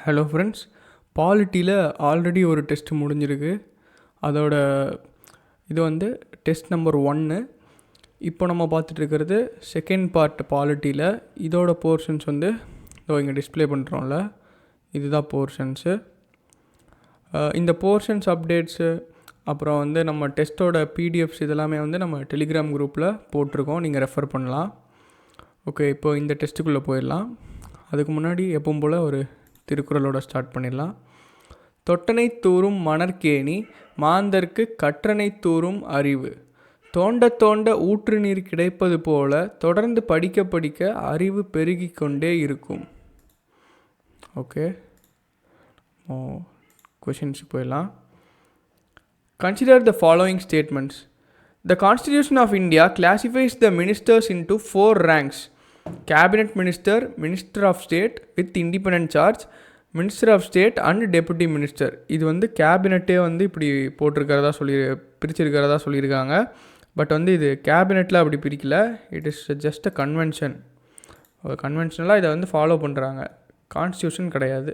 Hello friends, பாலிட்டியில் already ஒரு test முடிஞ்சிருக்கு. அதோட இது வந்து டெஸ்ட் நம்பர் 1. இப்போ நம்ம பார்த்துட்ருக்கிறது செகண்ட் பார்ட் பாலிட்டியில். இதோட போர்ஷன்ஸ் வந்து இங்கே டிஸ்பிளே பண்ணுறோம்ல, இதுதான் போர்ஷன்ஸு. இந்த போர்ஷன்ஸ் அப்டேட்ஸு அப்புறம் வந்து நம்ம டெஸ்ட்டோட பிடிஎஃப்ஸ் இதெல்லாமே வந்து நம்ம டெலிகிராம் குரூப்பில் போட்டிருக்கோம், நீங்கள் ரெஃபர் பண்ணலாம். ஓகே, இப்போ இந்த டெஸ்ட்டுக்குள்ளே போயிடலாம். அதுக்கு முன்னாடி எப்பவும் போல் ஒரு திருக்குறளோட ஸ்டார்ட் பண்ணிடலாம். தொட்டனை தூறும் மணற்கேணி மாந்தர்க்கு கற்றனை தூறும் அறிவு, தோண்ட தோண்ட ஊற்று நீர் கிடைப்பது போல தொடர்ந்து படிக்க படிக்க அறிவு பெருகி கொண்டே இருக்கும். ஓகே, கொஷின்ஸ் போயிடலாம். Consider the following statements. The Constitution of India classifies the ministers into 4 ranks: Cabinet Minister, Minister of State with independent charge, Minister of State and Deputy Minister. இது வந்து கேபினெட்டே வந்து இப்படி போட்டிருக்கிறதா பிரிச்சிருக்கிறதா சொல்லியிருக்காங்க. பட் வந்து இது கேபினெட்டில் அப்படி பிரிக்கல. It is just a convention. கன்வென்ஷனலாக இதை வந்து ஃபாலோ பண்ணுறாங்க, கான்ஸ்டியூஷன் கிடையாது.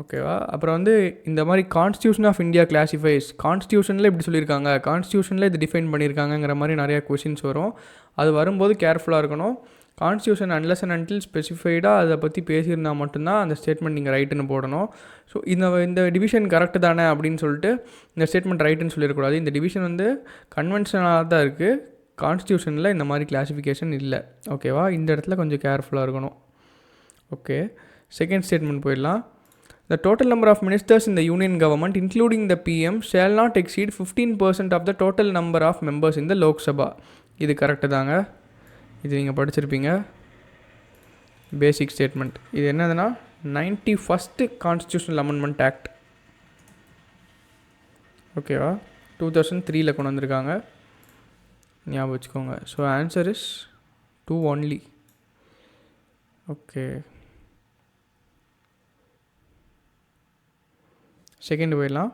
ஓகேவா? அப்புறம் வந்து இந்த மாதிரி கான்ஸ்டியூஷன் ஆஃப் இந்தியா கிளாசிஃபைஸ், கான்ஸ்டியூஷனில் இப்படி சொல்லியிருக்காங்க, கான்ஸ்டியூஷனில் இது டிஃபைன் பண்ணியிருக்காங்கங்கிற மாதிரி நிறையா கொஷின்ஸ் வரும். அது வரும்போது கேர்ஃபுல்லாக இருக்கணும். கான்ஸ்டியூஷன் அன்லெஸ் அண்ட் அன்டில் ஸ்பெசிஃபைடாக அதை பற்றி பேசியிருந்தால் மட்டும்தான் அந்த ஸ்டேட்மெண்ட் நீங்கள் ரைட்டுன்னு போடணும். ஸோ இந்த டிவிஷன் கரெக்டு தானே அப்படின்னு சொல்லிட்டு இந்த ஸ்டேட்மெண்ட் ரைட்டுன்னு சொல்லிடக்கூடாது. இந்த டிவிஷன் வந்து கன்வென்ஷனாக தான் இருக்குது, கான்ஸ்டியூஷனில் இந்த மாதிரி கிளாசிஃபிகேஷன் இல்லை. ஓகேவா? இந்த இடத்துல கொஞ்சம் கேர்ஃபுல்லாக இருக்கணும். ஓகே, செகண்ட் ஸ்டேட்மெண்ட் போயிடலாம். The total number of ministers in the union government, including the PM, shall not exceed 15% of the total number of members in the Lok Sabha. இது கரெக்டு தாங்க, இது நீங்கள் படிச்சிருப்பீங்க. பேசிக் ஸ்டேட்மெண்ட் இது என்னதுன்னா 91st கான்ஸ்டியூஷனல் அமெண்ட்மெண்ட் ஆக்ட். ஓகேவா? 2003 கொண்டு வந்திருக்காங்க, ஞாபகம் வச்சுக்கோங்க. So answer is 2 only. Okay, second போயிடலாம்.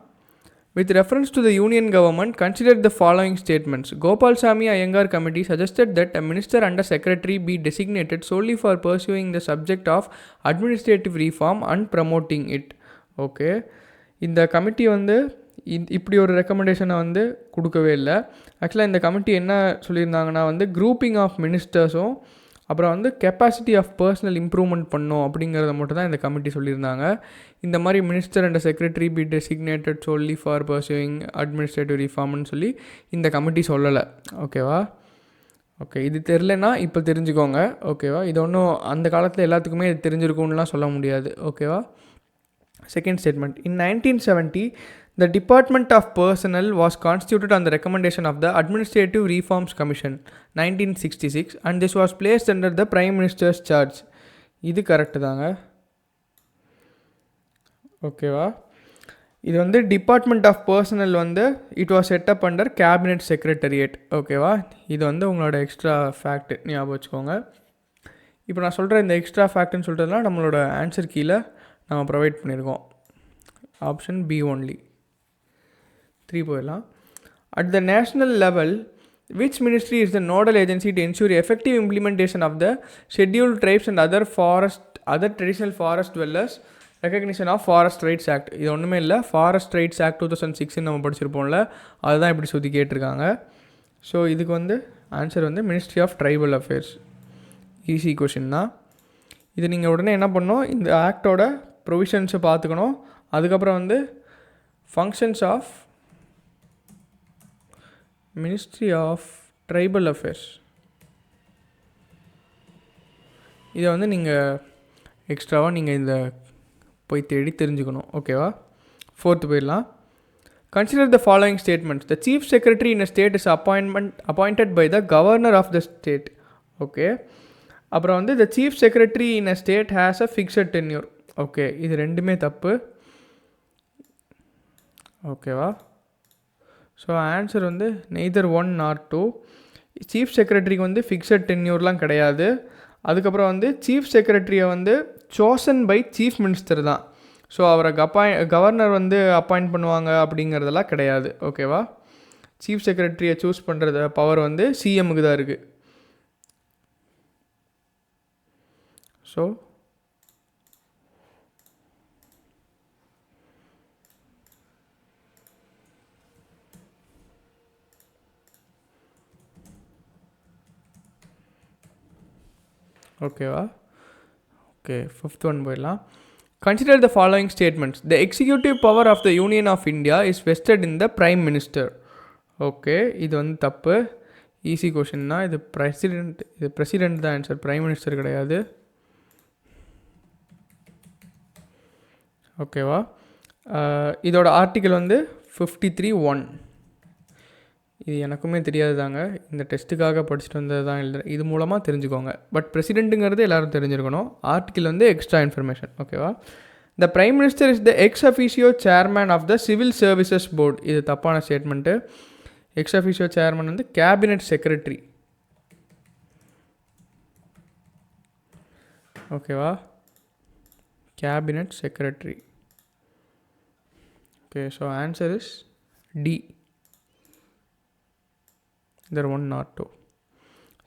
With reference to the union government, consider the following statements. Gopalsamy Iyengar committee suggested that a minister and a secretary be designated solely for pursuing the subject of administrative reform and promoting it. Okay, இந்த committee வந்து இப்படி ஒரு ரெக்கமெண்டேஷனை வந்து கொடுக்கவே இல்லை. ஆக்சுவலாக இந்த committee என்ன சொல்லியிருந்தாங்கன்னா வந்து குரூப்பிங் ஆஃப் மினிஸ்டர்ஸும் அப்புறம் வந்து கெப்பாசிட்டி ஆஃப் பர்சனல் இம்ப்ரூவ்மெண்ட் பண்ணோம் அப்படிங்கிறத மட்டும் தான் இந்த கமிட்டி சொல்லியிருந்தாங்க. இந்த மாதிரி minister and secretary be designated solely for pursuing administrative ரிஃபார்ம்னு சொல்லி இந்த கமிட்டி சொல்லலை. ஓகேவா? ஓகே, இது தெரிலனா இப்போ தெரிஞ்சுக்கோங்க. ஓகேவா? இது ஒன்றும் அந்த காலத்தில் எல்லாத்துக்குமே இது தெரிஞ்சிருக்கும்லாம் சொல்ல முடியாது. ஓகேவா? Second statement. In 1970, the Department of Personnel was constituted on the recommendation of the Administrative Reforms Commission 1966 and this was placed under the Prime Minister's charge. இது கரெக்டு தாங்க. ஓகேவா? இது வந்து டிபார்ட்மெண்ட் ஆஃப் பர்சனல் வந்து it was set up under cabinet secretariat. ஓகேவா? இது வந்து உங்களோட எக்ஸ்ட்ரா ஃபேக்ட், ஞாபகம் வச்சுக்கோங்க. இப்போ நான் சொல்கிற இந்த எக்ஸ்ட்ரா ஃபேக்ட்னு சொல்கிறதுலாம் நம்மளோட ஆன்சர் கீழே நம்ம ப்ரொவைட் பண்ணியிருக்கோம். Option B only. 3 போயிடலாம். At the national level, which ministry is the nodal agency to ensure effective implementation of the scheduled tribes and other traditional forest dwellers recognition of Forest Rights Act? இது ஒன்றுமே இல்லை, forest rights act 2006 நம்ம படிச்சிருப்போம்ல, அதுதான் இப்படி சொல்லி கேட்டிருக்காங்க. So இதுக்கு வந்து ஆன்சர் வந்து ministry of tribal affairs. Easy question தான் இது. நீங்கள் உடனே என்ன பண்ணணும், இந்த ஆக்டோட ப்ரொவிஷன்ஸை பார்த்துக்கணும். அதுக்கப்புறம் வந்து functions of ministry of tribal affairs, இதை வந்து நீங்கள் எக்ஸ்ட்ராவாக நீங்கள் இந்த போய் தேடி தெரிஞ்சுக்கணும். ஓகேவா? ஃபோர்த்து போயிடலாம். Consider the following statements. The chief secretary in a state is appointed by the governor of the state. Okay, அப்புறம் வந்து the chief secretary in a state has a fixed tenure. Okay, இது ரெண்டுமே தப்பு. ஓகேவா? So answer வந்து neither 1 nor 2. Chief செக்ரட்டரிக்கு வந்து fixed டென்யூர்லாம் கிடையாது. அதுக்கப்புறம் வந்து சீஃப் செக்ரட்டரியை வந்து சோசன் பை சீஃப் மினிஸ்டர் தான். ஸோ அவரை கவர்னர் வந்து அப்பாயிண்ட் பண்ணுவாங்க அப்படிங்கிறதெல்லாம் கிடையாது. ஓகேவா? சீஃப் செக்ரட்டரியை சூஸ் பண்ணுறது பவர் வந்து சிஎம்முக்கு தான் இருக்குது. ஸோ ஓகேவா? ஓகே, ஃபிஃப்த் ஒன் போயிடலாம். Consider the following statements. The executive power of the Union of India is vested in the Prime Minister. Okay, இது வந்து தப்பு. ஈஸி கொஷின்னா இது பிரசிடென்ட் தான் ஆன்சர், பிரைம் மினிஸ்டர் கிடையாது. ஓகேவா? இதோட ஆர்டிக்கல் வந்து 53(1). இது எனக்குமே தெரியாது தாங்க, இந்த டெஸ்ட்டுக்காக படிச்சுட்டு வந்தது தான் எழுதுறேன். இது மூலமாக தெரிஞ்சுக்கோங்க. பட் பிரசிடென்ட்டுங்கிறது எல்லோரும் தெரிஞ்சிருக்கணும். ஆர்டிக்கல் வந்து எக்ஸ்ட்ரா இன்ஃபர்மேஷன். ஓகேவா? The prime minister is the ex officio chairman of the civil services board. இது தப்பான ஸ்டேட்மெண்ட்டு. எக்ஸ் அஃபிஷியோ சேர்மன் வந்து கேபினெட் செக்ரட்டரி. ஓகேவா? Cabinet secretary. Okay, so answer is D. There 1 or 2.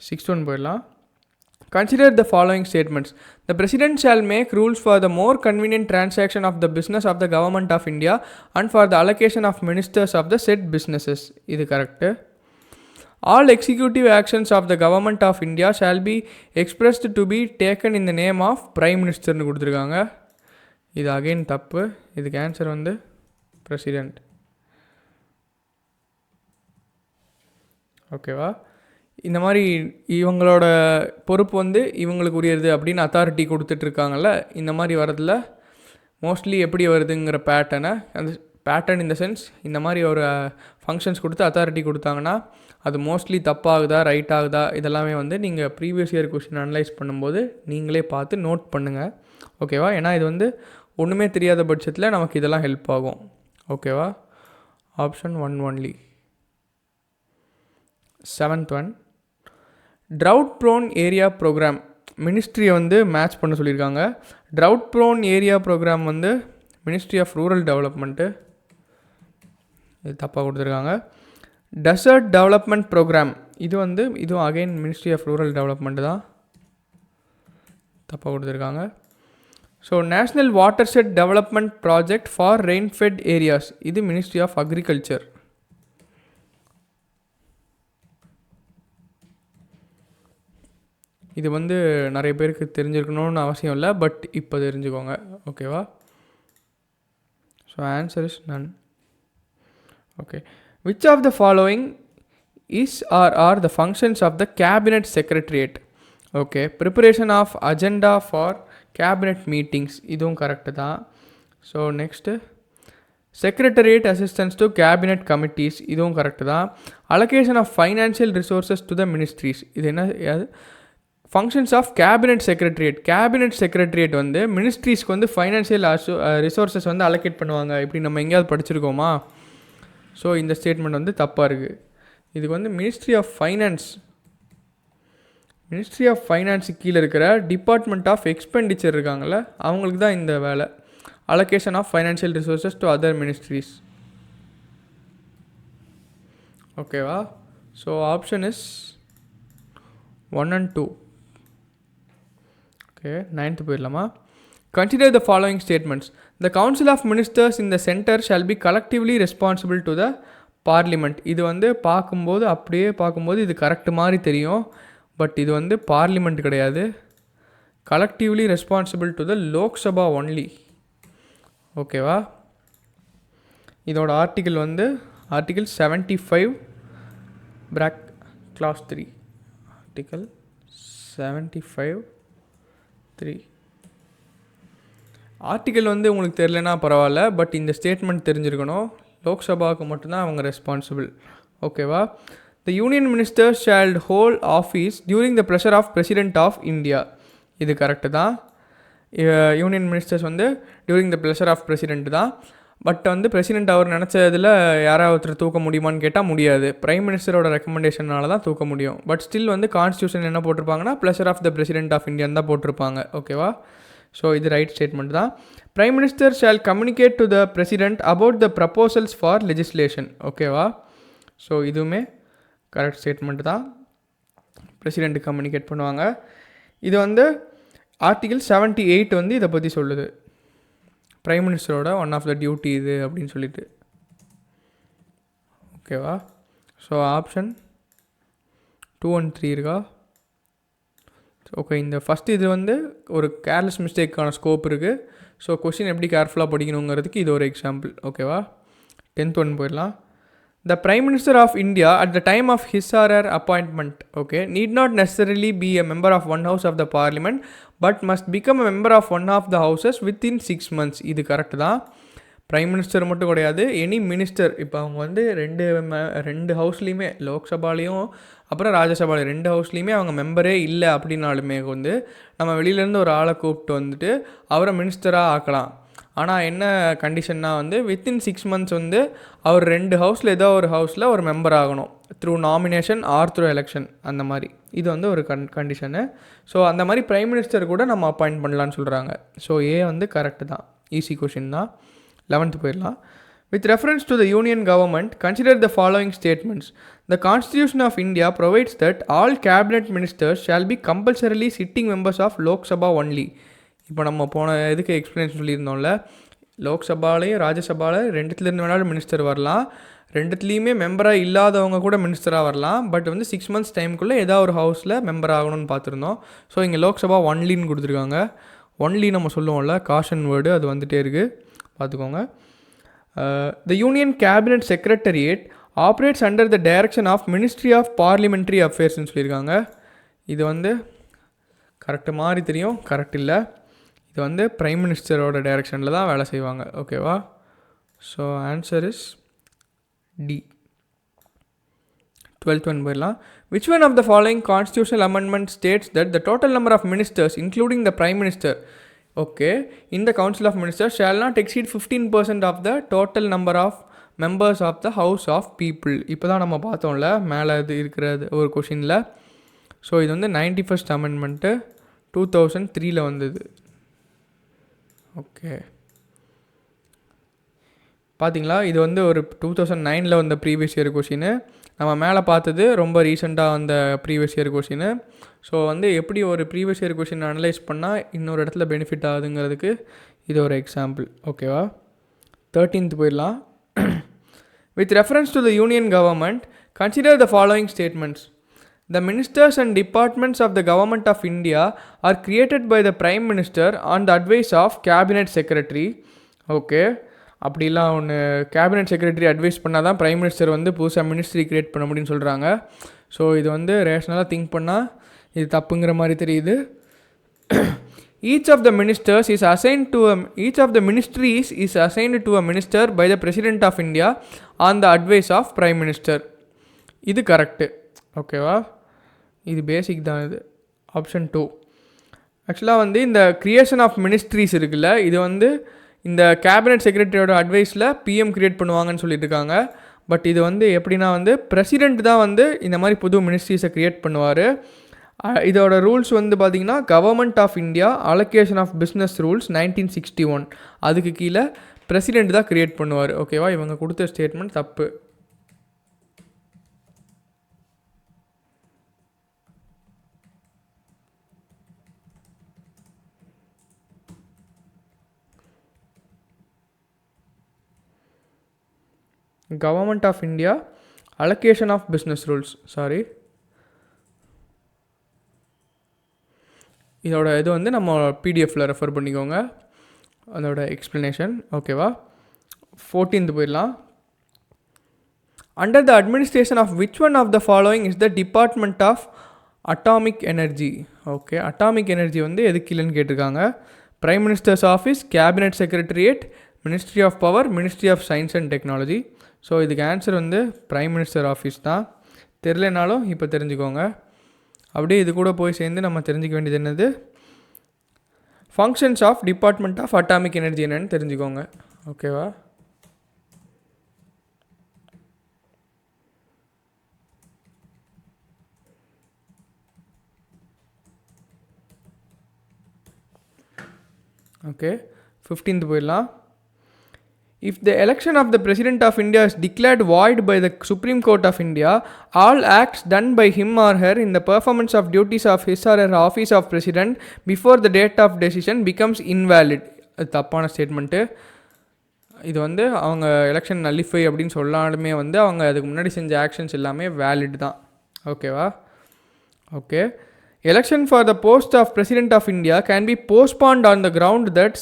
Sixth one போயிடலாம். Consider the following statements. The President shall make rules for the more convenient transaction of the business of the Government of India and for the allocation of ministers of the said businesses. இது correct. All executive actions of the Government of India shall be expressed to be taken in the name of Prime Ministerன்னு கொடுத்துருக்காங்க. இது again தப்பு. இதுக்கு answer வந்து president. ஓகேவா? இந்த மாதிரி இவங்களோட பொறுப்பு வந்து இவங்களுக்கு உரியது அப்படின்னு அத்தாரிட்டி கொடுத்துட்ருக்காங்கல்ல, இந்த மாதிரி வரதில் மோஸ்ட்லி எப்படி வருதுங்கிற பேட்டர்னை, அந்த பேட்டர்ன் இந்த சென்ஸ் இந்த மாதிரி ஒரு ஃபங்க்ஷன்ஸ் கொடுத்து அத்தாரிட்டி கொடுத்தாங்கன்னா அது மோஸ்ட்லி தப்பாகுதா ரைட் ஆகுதா இதெல்லாமே வந்து நீங்கள் ப்ரீவியஸ் இயர் கொஸ்டின் அனலைஸ் பண்ணும்போது நீங்களே பார்த்து நோட் பண்ணுங்கள். ஓகேவா? ஏன்னா இது வந்து ஒன்றுமே தெரியாத பட்சத்தில் நமக்கு இதெல்லாம் ஹெல்ப் ஆகும். ஓகேவா? Option 1 only. Seventh one, drought prone area programme. மினிஸ்ட்ரியை வந்து மேட்ச் பண்ண சொல்லியிருக்காங்க. ட்ரவுட் ப்ரோன் ஏரியா ப்ரோக்ராம் வந்து மினிஸ்ட்ரி ஆஃப் ரூரல் டெவலப்மெண்ட்டு. இது தப்பாக கொடுத்துருக்காங்க. டெசர்ட் டெவலப்மெண்ட் ப்ரோக்ராம் இது வந்து இதுவும் again ministry of rural development தான், தப்பாக கொடுத்துருக்காங்க. So national watershed development project for rainfed areas இது மினிஸ்ட்ரி ஆஃப் அக்ரிகல்ச்சர். இது வந்து நிறைய பேருக்கு தெரிஞ்சிருக்கணும்னு அவசியம் இல்லை, பட் இப்போ தெரிஞ்சுக்கோங்க. ஓகேவா? So answer is none. Okay, which of the following is are the functions of the cabinet secretariat? Okay, preparation of agenda for cabinet meetings இதுவும் கரெக்டு தான். So next secretariat assistance to cabinet committees இதுவும் correct தான். Allocation of financial resources to the ministries இது என்ன? Functions of cabinet secretariat. Cabinet secretariat வந்து மினிஸ்ட்ரிஸ்க்கு வந்து financial resources வந்து அலோகேட் பண்ணுவாங்க. இப்படி நம்ம எங்கேயாவது படிச்சிருக்கோமா? ஸோ இந்த ஸ்டேட்மெண்ட் வந்து தப்பாக இருக்குது. இதுக்கு வந்து மினிஸ்ட்ரி ஆஃப் ஃபைனான்ஸுக்கு கீழே இருக்கிற டிபார்ட்மெண்ட் ஆஃப் எக்ஸ்பெண்டிச்சர் இருக்காங்கள்ல, அவங்களுக்கு தான் இந்த வேலை. Allocation of financial resources to other ministries. ஓகேவா? So option is 1 and 2. Okay, 9th போயிடலாமா? Consider the following statements. The Council of Ministers in the Center shall be collectively responsible to the Parliament. இது வந்து அப்படியே பார்க்கும்போது இது correct மாதிரி தெரியும், but இது வந்து பார்லிமெண்ட் கிடையாது. collectively responsible to the Lok Sabha only. ஓகேவா? இதோட ஆர்டிக்கிள் வந்து ஆர்டிக்கிள் 75 clause 3. ஆர்டிக்கல் 75(3). ஆர்டிக்கல் வந்து உங்களுக்கு தெரியலனா பரவாயில்ல, பட் இந்த ஸ்டேட்மெண்ட் தெரிஞ்சிருக்கணும். லோக்சபாவுக்கு மட்டும்தான் அவங்க ரெஸ்பான்சிபிள். ஓகேவா? The union minister shall hold office during the pleasure of president of India. இது கரெக்டு தான். யூனியன் மினிஸ்டர்ஸ் வந்து during the pleasure of president தான். பட் வந்து பிரசிடென்ட் அவர் நினச்சதில் யாராவது ஒருத்தர் தூக்க முடியுமான்னு கேட்டால் முடியாது. பிரைம் மினிஸ்டரோட ரெக்கமெண்டேஷனால தான் தூக்க முடியும். பட் ஸ்டில் வந்து கான்ஸ்டியூஷன் என்ன போட்டிருப்பாங்கன்னா pleasure of the president of இந்தியான்னு தான் போட்டிருப்பாங்க. ஓகேவா? ஸோ இது ரைட் ஸ்டேட்மெண்ட் தான். Prime minister shall communicate to the president about the proposals for legislation. ஓகேவா? ஸோ இதுவுமே கரெக்ட் ஸ்டேட்மெண்ட் தான். பிரசிடென்ட்டு கம்யூனிகேட் பண்ணுவாங்க. இது வந்து ஆர்டிகிள் 78 வந்து இதை பற்றி சொல்லுது. பிரைம் மினிஸ்டரோட ஒன் ஆஃப் த டியூட்டி இது அப்படின்னு சொல்லிட்டு. ஓகேவா? ஸோ ஆப்ஷன் 2 and 3 இருக்கா? ஸோ ஓகே, இந்த ஃபஸ்ட்டு இது வந்து ஒரு கேர்லெஸ் மிஸ்டேக்கான ஸ்கோப் இருக்குது. ஸோ கொஷின் எப்படி கேர்ஃபுல்லாக படிக்கணுங்கிறதுக்கு இது ஒரு எக்ஸாம்பிள். ஓகேவா? 10th ஒன் போயிடலாம். The Prime Minister of India at the time of his or her appointment, okay, need not necessarily be a member of one house of the parliament but must become a member of one of the houses within 6 months. இது correct தான். Prime minister மட்டும் கிடையாது, any minister. இப்போ அவங்க வந்து ரெண்டு ஹவுஸ்லேயுமே, லோக்சபாலையும் அப்புறம் ராஜ்யசபாலையும், ரெண்டு ஹவுஸ்லேயுமே அவங்க மெம்பரே இல்லை அப்படின்னாலுமே வந்து நம்ம வெளியிலேருந்து ஒரு ஆளை கூப்பிட்டு வந்துட்டு அவரை மினிஸ்டராக ஆக்கலாம். ஆனால் என்ன கண்டிஷன்னா வந்து வித்தின் 6 months வந்து அவர் ரெண்டு ஹவுஸில் ஏதோ ஒரு ஹவுஸில் ஒரு மெம்பர் ஆகணும், through nomination or through election. அந்த மாதிரி இது வந்து ஒரு கண்டிஷனு. ஸோ அந்த மாதிரி பிரைம் மினிஸ்டர் கூட நம்ம அப்பாயிண்ட் பண்ணலான்னு சொல்கிறாங்க. ஸோ ஏ வந்து கரெக்டு தான், ஈஸி கொஷின் தான். 11th போயிடலாம். With reference to the union government, consider the following statements. The Constitution of India provides that all cabinet ministers shall be compulsorily sitting members of Lok Sabha only. இப்போ நம்ம போன இதுக்கு explanation சொல்லியிருந்தோம்ல, லோக்சபாலையும் ராஜ்யசபாவில் ரெண்டுத்துலேருந்து வேணாலும் minister வரலாம், ரெண்டுத்துலேயுமே மெம்பராக இல்லாதவங்க கூட மினிஸ்டராக வரலாம். பட் வந்து 6 months டைமுக்குள்ளே ஏதாவது ஒரு ஹவுஸில் மெம்பர் ஆகணும்னு பார்த்துருந்தோம். ஸோ இங்கே லோக்சபா ஒன்லின்னு கொடுத்துருக்காங்க. ஒன்லி நம்ம சொல்லுவோம்ல, காஷன் வேர்டு, அது வந்துகிட்டே இருக்குது, பார்த்துக்கோங்க. The Union Cabinet Secretariat operates under the direction of Ministry of Parliamentary Affairsன்னு சொல்லியிருக்காங்க. இது வந்து கரெக்டு மாதிரி தெரியும், கரெக்ட் இல்லை. இது வந்து பிரைம் மினிஸ்டரோட டைரக்ஷனில் தான் வேலை செய்வாங்க. ஓகேவா? So answer is D. 12th one போயிடலாம். Which one of the following constitutional amendment states that the total number of ministers, including the prime minister, okay, in the council of ministers shall not exceed 15% of the total number of members of the house of people? இப்போ தான் நம்ம பார்த்தோம்ல மேலே இது இருக்கிறது ஒரு கொஷினில். So இது வந்து 91st அமெண்ட்மெண்ட்டு 2003 வந்தது. ஓகே, பார்த்தீங்களா? இது வந்து ஒரு 2009 வந்த ப்ரீவியஸ் இயர் கொஷின். நம்ம மேலே பார்த்தது ரொம்ப ரீசெண்டாக வந்த ப்ரீவியஸ் இயர் கொஷின். ஸோ வந்து எப்படி ஒரு ப்ரீவியஸ் இயர் கொஷின் அனலைஸ் பண்ணால் இன்னொரு இடத்துல பெனிஃபிட் ஆகுதுங்கிறதுக்கு இது ஒரு எக்ஸாம்பிள். ஓகேவா? 13th போயிடலாம். With reference to the union government, consider the following statements. The ministers and departments of the government of India are created by the Prime Minister on the advice of Cabinet Secretary. Okay, அப்படிலாம் ஒன்று cabinet secretary advice பண்ணால் தான் prime minister வந்து புதுசாக ministry create பண்ண முடியும்னு சொல்கிறாங்க. So இது வந்து ரேஷ்னலாக திங்க் பண்ணால் இது தப்புங்கிற மாதிரி தெரியுது. Each of the ministers is assigned to each of the ministries is assigned to a minister by the President of India on the advice of Prime Minister. இது கரெக்டு. ஓகேவா? இது பேசிக் தான். இது ஆப்ஷன் 2. ஆக்சுவலாக வந்து இந்த கிரியேஷன் ஆஃப் மினிஸ்ட்ரிஸ் இருக்குல்ல, இது வந்து இந்த கேபினெட் செக்ரட்டரியோட அட்வைஸில் பிஎம் க்ரியேட் பண்ணுவாங்கன்னு சொல்லிட்டு இருக்காங்க. பட் இது வந்து எப்படின்னா வந்து பிரசிடெண்ட் தான் வந்து இந்த மாதிரி புது மினிஸ்ட்ரிஸை க்ரியேட் பண்ணுவார். இதோட ரூல்ஸ் வந்து பார்த்திங்கன்னா government of India allocation of business rules 1961, அதுக்கு கீழே பிரசிடெண்ட் தான் க்ரியேட் பண்ணுவார். ஓகேவா? இவங்க கொடுத்த ஸ்டேட்மெண்ட் தப்பு. Government of India allocation of business rules, sorry, இதோட இது வந்து நம்ம பிடிஎஃப்பில் ரெஃபர் பண்ணிக்கோங்க அதோட எக்ஸ்ப்ளனேஷன். ஓகேவா? 14th போயிடலாம். Under the administration of which one of the following is the department of atomic energy? Okay, atomic energy வந்து எதுக்கு இல்லைன்னு கேட்டிருக்காங்க. Prime minister's office, cabinet secretariat, ministry of power, ministry of science and technology. So இதுக்கு answer வந்து prime minister office தான். தெரிலனாலும் இப்போ தெரிஞ்சுக்கோங்க. அப்படியே இது கூட போய் சேர்ந்து நம்ம தெரிஞ்சிக்க வேண்டியது என்னது, functions of department of atomic energy என்னன்னு தெரிஞ்சுக்கோங்க. ஓகேவா? ஓகே, 15th போயிடலாம். If the election of the President of India is declared void by the Supreme Court of India, all acts done by him or her in the performance of duties of his or her office of President before the date of decision becomes invalid. அது தப்பான statement. இது வந்து அவங்க election nullify அப்படின்னு சொல்லாலுமே வந்து அவங்க அதுக்கு முன்னாடி செஞ்ச ஆக்ஷன்ஸ் எல்லாமே வேலிட் தான். ஓகேவா? Okay, election for the post of President of India can be postponed on the ground that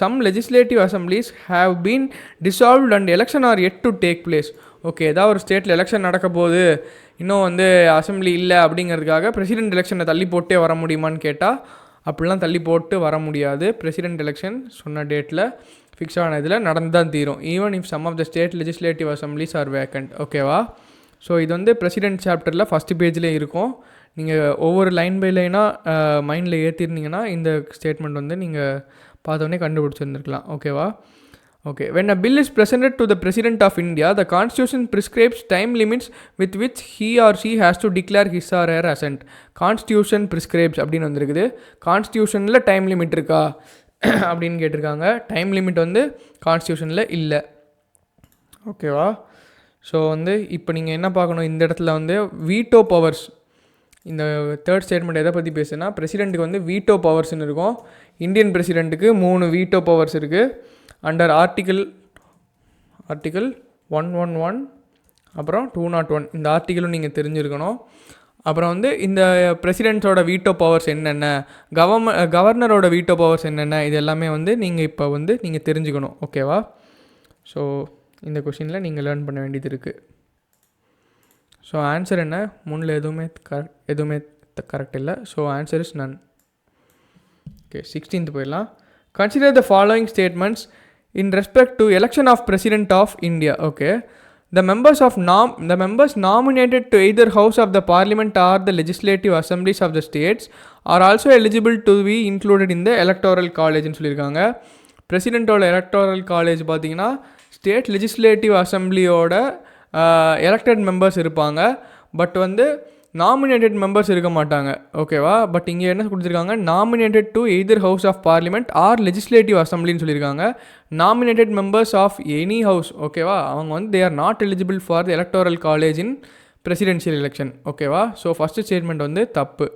some legislative assemblies have been dissolved and election are yet to take place. Okay, ஏதாவது ஒரு ஸ்டேட்டில் election நடக்க போது, இன்னும் வந்து assembly இல்லை அப்படிங்கிறதுக்காக president எலெக்ஷனை தள்ளி போட்டே வர முடியுமான்னு கேட்டால் அப்படிலாம் தள்ளி போட்டு வர முடியாது. பிரசிடென்ட் எலெக்ஷன் சொன்ன டேட்டில் ஃபிக்ஸ் ஆன இதில் நடந்து தான் தீரும், even if some of the state legislative assemblies are vacant. ஓகேவா? ஸோ இது வந்து பிரசிடென்ட் சாப்டரில் ஃபஸ்ட்டு பேஜ்லேயே இருக்கும். நீங்கள் ஒவ்வொரு லைன் பை லைனாக மைண்டில் ஏற்றிருந்தீங்கன்னா இந்த ஸ்டேட்மெண்ட் வந்து நீங்கள் பார்த்தோன்னே கண்டுபிடிச்சிருந்துருக்கலாம். ஓகேவா? Okay, when a bill is presented to the President of India, the Constitution prescribes time limits with which he or she has to declare his or her assent. Constitution prescribes அப்படின்னு வந்துருக்குது. கான்ஸ்டியூஷனில் டைம் லிமிட் இருக்கா அப்படின்னு கேட்டிருக்காங்க. Time limit வந்து கான்ஸ்டியூஷனில் இல்லை. ஓகேவா? So வந்து இப்போ நீங்கள் என்ன பார்க்கணும், இந்த இடத்துல வந்து வீட்டோ பவர்ஸ், இந்த தேர்ட் ஸ்டேட்மெண்ட் எதை பற்றி பேசுனா, பிரசிடெண்ட்டுக்கு வந்து வீட்டோ பவர்ஸ்னு இருக்கும். இந்தியன் பிரசிடெண்ட்டுக்கு 3 வீட்டோ பவர்ஸ் இருக்குது. அண்டர் ஆர்டிக்கிள் 111 அப்புறம் 201 இந்த ஆர்டிக்கிளும் நீங்கள் தெரிஞ்சிருக்கணும். அப்புறம் வந்து இந்த பிரசிடெண்ட்ஸோட வீட்டோ பவர்ஸ் என்னென்ன, கவர்னரோட வீட்டோ பவர்ஸ் என்னென்ன, இது எல்லாமே வந்து நீங்கள் இப்போ வந்து நீங்கள் தெரிஞ்சுக்கணும். ஓகேவா? ஸோ இந்த கொஷினில் நீங்கள் லேர்ன் பண்ண வேண்டியது இருக்குது. ஸோ ஆன்சர் என்ன, முன்னில் எதுவுமே கரெக்ட் இல்லை. So answer is none. Okay, 16th போயிடலாம். Consider the following statements in respect to election of President of India. Okay, the members nominated to either house of the parliament or the legislative assemblies of the states are also eligible to be included in the electoral college ன்னு சொல்லியிருக்காங்க. பிரசிடெண்ட்டோட electoral college பார்த்தீங்கன்னா state legislative அசம்பிளியோட elected members இருப்பாங்க, but வந்து nominated members இருக்க மாட்டாங்க. ஓகேவா? பட் இங்கே என்ன கொடுத்துருக்காங்க, nominated to either house of parliament or legislative அசம்பிளின்னு சொல்லியிருக்காங்க. Nominated members of any house, ஓகேவா, அவங்க வந்து they are not eligible for the electoral college in presidential election. ஓகேவா? ஸோ ஃபஸ்ட்டு ஸ்டேட்மெண்ட் வந்து தப்பு.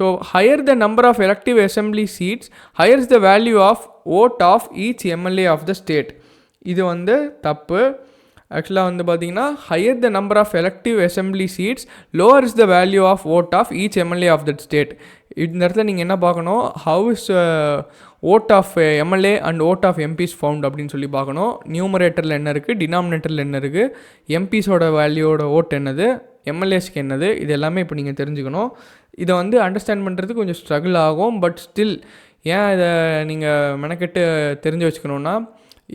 So higher the number of elective assembly seats higher's the value of vote of each MLA of the state. இது வந்து தப்பு. ஆக்சுவலாக வந்து பார்த்தீங்கன்னா higher the number of elective assembly seats lower is the value of vote of each MLA of that state. இந்த இடத்துல நீங்கள் என்ன பார்க்கணும், how is vote of MLA and vote of MPs found அப்படின்னு சொல்லி பார்க்கணும். நியூமரேட்டரில் என்ன இருக்குது, டினாமினேட்டரில் என்ன இருக்குது, எம்பிஸோட வேல்யூவோட ஓட் என்னது, எம்எல்ஏஸ்க்கு என்னது, இது எல்லாமே இப்போ நீங்கள் தெரிஞ்சுக்கணும். இதை வந்து அண்டர்ஸ்டாண்ட் பண்ணுறதுக்கு கொஞ்சம் ஸ்ட்ரகிள் ஆகும். பட் ஸ்டில் ஏன் இதை நீங்கள் மெனக்கெட்டு தெரிஞ்சு வச்சுக்கணுன்னா,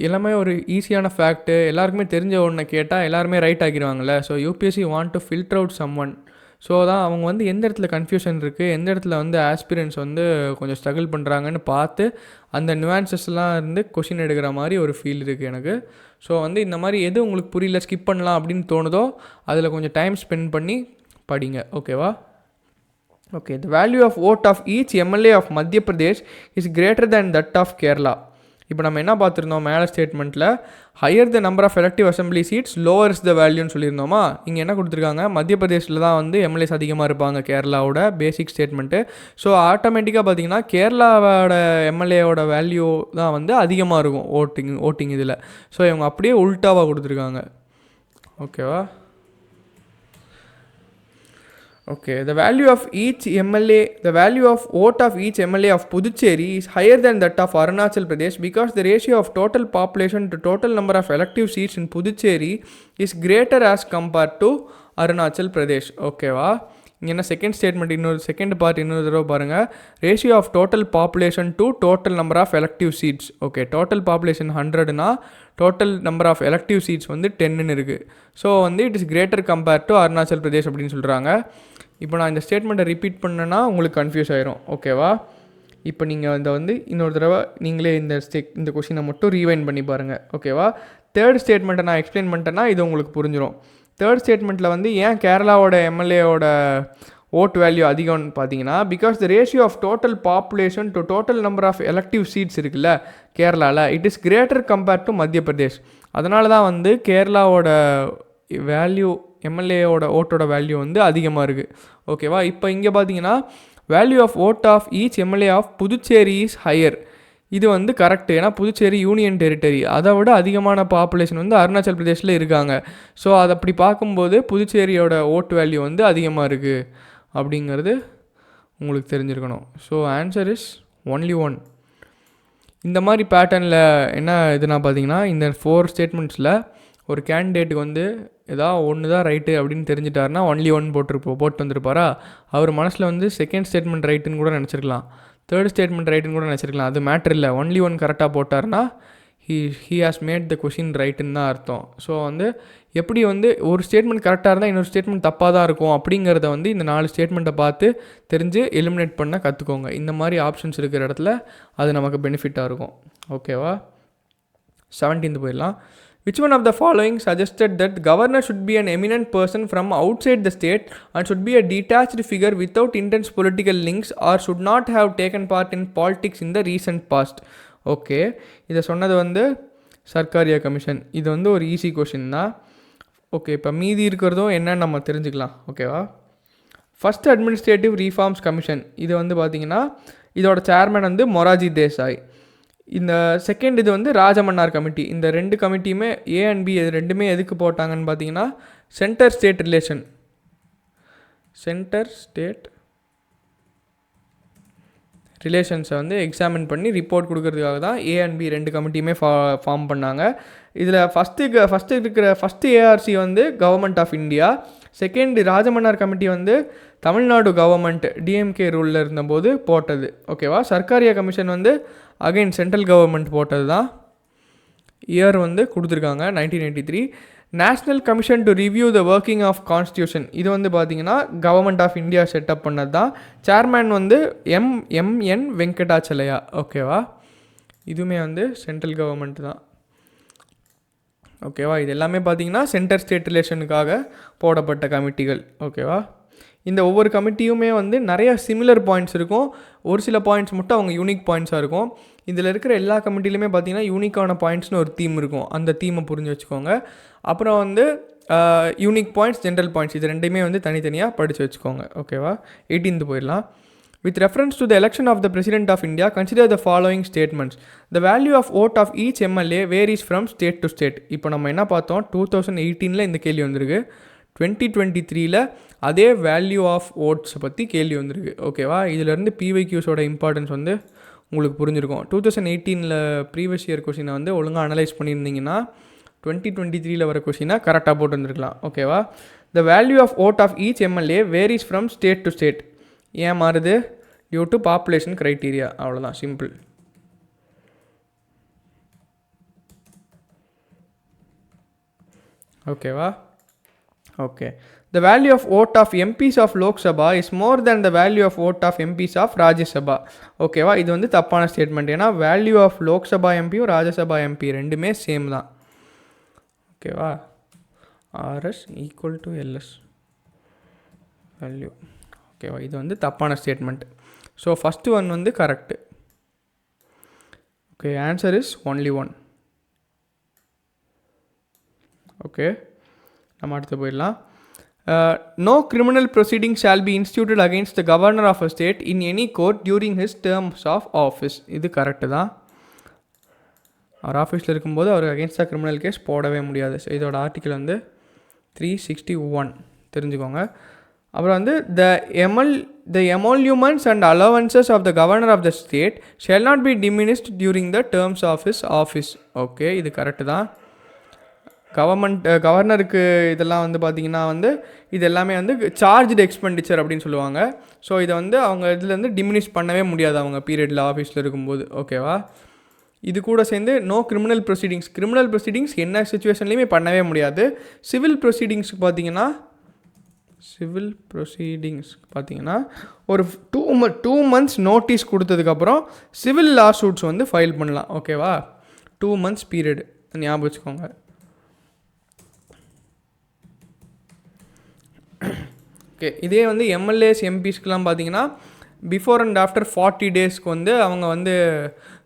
எல்லாமே ஒரு ஈஸியான ஃபேக்ட்டு, எல்லாருக்குமே தெரிஞ்ச ஒன்றை கேட்டால் எல்லாருமே ரைட் ஆகிடுவாங்கள்ல. So UPSC want to filter out someone. So தான் அவங்க வந்து எந்த இடத்துல கன்ஃபியூஷன் இருக்குது, எந்த இடத்துல வந்து ஆஸ்பிரன்ஸ் வந்து கொஞ்சம் ஸ்ட்ரகிள் பண்ணுறாங்கன்னு பார்த்து அந்த நியூஆன்சஸ்லாம் இருந்து கொஷின் எடுக்கிற மாதிரி ஒரு ஃபீல் இருக்குது எனக்கு. ஸோ வந்து இந்த மாதிரி எது உங்களுக்கு புரியல, ஸ்கிப் பண்ணலாம் அப்படின்னு தோணுதோ அதில் கொஞ்சம் டைம் ஸ்பெண்ட் பண்ணி படிங்க. ஓகேவா? Okay, the value of vote of each MLA of Madhya Pradesh is greater than that of Kerala. இப்போ நம்ம என்ன பார்த்துருந்தோம் மேலே ஸ்டேட்மெண்ட்டில், higher the number of elective assembly seats lower is the வேல்யூன்னு சொல்லியிருந்தோமா. இங்கே என்ன கொடுத்துருக்காங்க, மத்திய பிரதேசில் தான் வந்து எம்எல்ஏஸ் அதிகமாக இருப்பாங்க கேரளாவோட பேசிக் ஸ்டேட்மெண்ட்டு. ஸோ ஆட்டோமேட்டிக்காக பார்த்தீங்கன்னா கேரளாவோட எம்எல்ஏவோட வேல்யூ தான் வந்து அதிகமாக இருக்கும் ஓட்டிங் இதில். ஸோ இவங்க அப்படியே உல்ட்டாவாக கொடுத்துருக்காங்க. ஓகேவா? Okay, the value of vote of each MLA of Puducherry is higher than that of Arunachal Pradesh because the ratio of total population to total number of elective seats in Puducherry is greater as compared to Arunachal Pradesh. Okay வா? இங்கே second statement second part இன்னொரு தடவை பாருங்கள். Ratio of total population to total number of elective seats. Okay, total population 100னா total number of elective seats வந்து 10ன்னு இருக்குது. So வந்து it is greater compare to Arunachal Pradesh அப்படின்னு சொல்கிறாங்க. இப்போ நான் இந்த ஸ்டேட்மெண்ட்டை ரிப்பீட் பண்ணேன்னா உங்களுக்கு கன்ஃபியூஸ் ஆயிரும். ஓகேவா? இப்போ நீங்கள் இந்த வந்து இன்னொரு தடவை நீங்களே இந்த கொஷினை மட்டும் ரீவைண்ட் பண்ணி பாருங்கள். ஓகேவா? தேர்ட் ஸ்டேட்மெண்ட்டை நான் எக்ஸ்பிளைன் பண்ணிட்டேன்னா இது உங்களுக்கு புரிஞ்சிடும். தேர்ட் ஸ்டேட்மெண்ட்டில் வந்து ஏன் கேரளாவோட எம்எல்ஏவோட ஓட் வேல்யூ அதிகம்னு பார்த்தீங்கன்னா, because the ratio of total population to total number of elective seats இருக்குல்ல கேரளாவில், it is greater compared to Madhya Pradesh. அதனால தான் வந்து கேரளாவோட வேல்யூ எம்எல்ஏவோட ஓட்டோட வேல்யூ வந்து அதிகமாக இருக்குது. ஓகேவா? இப்போ இங்கே பார்த்தீங்கன்னா value of vote of each MLA of Puducherry is higher. இது வந்து கரெக்டு. ஏன்னா புதுச்சேரி யூனியன் டெரிட்டரி, அதை விட அதிகமான பாப்புலேஷன் வந்து அருணாச்சல் பிரதேஷில் இருக்காங்க. ஸோ அதை அப்படி பார்க்கும்போது புதுச்சேரியோட ஓட் வேல்யூ வந்து அதிகமாக இருக்குது அப்படிங்கிறது உங்களுக்கு தெரிஞ்சிருக்கணும். So answer is only one. இந்த மாதிரி பேட்டர்னில் என்ன இதுனா பார்த்தீங்கன்னா, இந்த 4 ஸ்டேட்மெண்ட்ஸில் ஒரு கேண்டிடேட்டுக்கு வந்து ஏதாவது ஒன்று தான் ரைட்டு அப்படின்னு தெரிஞ்சிட்டாருன்னா ஒன்லி ஒன் போட்டு வந்திருப்பாரா. அவர் மனசில் வந்து செகண்ட் ஸ்டேட்மெண்ட் ரைட்டுன்னு கூட நினச்சிருக்கலாம், தேர்ட் ஸ்டேட்மெண்ட் ரைட்டுன்னு கூட நினச்சிருக்கலாம். அது மேட்ரு இல்லை. ஒன்லி ஒன் கரெக்டாக போட்டார்னா he has made the question ரைட்டுன்னு தான் அர்த்தம். ஸோ வந்து எப்படி வந்து ஒரு ஸ்டேட்மெண்ட் கரெக்டாக இருந்தால் இன்னொரு ஸ்டேட்மெண்ட் தப்பாக தான் இருக்கும் அப்படிங்கிறத வந்து இந்த 4 ஸ்டேட்மெண்ட்டை பார்த்து தெரிஞ்சு எலிமினேட் பண்ண கற்றுக்கோங்க. இந்த மாதிரி ஆப்ஷன்ஸ் இருக்கிற இடத்துல அது நமக்கு பெனிஃபிட்டாக இருக்கும். ஓகேவா? 17th போயிடலாம். Which one of the following suggested that governor should be an eminent person from outside the state and should be a detached figure without intense political links or should not have taken part in politics in the recent past? Okay, இதை சொன்னது வந்து Sarkaria commission. இது வந்து ஒரு easy question தான். Okay, இப்போ மீதி இருக்கிறதும் என்னன்னு நம்ம தெரிஞ்சுக்கலாம். ஓகேவா? ஃபஸ்ட் அட்மினிஸ்ட்ரேட்டிவ் ரீஃபார்ம்ஸ் கமிஷன், இது வந்து பார்த்திங்கன்னா இதோட சேர்மன் வந்து மொராஜி தேசாய். இந்த செகண்ட் இது வந்து ராஜமன்னார் கமிட்டி. இந்த 2 கமிட்டியுமே ஏ அண்ட் பி இது ரெண்டுமே எதுக்கு போட்டாங்கன்னு பார்த்தீங்கன்னா சென்டர் ஸ்டேட் ரிலேஷன்ஸை வந்து எக்ஸாமின் பண்ணி ரிப்போர்ட் கொடுக்கறதுக்காக தான் ஏ அண்ட் பி 2 கமிட்டியுமே ஃபார்ம் பண்ணாங்க. இதில் ஃபஸ்ட்டு ஏஆர்சி வந்து government of India, second Rajamannar committee வந்து தமிழ்நாடு கவர்மெண்ட் டிஎம்கே ரூலில் இருந்தபோது போட்டது. ஓகேவா? சர்க்காரியா கமிஷன் வந்து அகைன் சென்ட்ரல் கவர்மெண்ட் போட்டது தான். இயர் வந்து கொடுத்துருக்காங்க 1983. National commission to review the working of constitution, இது வந்து பார்த்திங்கன்னா கவர்மெண்ட் ஆஃப் இந்தியா செட்டப் பண்ணது தான். சேர்மேன் வந்து எம்என் வெங்கடாச்சலையா. ஓகேவா? இதுவுமே வந்து சென்ட்ரல் கவர்மெண்ட் தான். ஓகேவா? இது எல்லாமே பார்த்திங்கன்னா சென்டர் ஸ்டேட் ரிலேஷனுக்காக போடப்பட்ட கமிட்டிகள். ஓகேவா? இந்த ஒவ்வொரு கமிட்டியுமே வந்து நிறைய சிமிலர் பாயிண்ட்ஸ் இருக்கும், ஒரு சில பாயிண்ட்ஸ் மட்டும் அவங்க யூனிக் பாயிண்ட்ஸாக இருக்கும். இதில் இருக்கிற எல்லா கமிட்டிலையுமே பார்த்திங்கன்னா யூனிக்கான பாயிண்ட்ஸ்னு ஒரு தீம் இருக்கும், அந்த தீமை புரிஞ்சு வச்சுக்கோங்க. அப்புறம் வந்து யூனிக் பாயிண்ட்ஸ், ஜென்ரல் பாயிண்ட்ஸ், இது ரெண்டுமே வந்து தனித்தனியாக படித்து வச்சுக்கோங்க. ஓகேவா? 18th போயிடலாம். With reference to the election of the President of India, consider the following statements. The value of vote of each MLA varies from state to state. இப்போ நம்ம என்ன பார்த்தோம், 2018 இந்த கேள்வி வந்திருக்கு. 2023 அதே வேல்யூ ஆஃப் ஓட்ஸை பற்றி கேள்வி வந்திருக்கு. ஓகேவா? இதிலேருந்து பிவைக்யூஸோட இம்பார்ட்டன்ஸ் வந்து உங்களுக்கு புரிஞ்சிருக்கும். 2018 ப்ரீவியஸ் இயர் கொஷினை வந்து ஒழுங்காக அனலைஸ் பண்ணியிருந்தீங்கன்னா 2023 வர கொஷினை கரெக்டாக போட்டு வந்துருக்கலாம். ஓகேவா? The value of vote of each MLA varies from state to state. ஏன் மாறுது? Due to population criteria. அவ்வளோதான், சிம்பிள். ஓகேவா? Okay. The value of vote of MPs of Lok Sabha is more than the value of vote of MPs of Rajya Sabha. ஓகேவா? இது வந்து தப்பான statement. ஏன்னா value of Lok Sabha எம்பியும் Rajya Sabha MP ரெண்டுமே same தான். ஓகேவா? RS equal to LS value. ஓகேவா? இது வந்து தப்பான ஸ்டேட்மெண்ட். ஸோ ஃபஸ்ட்டு ஒன் வந்து correct. Okay, answer is only one. Okay, நம்ம அடுத்து போயிடலாம். No criminal proceedings shall be instituted against the governor of a state in any court during his terms of office. இது correct தான். அவர் ஆஃபீஸில் இருக்கும்போது அவர் அகேன்ஸ்டாக criminal case போடவே முடியாது. ஸோ இதோட ஆர்டிக்கல் வந்து 361 தெரிஞ்சுக்கோங்க. அப்புறம் வந்து the emoluments and allowances of the governor of the state shall not be diminished during the terms of his office. Okay, இது கரெக்டு தான். கவர்னருக்கு இதெல்லாம் வந்து பார்த்திங்கன்னா வந்து இது எல்லாமே வந்து சார்ஜ்டு எக்ஸ்பெண்டிச்சர் அப்படின்னு சொல்லுவாங்க. ஸோ இதை வந்து அவங்க இதுலேருந்து டிமினிஷ் பண்ணவே முடியாது அவங்க பீரியடில் ஆஃபீஸில் இருக்கும்போது. ஓகேவா? இது கூட சேர்ந்து நோ கிரிமினல் ப்ரொசீடிங்ஸ் என்ன சுச்சுவேஷன்லையுமே பண்ணவே முடியாது. சிவில் ப்ரொசீடிங்ஸ்க்கு பார்த்தீங்கன்னா ஒரு 2 months நோட்டீஸ் கொடுத்ததுக்கப்புறம் சிவில் லா சூட்ஸ் வந்து ஃபைல் பண்ணலாம். ஓகேவா? 2 months பீரியட் ஞாபகம் வச்சுக்கோங்க. ஓகே, இதே வந்து எம்எல்ஏஸ் எம்பிஸ்க்கெலாம் பார்த்தீங்கன்னா பிஃபோர் அண்ட் ஆஃப்டர் 40 daysக்கு வந்து அவங்க வந்து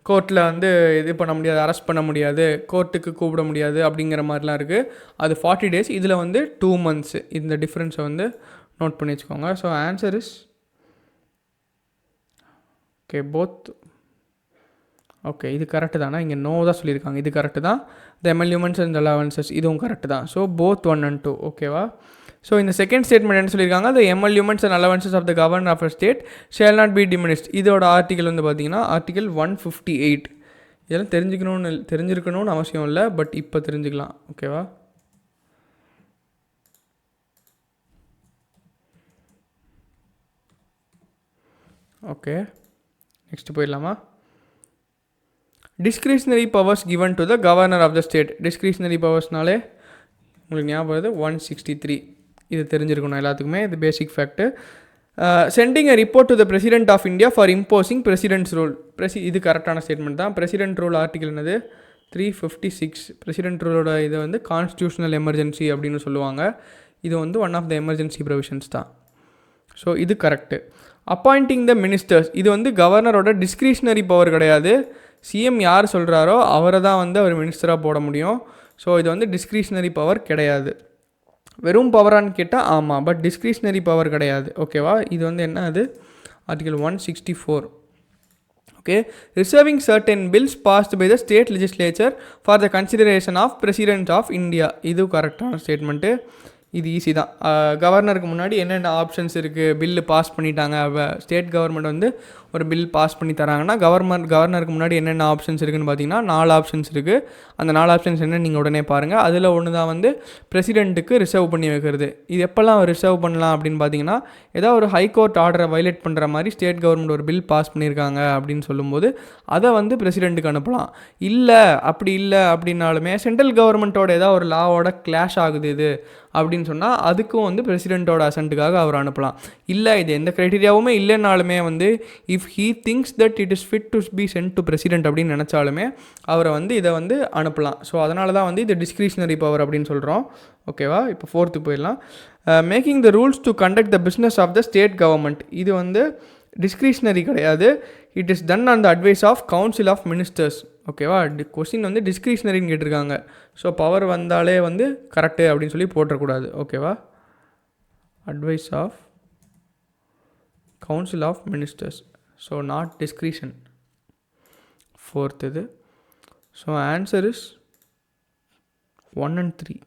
கோர்ட்டில் வந்து இது பண்ண முடியாது, அரெஸ்ட் பண்ண முடியாது, கோர்ட்டுக்கு கூப்பிட முடியாது அப்படிங்கிற மாதிரிலாம் இருக்குது. அது 40 days, இதில் வந்து 2 months. இந்த டிஃப்ரென்ஸை வந்து நோட் பண்ணி வச்சுக்கோங்க. So answer is okay both. Okay, இது கரெக்டு தானே? இங்கே நோ தான் சொல்லியிருக்காங்க. இது கரெக்டு தான். த எம்எல்யூமெண்ட்ஸ் அண்ட் அலவன்சஸ் இதுவும் கரெக்டு தான். So both 1 and 2. ஓகேவா? ஸோ இந்த செகண்ட் ஸ்டேட்மெண்ட் என்ன சொல்லியிருக்காங்க, the emoluments and allowances of the governor of a state shall not be diminished. இதோட ஆர்டிக்கல் வந்து பார்த்தீங்கன்னா ஆர்டிக்கல் 158. இதெல்லாம் தெரிஞ்சிருக்கணும்னு அவசியம் இல்லை, பட் இப்போ தெரிஞ்சுக்கலாம். ஓகேவா? ஓகே, நெக்ஸ்ட் போயிடலாமா? Discretionary powers given to the governor of the state. டிஸ்கிரிஷனரி பவர்ஸ்னாலே உங்களுக்கு ஞாபகம் வருது 163. இது தெரிஞ்சிருக்கணும் எல்லாத்துக்குமே, இது basic fact. Sending a report to the president of India for imposing president's rule. இது கரெக்டான ஸ்டேட்மெண்ட் தான். பிரசிடென்ட் ரூல் ஆர்டிக்கல் என்னது 356. பிரசிடென்ட் ரூலோட இதை வந்து கான்ஸ்டியூஷனல் எமர்ஜென்சி அப்படின்னு சொல்லுவாங்க. இது வந்து one of the emergency provisions தான். ஸோ இது கரெக்டு. அப்பாயிண்டிங் த மினிஸ்டர்ஸ், இது வந்து கவர்னரோட டிஸ்கிரிஷனரி பவர் கிடையாது. சிஎம் யார் சொல்கிறாரோ அவரை தான் வந்து அவர் மினிஸ்டராக போட முடியும். ஸோ இது வந்து டிஸ்கிரிஷனரி பவர் கிடையாது. வெறும் பவரான்னு கேட்டால் ஆமாம், பட் டிஸ்கிரிஷனரி பவர் கிடையாது. ஓகேவா? இது வந்து என்ன, அது article 164. Okay, reserving certain bills passed by the state legislature for the consideration of president of India. இது கரெக்டான ஸ்டேட்மெண்ட்டு. இது ஈஸி தான். கவர்னருக்கு முன்னாடி என்னென்ன ஆப்ஷன்ஸ் இருக்குது, பில்லு பாஸ் பண்ணிட்டாங்க, ஸ்டேட் கவர்மெண்ட் வந்து ஒரு பில் பாஸ் பண்ணி தராங்கன்னா கவர்னருக்கு முன்னாடி என்னென்ன ஆப்ஷன்ஸ் இருக்குதுன்னு பார்த்தீங்கன்னா 4 ஆப்ஷன்ஸ் இருக்குது. அந்த 4 ஆப்ஷன்ஸ் என்ன நீங்கள் உடனே பாருங்கள். அதில் ஒன்று தான் வந்து பிரசிடெண்ட்டுக்கு ரிசர்வ் பண்ணி வைக்கிறது. இது எப்போல்லாம் ரிசர்வ் பண்ணலாம் அப்படின்னு பார்த்தீங்கன்னா, ஏதாவது ஒரு ஹைகோர்ட் ஆர்டரை வைலேட் பண்ணுற மாதிரி ஸ்டேட் கவர்மெண்ட் ஒரு பில் பாஸ் பண்ணியிருக்காங்க அப்படின்னு சொல்லும்போது அதை வந்து பிரசிடெண்ட்டுக்கு அனுப்பலாம். அப்படி இல்லை அப்படின்னாலுமே சென்ட்ரல் கவர்மெண்ட்டோட ஏதாவது ஒரு லாவோட கிளாஷ் ஆகுது இது அப்படின்னு சொன்னால் அதுக்கும் வந்து பிரசிடெண்ட்டோட அசென்ட்டுக்காக அவர் அனுப்பலாம். இல்லை, இது எந்த க்ரைட்டீரியாவுமே இல்லைனாலுமே வந்து if he things that it is fit to be sent to president அப்படின்னு நினச்சாலுமே அவரை வந்து இதை வந்து அனுப்பலாம். ஸோ அதனால தான் வந்து இது டிஸ்கிரிஷனரி பவர் அப்படின்னு சொல்கிறோம். ஓகேவா? இப்போ 4th போயிடலாம். Making the rules to conduct the business of the state government. இது வந்து டிஸ்கிரிஷனரி கிடையாது. It is done on the advice of council of ministers. ஓகேவா? கொஸ்டின் வந்து டிஸ்கிரிஷனரின்னு கேட்டிருக்காங்க. ஸோ பவர் வந்தாலே வந்து கரெக்டு அப்படின்னு சொல்லி போட்டக்கூடாது. ஓகேவா? Advice of council of ministers. So not discretion. 4th இது. So answer is 1 and 3.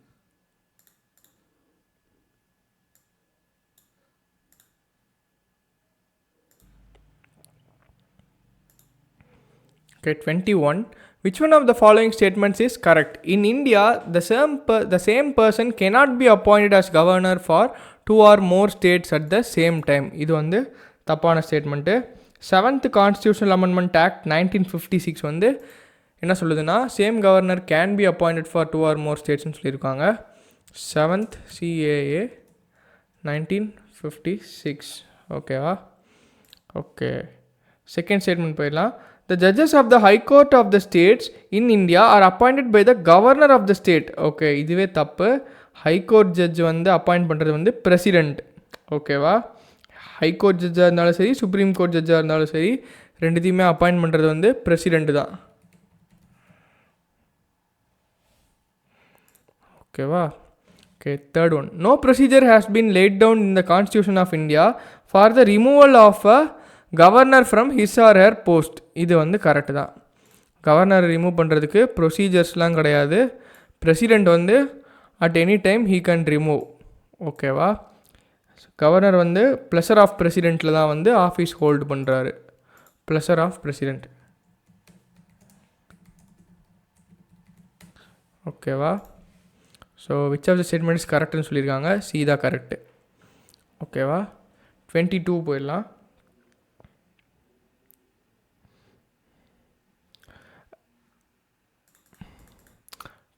Okay, 21. Which one of the following statements is correct? In India, the same person cannot be appointed as governor for 2 or more states at the same time. இது வந்து தப்பான statement. 7th Constitutional Amendment Act 1956 வந்து என்ன சொல்லுதுன்னா, same governor can be appointed for 2 or more ஸ்டேட்ஸ்னு சொல்லியிருக்காங்க. 7th CAA 1956. ஓகேவா? Okay, second statement போயிடலாம். The judges of the High Court of the states in India are appointed by the governor of the state. Okay, இதுவே தப்பு. High court judge வந்து appoint பண்ணுறது வந்து president. ஓகேவா? High court ஜட்ஜாக இருந்தாலும் சரி, சுப்ரீம் கோர்ட் ஜட்ஜாக இருந்தாலும் சரி, ரெண்டுத்தையுமே அப்பாயிண்ட் பண்ணுறது வந்து பிரசிடெண்ட் தான். ஓகேவா? Okay, third one. No procedure has been laid down in the Constitution of India for the removal of a governor from his R her post. இது வந்து கரெக்டு தான். கவர்னர் ரிமூவ் பண்ணுறதுக்கு ப்ரொசீஜர்ஸ்லாம் கிடையாது. பிரசிடெண்ட் வந்து at any time he can remove. ஓகேவா? Governor வந்து pleasure of பிரசிடெண்ட்டில் தான் வந்து ஆஃபீஸ் ஹோல்டு பண்ணுறாரு. Pleasure of president. ஓகேவா? So which of the statements கரெக்டுன்னு சொல்லியிருக்காங்க. சி தான் கரெக்டு. ஓகேவா? 22 போயிடலாம்.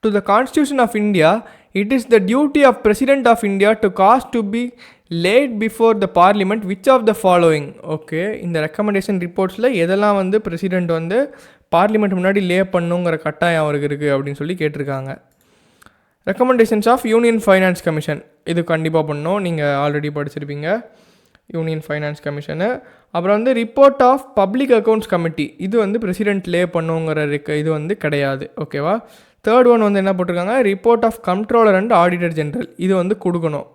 To the Constitution of India, it is the duty of President of India to cause to be laid before the Parliament which of the following. Okay, இந்த recommendation ரிப்போர்ட்ஸில் எதெல்லாம் வந்து president வந்து parliament முன்னாடி லே பண்ணுங்கிற கட்டாயம் அவருக்கு இருக்குது அப்படின்னு சொல்லி கேட்டிருக்காங்க. Recommendations of union finance commission. இது கண்டிப்பாக பண்ணணும், நீங்கள் ஆல்ரெடி படிச்சிருப்பீங்க. Union finance commission. அப்புறம் வந்து report of public accounts committee. இது வந்து பிரசிடெண்ட் லே பண்ணுங்கிற இது வந்து கிடையாது. ஓகேவா? தேர்ட் ஒன் வந்து என்ன போட்டிருக்காங்க, report of controller and auditor general. இது வந்து கொடுக்கணும்,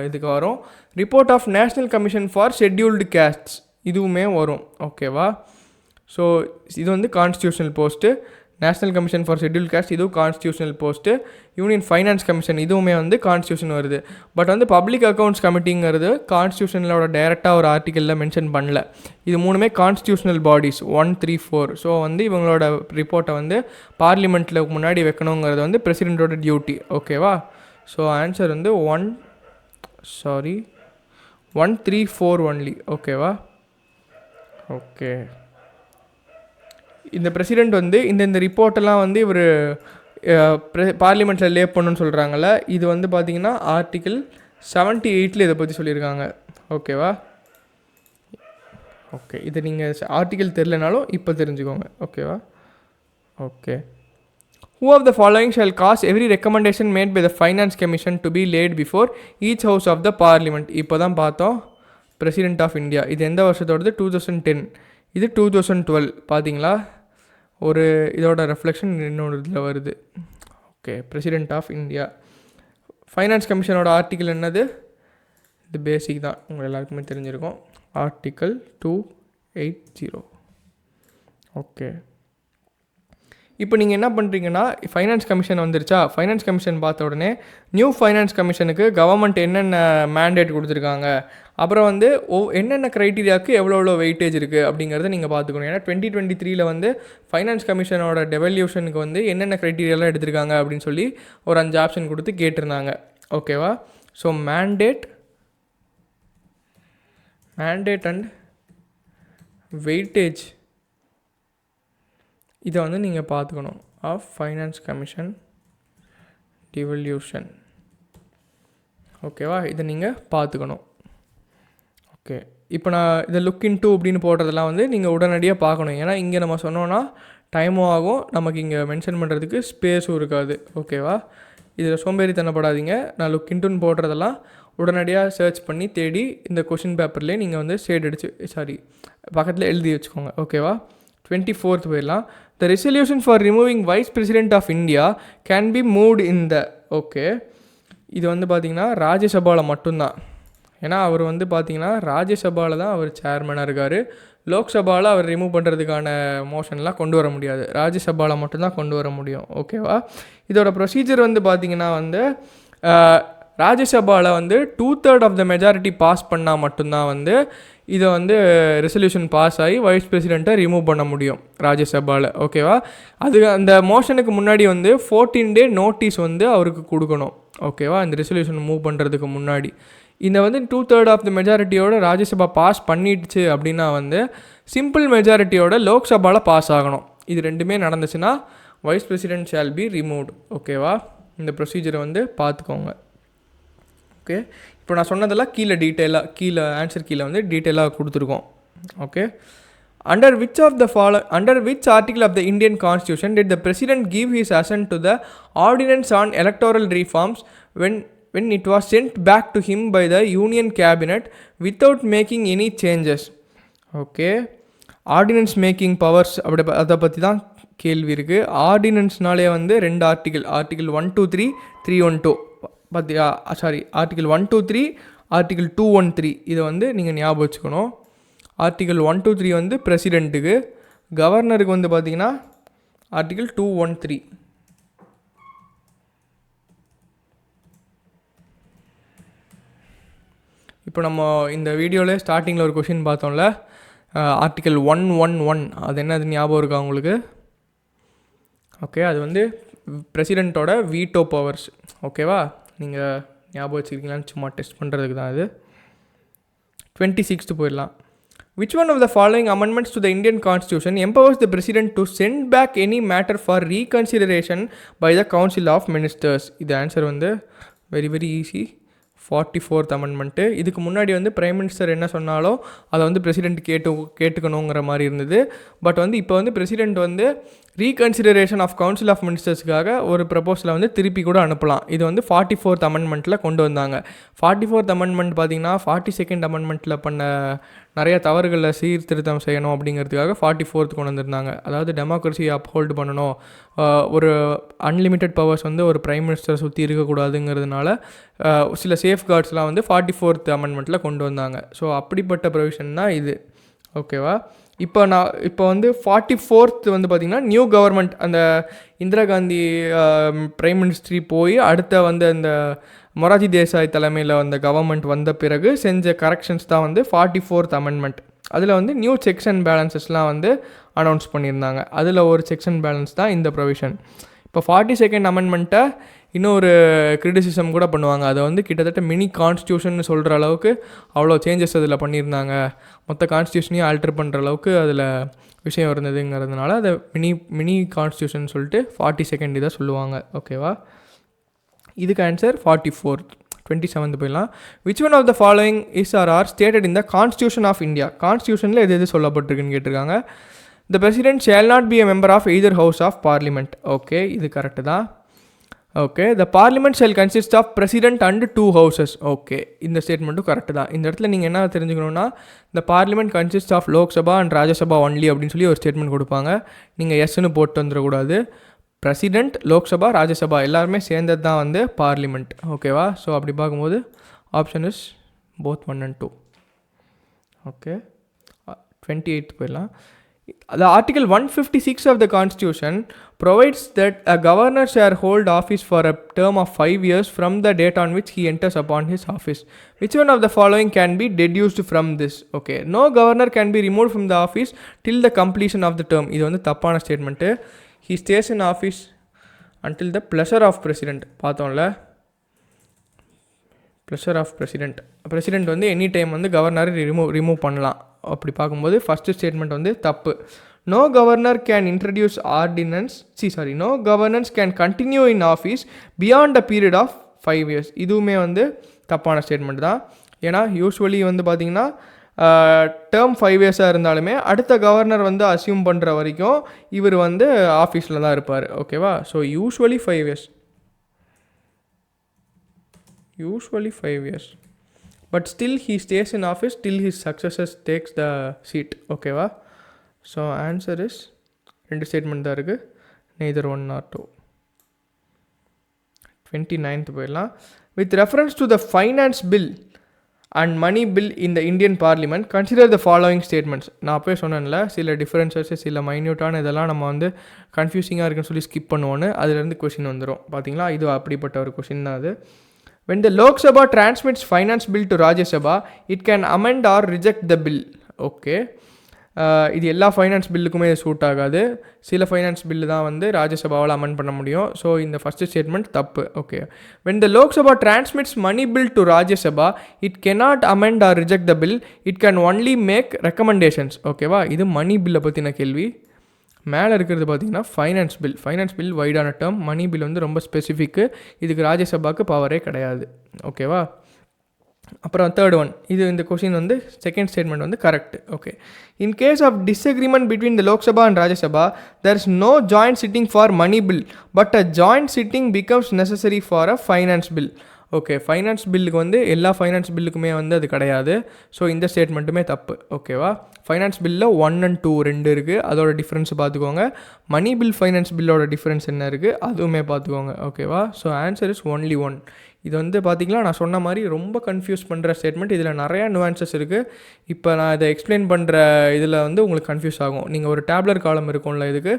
இதுக்கு வரும். Report of national commission for scheduled castes இதுவுமே வரும். ஓகேவா? ஸோ இது வந்து constitutional post. National commission for schedule caste இதுவும் constitutional post. Union finance commission இதுவுமே வந்து கான்ஸ்டியூஷன் வருது. பட் வந்து பப்ளிக் அக்கௌண்ட்ஸ் கமிட்டிங்கிறது கான்ஸ்டியூஷனலோட டைரெக்டாக ஒரு ஆர்டிக்கலில் மென்ஷன் பண்ணல. இது மூணுமே கான்ஸ்டியூஷனல் பாடிஸ் 1, 3, 4. ஸோ வந்து இவங்களோட ரிப்போர்ட்டை வந்து பார்லிமெண்ட்டில் முன்னாடி வைக்கணுங்கிறது வந்து பிரசிடெண்ட்டோட டியூட்டி. ஓகேவா? ஸோ ஆன்சர் வந்து 1, 3, 4 ஒன்லி. ஓகேவா? ஓகே. இந்த பிரசிடெண்ட் வந்து இந்த ரிப்போர்ட்டெல்லாம் வந்து இவர் பார்லிமெண்ட்டில் லேப் பண்ணணும்னு சொல்கிறாங்கல்ல, இது வந்து பார்த்திங்கன்னா ஆர்டிக்கிள் 78 இதை பற்றி சொல்லியிருக்காங்க. ஓகேவா? ஓகே, இது நீங்கள் ஆர்டிக்கிள் தெரிலனாலும் இப்போ தெரிஞ்சுக்கோங்க. ஓகேவா? Okay. Who of the following shall cause every recommendation made by the Finance Commission to be laid before each house of the Parliament? இப்போ தான் பார்த்தோம் பிரசிடெண்ட் ஆஃப் இந்தியா. இது எந்த வருஷத்தோடது? 2010. இது 2012. பார்த்தீங்களா? ஒரு இதோட ரெஃப்ளெக்ஷன் இன்னொரு இதில் வருது. Okay, president of India. Finance கமிஷனோட ஆர்டிக்கிள் என்னது? இது பேசிக் தான், உங்கள் எல்லாருக்குமே தெரிஞ்சிருக்கும். ஆர்டிக்கிள் 280. ஓகே, இப்போ நீங்கள் என்ன பண்ணுறீங்கன்னா, ஃபைனான்ஸ் கமிஷன் வந்துருச்சா? ஃபைனான்ஸ் கமிஷன் பார்த்த உடனே நியூ ஃபைனான்ஸ் கமிஷனுக்கு கவர்மெண்ட் என்னென்ன மேண்டேட் கொடுத்துருக்காங்க, அப்புறம் வந்து என்னென்ன க்ரைட்டீரியாவுக்கு எவ்வளோ வெயிட்டேஜ் இருக்குது அப்படிங்கிறத நீங்கள் பார்த்துக்கணும். ஏன்னா 2023 வந்து ஃபைனான்ஸ் கமிஷனோட டெவல்யூஷனுக்கு வந்து என்னென்ன க்ரைட்டீரியாலாம் எடுத்திருக்காங்க அப்படின்னு சொல்லி ஒரு 5 ஆப்ஷன் கொடுத்து கேட்டிருந்தாங்க. ஓகேவா? ஸோ மேண்டேட் அண்ட் வெயிட்டேஜ் இதை வந்து நீங்கள் பார்த்துக்கணும். Of finance commission devolution. ஓகேவா? இதை நீங்கள் பார்த்துக்கணும். ஓகே, இப்போ நான் இதை லுக் இன்டூ அப்படின்னு போடுறதெல்லாம் வந்து நீங்கள் உடனடியாக பார்க்கணும். ஏன்னா இங்கே நம்ம சொன்னோன்னா டைமும் ஆகும், நமக்கு இங்கே மென்ஷன் பண்ணுறதுக்கு ஸ்பேஸும் இருக்காது. ஓகேவா? இதில் சோம்பேறித்தனப்படாதீங்க. நான் லுக் இன்டூன்னு போடுறதெல்லாம் உடனடியாக சர்ச் பண்ணி தேடி இந்த கொஷின் பேப்பர்லேயே நீங்கள் வந்து பக்கத்தில் எழுதி வச்சுக்கோங்க. ஓகேவா? 24th போயிடலாம். The resolution for removing Vice President of India can be moved in the. Okay, இது வந்து பார்த்திங்கன்னா ராஜ்யசபாவில் மட்டும்தான். ஏன்னா அவர் வந்து பார்த்திங்கன்னா ராஜ்யசபாவில் தான் அவர் சேர்மனாக இருக்கார். லோக்சபாவில் அவர் ரிமூவ் பண்ணுறதுக்கான மோஷன்லாம் கொண்டு வர முடியாது. ராஜ்யசபாவில் மட்டும்தான் கொண்டு வர முடியும். ஓகேவா? இதோட ப்ரொசீஜர் வந்து பார்த்திங்கன்னா வந்து ராஜ்யசபாவில் வந்து 2/3 ஆஃப் த மெஜாரிட்டி பாஸ் பண்ணால் மட்டும்தான் வந்து இதை வந்து ரெசல்யூஷன் பாஸ் ஆகி வைஸ் பிரசிடெண்ட்டை ரிமூவ் பண்ண முடியும் ராஜ்யசபாவில். ஓகேவா? அந்த மோஷனுக்கு முன்னாடி வந்து 14 day நோட்டீஸ் வந்து அவருக்கு கொடுக்கணும். ஓகேவா? இந்த ரெசல்யூஷன் மூவ் பண்ணுறதுக்கு முன்னாடி இந்த வந்து 2/3 ஆஃப் த மெஜாரிட்டியோட ராஜ்யசபா பாஸ் பண்ணிடுச்சு அப்படின்னா வந்து சிம்பிள் மெஜாரிட்டியோட லோக்சபாவில் பாஸ் ஆகணும். இது ரெண்டுமே நடந்துச்சுன்னா wise president shall be removed. ஓகேவா? இந்த ப்ரொசீஜரை வந்து பார்த்துக்கோங்க. ஓகே, இப்போ நான் சொன்னதெல்லாம் கீழே ஆன்சர் கீழே வந்து டீட்டெயிலாக கொடுத்துருக்கோம். Okay, under which article of the Indian Constitution did the President give his assent to the ordinance on electoral reforms when it was sent back to him by the Union Cabinet without making any changes? Okay, ordinance making powers அதை பற்றி தான் கேள்வி இருக்குது. ஆர்டினன்ஸ்னாலே வந்து 2 article 123, 312 article 123, article 213 இதை வந்து நீங்கள் ஞாபகம் வச்சுக்கணும். ஆர்டிகிள் 123 வந்து பிரசிடெண்ட்டுக்கு, கவர்னருக்கு வந்து பார்த்திங்கன்னா ஆர்டிகிள் 213. இப்போ நம்ம இந்த வீடியோவில் ஸ்டார்டிங்கில் ஒரு கொஷின் பார்த்தோம்ல, ஆர்டிகிள் 111 அது என்னது ஞாபகம் இருக்கா உங்களுக்கு? ஓகே, அது வந்து பிரசிடெண்ட்டோட வீட்டோ பவர்ஸ். ஓகேவா? நீங்கள் ஞாபகம் வச்சுருக்கீங்களான்னு சும்மா டெஸ்ட் பண்ணுறதுக்கு தான் இது. 26th போயிடலாம். Which one of the following amendments to the Indian Constitution empowers the President to send back any matter for reconsideration by the Council of Ministers? இது ஆன்சர் வந்து வெரி ஈஸி. 44th amendment. இதுக்கு முன்னாடி வந்து prime minister என்ன சொன்னாலோ அதை வந்து president கேட்டுக்கணுங்கிற மாதிரி இருந்தது. பட் வந்து இப்போ வந்து பிரசிடெண்ட் வந்து ரீகன்சிடரேஷன் ஆஃப் கவுன்சில் ஆஃப் மினிஸ்டர்ஸ்க்காக ஒரு ப்ரப்போசலை வந்து திருப்பி கூட அனுப்பலாம். இது வந்து 44th அமெண்ட்மெண்ட்டில் கொண்டு வந்தாங்க. 44th அமெண்ட்மெண்ட் பார்த்திங்கன்னா 42nd அமெண்ட்மெண்ட்டில் பண்ண நிறைய தவறுகளில் சீர்திருத்தம் செய்யணும் அப்படிங்கிறதுக்காக 44th கொண்டு வந்திருந்தாங்க. அதாவது டெமோக்ரஸியை அப்ஹோல்டு பண்ணணும், ஒரு அன்லிமிட்டெட் பவர்ஸ் வந்து ஒரு பிரைம் மினிஸ்டரை சுற்றி இருக்கக்கூடாதுங்கிறதுனால சில சேஃப்கார்ட்ஸ்லாம் வந்து 44th அமெண்ட்மெண்ட்டில் கொண்டு வந்தாங்க. ஸோ அப்படிப்பட்ட ப்ரொவிஷன் தான் இது. ஓகேவா? இப்போ வந்து 44th வந்து பார்த்திங்கன்னா நியூ கவர்மெண்ட் அந்த இந்திரா காந்தி பிரைம் மினிஸ்ட்ரி போய் அடுத்த வந்து அந்த மொராஜி தேசாய் தலைமையில் அந்த கவர்மெண்ட் வந்த பிறகு செஞ்ச கரெக்ஷன்ஸ் தான் வந்து 44th அமெண்ட்மெண்ட். அதில் வந்து நியூ செக்ஸ் அண்ட் பேலன்சஸ்லாம் வந்து அனௌன்ஸ் பண்ணியிருந்தாங்க. அதில் ஒரு செக்ஸ் அண்ட் பேலன்ஸ் தான் இந்த ப்ரொவிஷன். இப்போ 42nd அமெண்ட்மெண்ட்டை இன்னொரு கிரிட்டிசிசம் கூட பண்ணுவாங்க. அதை வந்து கிட்டத்தட்ட மினி கான்ஸ்டியூஷன் சொல்கிற அளவுக்கு அவ்வளோ சேஞ்சஸ் அதில் பண்ணியிருந்தாங்க. மொத்த கான்ஸ்டியூஷனையும் ஆல்டர் பண்ணுற அளவுக்கு அதில் விஷயம் இருந்ததுங்கிறதுனால அதை மினி கான்ஸ்டியூஷன் சொல்லிட்டு 42nd இதை சொல்லுவாங்க. ஓகேவா? இதுக்கு ஆன்சர் 44th. 27th போயிடலாம். Which one of the following is are stated in the constitution of India? கான்ஸ்டியூஷனில் எது சொல்லப்பட்டிருக்குன்னு கேட்டிருக்காங்க. The president shall not be a member of either house of parliament. Okay, இது கரெக்டு தான். Okay, the parliament shall consist of president and 2 houses. Okay, இந்த ஸ்டேட்மெண்ட்டும் correct தான். இந்த இடத்துல நீங்கள் என்ன தெரிஞ்சுக்கணுன்னா, இந்த parliament consist of Lok Sabha and Rajya Sabha only அப்படின்னு சொல்லி ஒரு ஸ்டேட்மெண்ட் கொடுப்பாங்க. நீங்கள் எஸ்ன்னு போட்டு வந்துடக்கூடாது. பிரசிடென்ட், லோக்சபா, ராஜ்யசபா எல்லாருமே சேர்ந்தது தான் வந்து பார்லிமெண்ட். ஓகேவா? ஸோ அப்படி பார்க்கும்போது option is both 1 and 2. Okay, 28th போயிடலாம். The Article 156 of the Constitution provides that a governor shall hold office for a term of 5 years from the date on which he enters upon his office. Which one of the following can be deduced from this? Okay, no governor can be removed from the office till the completion of the term. இது வந்து தப்பான statement. He stays in office until the pleasure of president. பார்த்தோம்ல, pleasure of president வந்து any time வந்து கவர்னரை remove பண்ணலாம். அப்படி பார்க்கும்போது ஃபஸ்ட்டு ஸ்டேட்மெண்ட் வந்து தப்பு. No governor can introduce no governance can continue in office beyond a period of 5 years. இதுவுமே வந்து தப்பான ஸ்டேட்மெண்ட் தான். ஏன்னா யூஸ்வலி வந்து பார்த்திங்கன்னா டேர்ம் 5 years இருந்தாலுமே அடுத்த கவர்னர் வந்து அசியூம் பண்ணுற வரைக்கும் இவர் வந்து ஆஃபீஸில் தான் இருப்பார். ஓகேவா? So usually 5 years. But still he stays in office till his successors takes the seat. ஓகேவா? ஸோ ஆன்சர் இஸ் 2 ஸ்டேட்மெண்ட் தான் இருக்குது, neither 1 nor 2. 29th போயிடலாம். With reference to the finance bill and money bill in the Indian Parliament, consider the following statements. நான் அப்போயே சொன்னேன்ல, சில differences சில மைன்யூட்டான இதெல்லாம் நம்ம வந்து கன்ஃபியூசிங்காக இருக்குன்னு சொல்லி ஸ்கிப் பண்ணுவோன்னு, அதுலேருந்து கொஷின் வந்துடும். பார்த்தீங்களா, இது அப்படிப்பட்ட ஒரு கொஷின் தான் அது. When the Lok Sabha transmits finance bill to Rajya Sabha, it can amend or reject the bill. Okay, இது எல்லா ஃபைனான்ஸ் பில்லுக்குமே சூட் ஆகாது. சில ஃபைனான்ஸ் பில்லு தான் வந்து ராஜ்யசபாவால் அமெண்ட் பண்ண முடியும். ஸோ இந்த ஃபஸ்ட்டு ஸ்டேட்மெண்ட் தப்பு. Okay, when the Lok Sabha transmits money bill to Rajya Sabha, it cannot amend or reject the bill. It can only make recommendations. ஓகேவா? இது மணி பில்லை பற்றின கேள்வி. மேலே இருக்கிறது பார்த்திங்கன்னா ஃபைனான்ஸ் பில் வைடான டேர்ம். மணி பில் வந்து ரொம்ப ஸ்பெசிஃபிக்கு. இதுக்கு ராஜ்யசபாவுக்கு பவரே கிடையாது. ஓகேவா? அப்புறம் தேர்ட் ஒன், இந்த கொஷின் வந்து செகண்ட் ஸ்டேட்மெண்ட் வந்து correct. Okay, in case of disagreement between the Lok Sabha and Rajya Sabha, there is no joint sitting for money bill, but a joint sitting becomes necessary for a finance bill. Okay, finance பில்லுக்கு வந்து எல்லா finance பில்லுக்குமே வந்து அது கிடையாது. So இந்த ஸ்டேட்மெண்ட்டுமே தப்பு. ஓகேவா? Finance பில்லில் 1 and 2 2 இருக்குது, அதோட டிஃப்ரென்ஸ் பார்த்துக்கோங்க. மணி பில் ஃபைனான்ஸ் பில்லோட டிஃப்ரென்ஸ் என்ன இருக்குது அதுவுமே பார்த்துக்கோங்க. ஓகேவா? So answer is only 1. இது வந்து பார்த்திங்களா, நான் சொன்ன மாதிரி ரொம்ப கன்ஃபியூஸ் பண்ணுற ஸ்டேட்மெண்ட். இதில் நிறையா நுவான்சஸ் இருக்குது. இப்போ நான் இதை எக்ஸ்பிளைன் பண்ணுற இதில் வந்து உங்களுக்கு கன்ஃபியூஸ் ஆகும். நீங்கள் ஒரு டேப்லர் காலம் இருக்கும்ல இதுக்கு,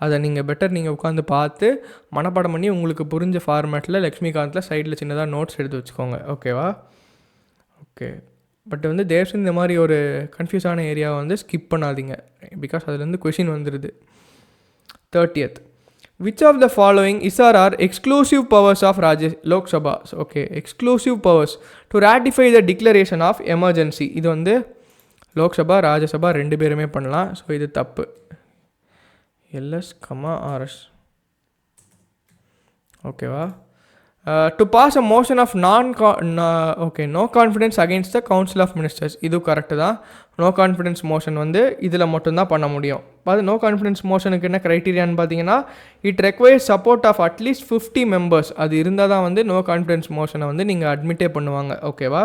அதை நீங்கள் உட்காந்து பார்த்து மனப்பாடம் பண்ணி உங்களுக்கு புரிஞ்ச ஃபார்மேட்டில் லக்ஷ்மிகாந்தில் சைடில் சின்னதாக நோட்ஸ் எடுத்து வச்சுக்கோங்க. ஓகேவா? ஓகே, பட் வந்து தேவ்ஸ் இந்த மாதிரி ஒரு கன்ஃபியூஸான ஏரியாவை வந்து ஸ்கிப் பண்ணாதீங்க, பிகாஸ் அதுலேருந்து கொஷின் வந்துடுது. 30th, which of the following is or are exclusive powers of Lok Sabha? Okay, exclusive powers to ratify the declaration of emergency. இது வந்து லோக்சபா ராஜ்யசபா 2 பேருமே பண்ணலாம். ஸோ இது தப்பு. LS, RS. ஓகேவா? To pass a motion of no confidence against the council of ministers. இது correct தான். No confidence motion வந்து இதில் மட்டும்தான் பண்ண முடியும். அது நோ கான்ஃபிடன்ஸ் மோஷனுக்கு என்ன க்ரைட்டீரியான்னு பார்த்தீங்கன்னா, it requires support of at least 50 members. அது இருந்தால் தான் வந்து நோ கான்ஃபிடன்ஸ் மோஷனை வந்து நீங்கள் அட்மிட்டே பண்ணுவாங்க. ஓகேவா?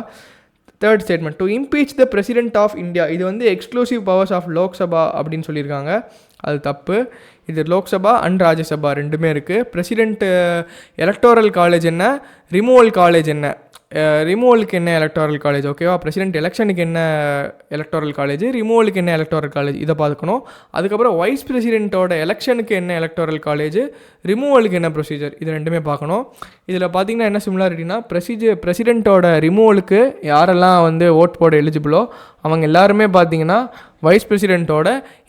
Third statement, to impeach the president of India. இது வந்து எக்ஸ்க்ளூசிவ் பவர்ஸ் ஆஃப் லோக்சபா அப்படின்னு சொல்லியிருக்காங்க. அது தப்பு. இது லோக்சபா அண்ட் ராஜ்யசபா 2மே இருக்குது. பிரசிடென்ட் எலக்டோரல் காலேஜ் என்ன, ரிமூவல் காலேஜ் என்ன, ரிமூவலுக்கு என்ன எலக்டோரல் காலேஜ், ஓகேவா. பிரசிடென்ட் எலெக்ஷனுக்கு என்ன எலக்டோரல் காலேஜ், ரிமூவலுக்கு என்ன எலக்டோரல் காலேஜ், இதை பார்த்துக்கணும். அதுக்கப்புறம் வைஸ் பிரசிடென்ட்டோட எலெக்ஷனுக்கு என்ன எலக்டோரல் காலேஜ், ரிமூவலுக்கு என்ன ப்ரொசீஜர், இது ரெண்டுமே பார்க்கணும். இதில் பார்த்திங்கன்னா என்ன சிமிலாரிட்டினா, பிரசிடென்ட்டோட ரிமூவலுக்கு யாரெல்லாம் வந்து ஓட் போட எலிஜிபிளோ அவங்க எல்லாருமே பார்த்திங்கன்னா வைஸ் பிரசிடென்ட்டோட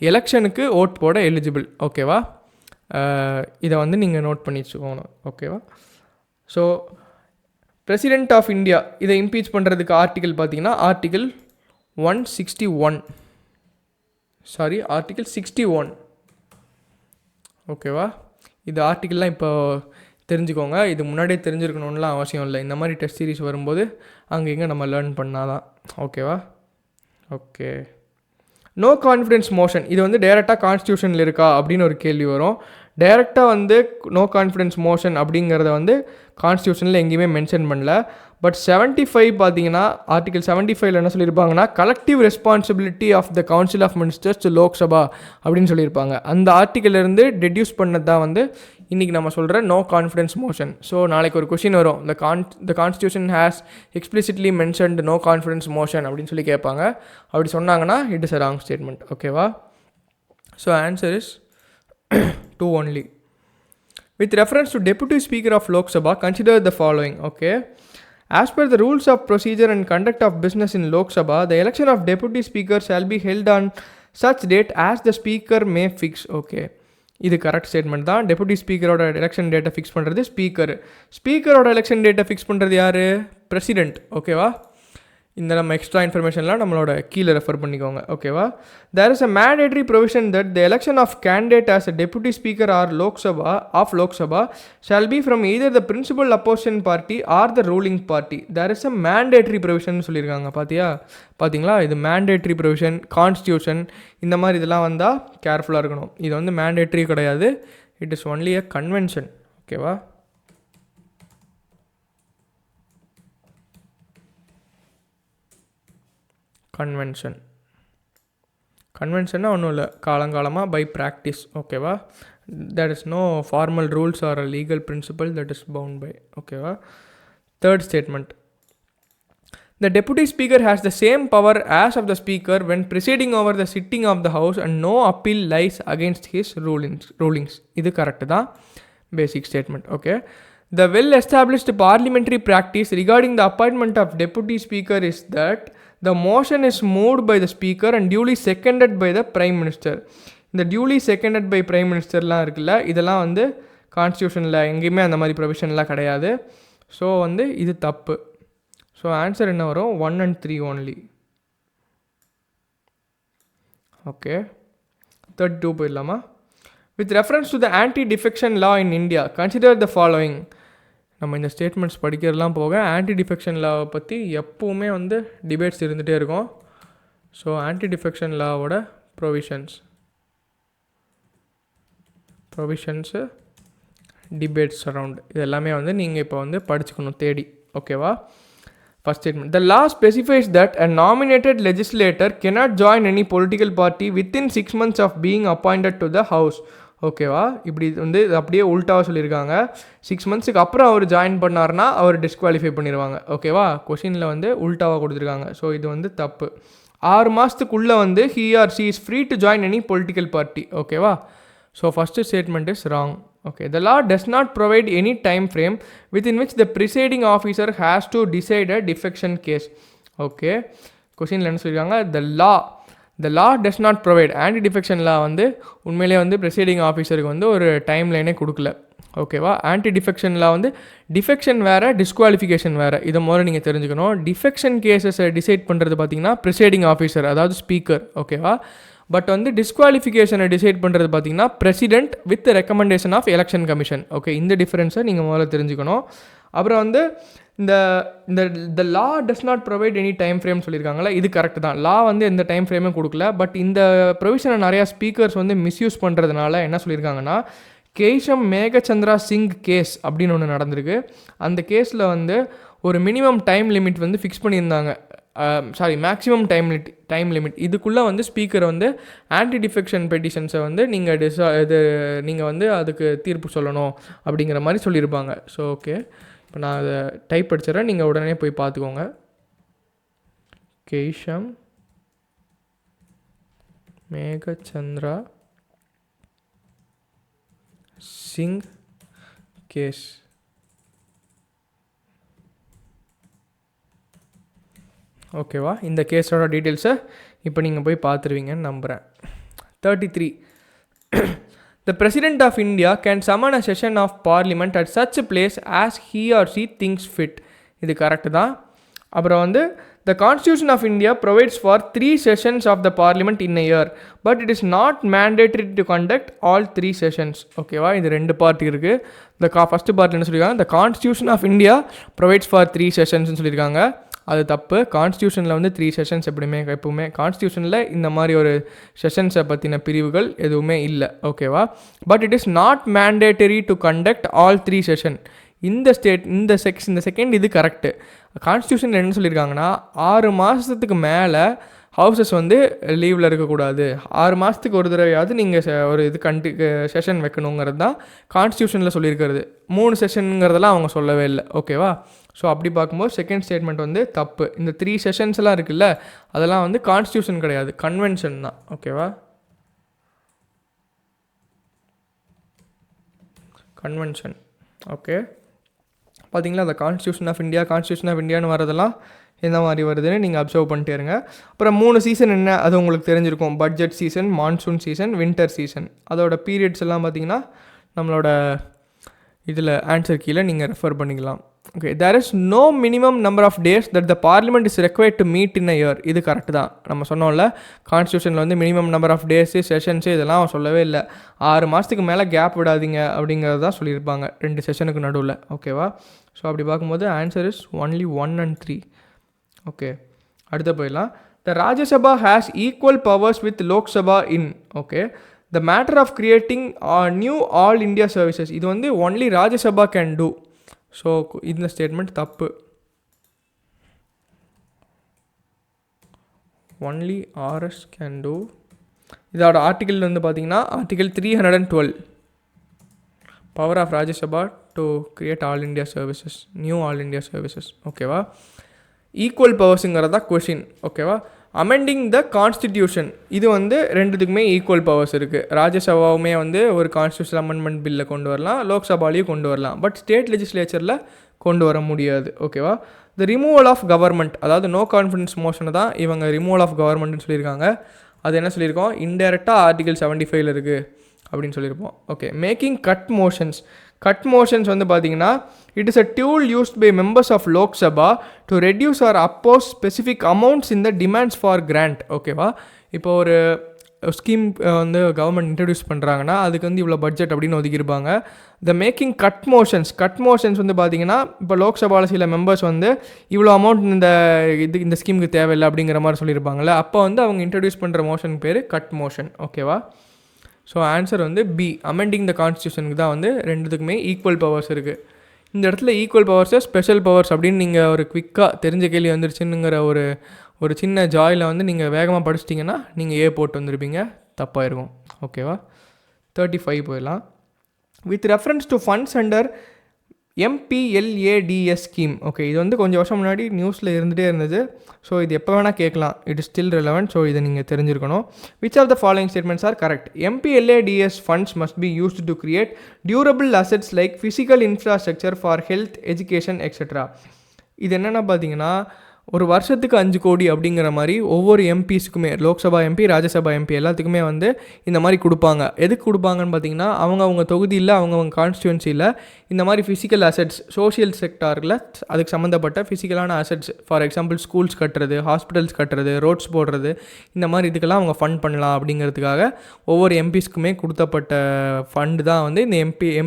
எலெக்ஷனுக்கு ஓட் போட எலிஜிபிள், ஓகேவா. இதை வந்து நீங்கள் நோட் பண்ணி வச்சுக்கோங்க, ஓகேவா. ஸோ பிரசிடென்ட் ஆஃப் இந்தியா இதை இம்பீச் பண்ணுறதுக்கு ஆர்டிக்கல் பார்த்தீங்கன்னா ஆர்டிக்கல் 61, ஓகேவா. இது ஆர்டிக்கல்லாம் இப்போ தெரிஞ்சுக்கோங்க. இது முன்னாடியே தெரிஞ்சிருக்கணும்லாம் அவசியம் இல்லை. இந்த மாதிரி டெஸ்ட் சீரிஸ் வரும்போது அங்கே இங்கே நம்ம லேர்ன் பண்ணாதான், ஓகேவா. ஓகே, நோ கான்ஃபிடன்ஸ் மோஷன் இது வந்து டைரெக்டாக கான்ஸ்டியூஷனில் இருக்கா அப்படின்னு ஒரு கேள்வி வரும். டைரெக்டாக வந்து நோ கான்ஃபிடன்ஸ் மோஷன் அப்படிங்கிறத வந்து கான்ஸ்டியூஷனில் எங்கேயுமே மென்ஷன் பண்ணல. பட் 75 பார்த்தீங்கன்னா ஆர்டிகல் 75 என்ன சொல்லியிருப்பாங்கன்னா, collective responsibility of the council of ministers to Lok Sabha அப்படின்னு சொல்லியிருப்பாங்க. அந்த ஆர்டிக்கல்லேருந்து டெடியூஸ் பண்ணது தான் வந்து இன்றைக்கி நம்ம சொல்கிற நோ கான்ஃபிடன்ஸ் மோஷன். ஸோ நாளைக்கு ஒரு கொஷின் வரும், the constitution has explicitly mentioned no confidence motion அப்படின்னு சொல்லி கேட்பாங்க. அப்படி சொன்னாங்கன்னா it is a wrong statement, ஓகேவா. So answer is 2 only. With reference to Deputy Speaker of Lok Sabha, consider the following, okay. As per the rules of procedure and conduct of business in Lok Sabha, the election of Deputy Speaker shall be held on such date as the Speaker may fix, okay. இது correct statement தான். Deputy ஸ்பீக்கரோட election டேட்டை fix பண்ணுறது ஸ்பீக்கரோட election டேட்டை fix பண்ணுறது யார், president, ஓகேவா. இந்த நம்ம எக்ஸ்ட்ரா இன்ஃபர்மேஷன்லாம் நம்மளோட கீழே ரெஃபர் பண்ணிக்கோங்க, ஓகேவா. There is a mandatory provision that the election of candidate as a deputy speaker or Lok Sabha shall be from either the principal opposition party or the ruling party. There is a mandatory provision சொல்லியிருக்காங்க, பார்த்தீங்களா. இது mandatory provision, constitution இந்த மாதிரி இதெல்லாம் வந்தால் கேர்ஃபுல்லாக இருக்கணும். இது வந்து மேண்டேட்ரி கிடையாது, it is only a convention, ஓகேவா. கன்வென்ஷன்னா ஒன்றும் இல்லை, காலங்காலமாக பை ப்ராக்டிஸ், ஓகேவா. There is no formal rules or a legal principle that is bound by, ஓகேவா. Third statement, the deputy speaker has the same power as of the speaker when presiding over the sitting of the house and no appeal lies against his rulings. இது correct தான், basic statement, okay. The well established parliamentary practice regarding the appointment of deputy speaker is that the motion is moved by the speaker and duly seconded by the prime minister. இந்த duly seconded by prime ministerலாம் இருக்குல்ல, இதெல்லாம் வந்து கான்ஸ்டியூஷனில் எங்கேயுமே அந்த மாதிரி ப்ரொவிஷன்லாம் கிடையாது. So வந்து இது தப்பு. ஸோ ஆன்சர் என்ன வரும், 1 and 3 only, ஓகே. 32 போயிடலாமா. With reference to the anti-defection law in India, consider the following. நம்ம இந்த ஸ்டேட்மெண்ட்ஸ் படிக்கிறதுலாம் போக ஆன்டி டிஃபெக்ஷன் லாவை பற்றி எப்போவுமே வந்து டிபேட்ஸ் இருந்துகிட்டே இருக்கும். ஸோ ஆன்டி டிஃபெக்ஷன் லாவோட ப்ரொவிஷன்ஸு டிபேட்ஸ் அரவுண்ட் இது எல்லாமே வந்து நீங்கள் இப்போ வந்து படிச்சுக்கணும் தேடி, ஓகேவா. First statement, the law specifies that a nominated legislator cannot join any political party within 6 months of being appointed to the house, ஓகேவா. இப்படி வந்து அப்படியே உல்ட்டாவாக சொல்லியிருக்காங்க. 6 monthsக்கு அப்புறம் அவர் ஜாயின் பண்ணார்னா அவர் டிஸ்குவாலிஃபை பண்ணிடுவாங்க, ஓகேவா. கொஷினில் வந்து உல்ட்டாவாக கொடுத்துருக்காங்க. ஸோ இது வந்து தப்பு. 6 மாதத்துக்குள்ளே வந்து he or she is free to join any political party, ஓகேவா. So first statement is wrong, okay. The law does not provide any time frame within which the presiding officer has to decide a defection case, okay. கொஷினில் என்ன சொல்லியிருக்காங்க, the law does not provide. Anti defection லா வந்து உண்மையிலே வந்து presiding ஆஃபீஸருக்கு வந்து ஒரு time லைனே கொடுக்கல, ஓகேவா. ஆன்டி டிஃபெக்ஷன் லா வந்து டிஃபெக்ஷன் வேறு, டிஸ்குவாலிஃபிகேஷன் வேறு. இதை முதல்ல நீங்கள் தெரிஞ்சுக்கணும். டிஃபெக்ஷன் கேஸஸை டிசைட் பண்ணுறது பார்த்தீங்கன்னா ப்ரிசைடிங் ஆஃபீஸர், அதாவது ஸ்பீக்கர், ஓகேவா. பட் வந்து டிஸ்குவாலிஃபிகேஷனை டிசைட் பண்ணுறது பார்த்தீங்கன்னா president with recommendation of election commission, okay. இந்த டிஃப்ரென்ஸை நீங்கள் முதல்ல தெரிஞ்சுக்கணும். அப்புறம் வந்து இந்த law does not provide any time frame சொல்லியிருக்காங்களா, இது கரெக்ட் தான். லா வந்து எந்த டைம் ஃப்ரேமும் கொடுக்கல. பட் இந்த ப்ரொவிஷனை நிறையா ஸ்பீக்கர்ஸ் வந்து மிஸ்யூஸ் பண்ணுறதுனால என்ன சொல்லியிருக்காங்கன்னா, கேஷம் மேகச்சந்திரா சிங் கேஸ் அப்படின்னு ஒன்று நடந்திருக்கு. அந்த கேஸில் வந்து ஒரு மினிமம் டைம் லிமிட் வந்து ஃபிக்ஸ் பண்ணியிருந்தாங்க, மேக்ஸிமம் டைம் லிமிட். இதுக்குள்ளே வந்து ஸ்பீக்கர் வந்து ஆன்டி டிஃபெக்ஷன் பெட்டிஷன்ஸை வந்து நீங்கள் வந்து அதுக்கு தீர்ப்பு சொல்லணும் அப்படிங்கிற மாதிரி சொல்லியிருப்பாங்க. ஸோ ஓகே, இப்போ நான் அதை டைப் படிச்சிடறேன், நீங்கள் உடனே போய் பார்த்துக்கோங்க. கேஷம் மேகச்சந்திரா சிங் கேஸ். ஓகேவா? இந்த கேஸோட டீட்டெயில்ஸை இப்போ நீங்கள் போய் பார்த்துருவீங்கன்னு நம்புகிறேன். 33. The President of India can summon a session of Parliament at such a place as he or she thinks fit. இது கரெக்டு தான். அப்புறம் வந்து the Constitution of India provides for 3 sessions of the Parliament in a year, but it is not mandatory to conduct all 3 sessions. ஓகேவா? இது 2 part இருக்குது. First part என்ன சொல்லியிருக்காங்க, the Constitution of India provides for 3 sessions சொல்லியிருக்காங்க. அது தப்பு. கான்ஸ்டியூஷனில் வந்து 3 sessions எப்பவுமே கான்ஸ்டியூஷனில் இந்த மாதிரி ஒரு செஷன்ஸை பற்றின பிரிவுகள் எதுவுமே இல்லை. ஓகேவா? But it is not mandatory to conduct all 3 session. இந்த செகண்ட் இது கரெக்டு. கான்ஸ்டியூஷனில் என்ன சொல்லியிருக்காங்கன்னா 6 மாதத்துக்கு மேலே ஹவுசஸ் வந்து லீவில் இருக்கக்கூடாது. 6 மாதத்துக்கு ஒரு தடவையாவது நீங்கள் ஒரு இது செஷன் வைக்கணுங்கிறது தான் கான்ஸ்டியூஷனில் சொல்லியிருக்கிறது. 3 செஷனுங்கிறதெல்லாம் அவங்க சொல்லவே இல்லை. ஓகேவா? ஸோ அப்படி பார்க்கும்போது செகண்ட் ஸ்டேட்மெண்ட் வந்து தப்பு. இந்த 3 செஷன்ஸ்லாம் இருக்குல்ல, அதெல்லாம் வந்து கான்ஸ்டியூஷன் கிடையாது, கன்வென்ஷன் தான். ஓகேவா? கன்வென்ஷன். ஓகே, பார்த்தீங்களா? அந்த கான்ஸ்டியூஷன் ஆஃப் இந்தியான்னு வரதெல்லாம் எந்த மாதிரி வருதுன்னு நீங்கள் அப்சர்வ் பண்ணிட்டே இருங்க. அப்புறம் 3 சீசன் என்ன, அது உங்களுக்கு தெரிஞ்சிருக்கும். Budget season, monsoon season, winter season. அதோட பீரியட்ஸ் எல்லாம் பார்த்தீங்கன்னா நம்மளோட இதில் ஆன்சர் கீழே நீங்கள் ரெஃபர் பண்ணிக்கலாம். Okay, there is no minimum number of days that the parliament is required to meet in a year. இது கரெக்ட் தான். நம்ம சொன்னோம்ல, கான்ஸ்டியூஷனில் வந்து minimum number of days, sessions இதெல்லாம் அவன் சொல்லவே இல்லை. 6 மாதத்துக்கு மேலே கேப் விடாதீங்க அப்படிங்கிறது தான் சொல்லியிருப்பாங்க 2 செஷனுக்கு நடுவில். ஓகேவா? ஸோ அப்படி பார்க்கும்போது answer is only 1 and 3. Okay, அடுத்த போயிடலாம். The Rajya Sabha has equal powers with Lok Sabha in. Okay, the matter of creating new all India services. இது வந்து only Rajya Sabha can do. So இந்த ஸ்டேட்மெண்ட் தப்பு. Only RS can do. இதோட ஆர்டிகிள் வந்து பார்த்தீங்கன்னா article 312, power of Rajya Sabha to create all India services, new all India services. ஓகேவா? Equal பவர்ஸுங்கிறதா question. ஓகேவா? அமெண்டிங் த கான்ஸ்டிடியூஷன், இது வந்து 2த்துக்குமே ஈக்குவல் பவர்ஸ் இருக்குது. ராஜ்யசபாவுமே வந்து ஒரு கான்ஸ்டியூஷன் அமெண்ட்மெண்ட் பில்லை கொண்டு வரலாம், லோக்சபாலையும் கொண்டு வரலாம். பட் ஸ்டேட் லெஜிஸ்லேச்சரில் கொண்டு வர முடியாது. ஓகேவா? த ரிமூவல் ஆஃப் கவர்மெண்ட், அதாவது நோ கான்ஃபிடன்ஸ் மோஷனை தான் இவங்க ரிமூவல் ஆஃப் கவர்மெண்ட்னு சொல்லியிருக்காங்க. அது என்ன சொல்லியிருக்கோம், இன்டெரக்டாக ஆர்டிகல் 75 இருக்குது அப்படின்னு சொல்லியிருப்போம். ஓகே, மேக்கிங் கட் மோஷன்ஸ் வந்து பார்த்தீங்கன்னா it is a tool used by members of Lok Sabha to reduce or oppose specific amounts in the demands for grant. ஓகேவா? இப்போ ஒரு ஸ்கீம் வந்து கவர்மெண்ட் இன்ட்ரடியூஸ் பண்ணுறாங்கன்னா அதுக்கு வந்து இவ்வளோ பட்ஜெட் அப்படின்னு ஒதுக்கியிருப்பாங்க. த மேக்கிங் கட் மோஷன்ஸ் வந்து பார்த்தீங்கன்னா இப்போ லோக்சபாவில் சில மெம்பர்ஸ் வந்து இவ்வளோ அமௌண்ட் இந்த ஸ்கீமுக்கு தேவையில்லை அப்படிங்கிற மாதிரி சொல்லியிருப்பாங்கள்ல, அப்போ வந்து அவங்க இன்ட்ரடியூஸ் பண்ணுற மோஷன் பேர் கட் மோஷன். ஓகேவா? ஸோ ஆன்சர் வந்து பி, அமெண்டிங் த கான்ஸ்டியூஷனுக்கு தான் வந்து 2த்துக்குமே ஈக்குவல் பவர்ஸ் இருக்குது. இந்த இடத்துல ஈக்குவல் பவர்ஸை ஸ்பெஷல் பவர்ஸ் அப்படின்னு நீங்கள் ஒரு குவிக்காக தெரிஞ்ச கேள்வி வந்துருச்சுங்கிற ஒரு சின்ன ஜாயில் வந்து நீங்கள் வேகமாக படிச்சிட்டிங்கன்னா நீங்கள் ஏ போட்டு வந்துருப்பீங்க, தப்பாயிருக்கும். ஓகேவா? 35 போயிடலாம். With reference to funds under MPLADS scheme. Okay, இது வந்து கொஞ்சம் வருஷம் முன்னாடி நியூஸில் இருந்துகிட்டே இருந்தது. ஸோ இது எப்போ வேணால் கேட்கலாம், it is still relevant. So இதை நீங்கள் தெரிஞ்சிருக்கணும். Which of the following statements are correct? MPLADS funds must be used to create durable assets like physical infrastructure for health, education etcetera. இது என்னென்னா பார்த்தீங்கன்னா ஒரு வருஷத்துக்கு 5 கோடி அப்படிங்கிற மாதிரி ஒவ்வொரு எம்பிஸுக்குமே, லோக்சபா எம்பி, ராஜ்யசபா எம்பி எல்லாத்துக்குமே வந்து இந்த மாதிரி கொடுப்பாங்க. எதுக்கு கொடுப்பாங்கன்னு பார்த்தீங்கன்னா அவங்க தொகுதியில் அவங்க கான்ஸ்டியூன்சியில் இந்த மாதிரி ஃபிசிக்கல் அசெட்ஸ், சோஷியல் செக்டாரில் அதுக்கு சம்மந்தப்பட்ட ஃபிசிக்கலான அசெட்ஸ், ஃபார் எக்ஸாம்பிள் ஸ்கூல்ஸ் கட்டுறது, ஹாஸ்பிட்டல்ஸ் கட்டுறது, ரோட்ஸ் போடுறது, இந்த மாதிரி இதுக்கெல்லாம் அவங்க ஃபண்ட் பண்ணலாம் அப்படிங்கிறதுக்காக ஒவ்வொரு எம்பிஸ்க்குமே கொடுத்தப்பட்ட ஃபண்டு தான் வந்து இந்த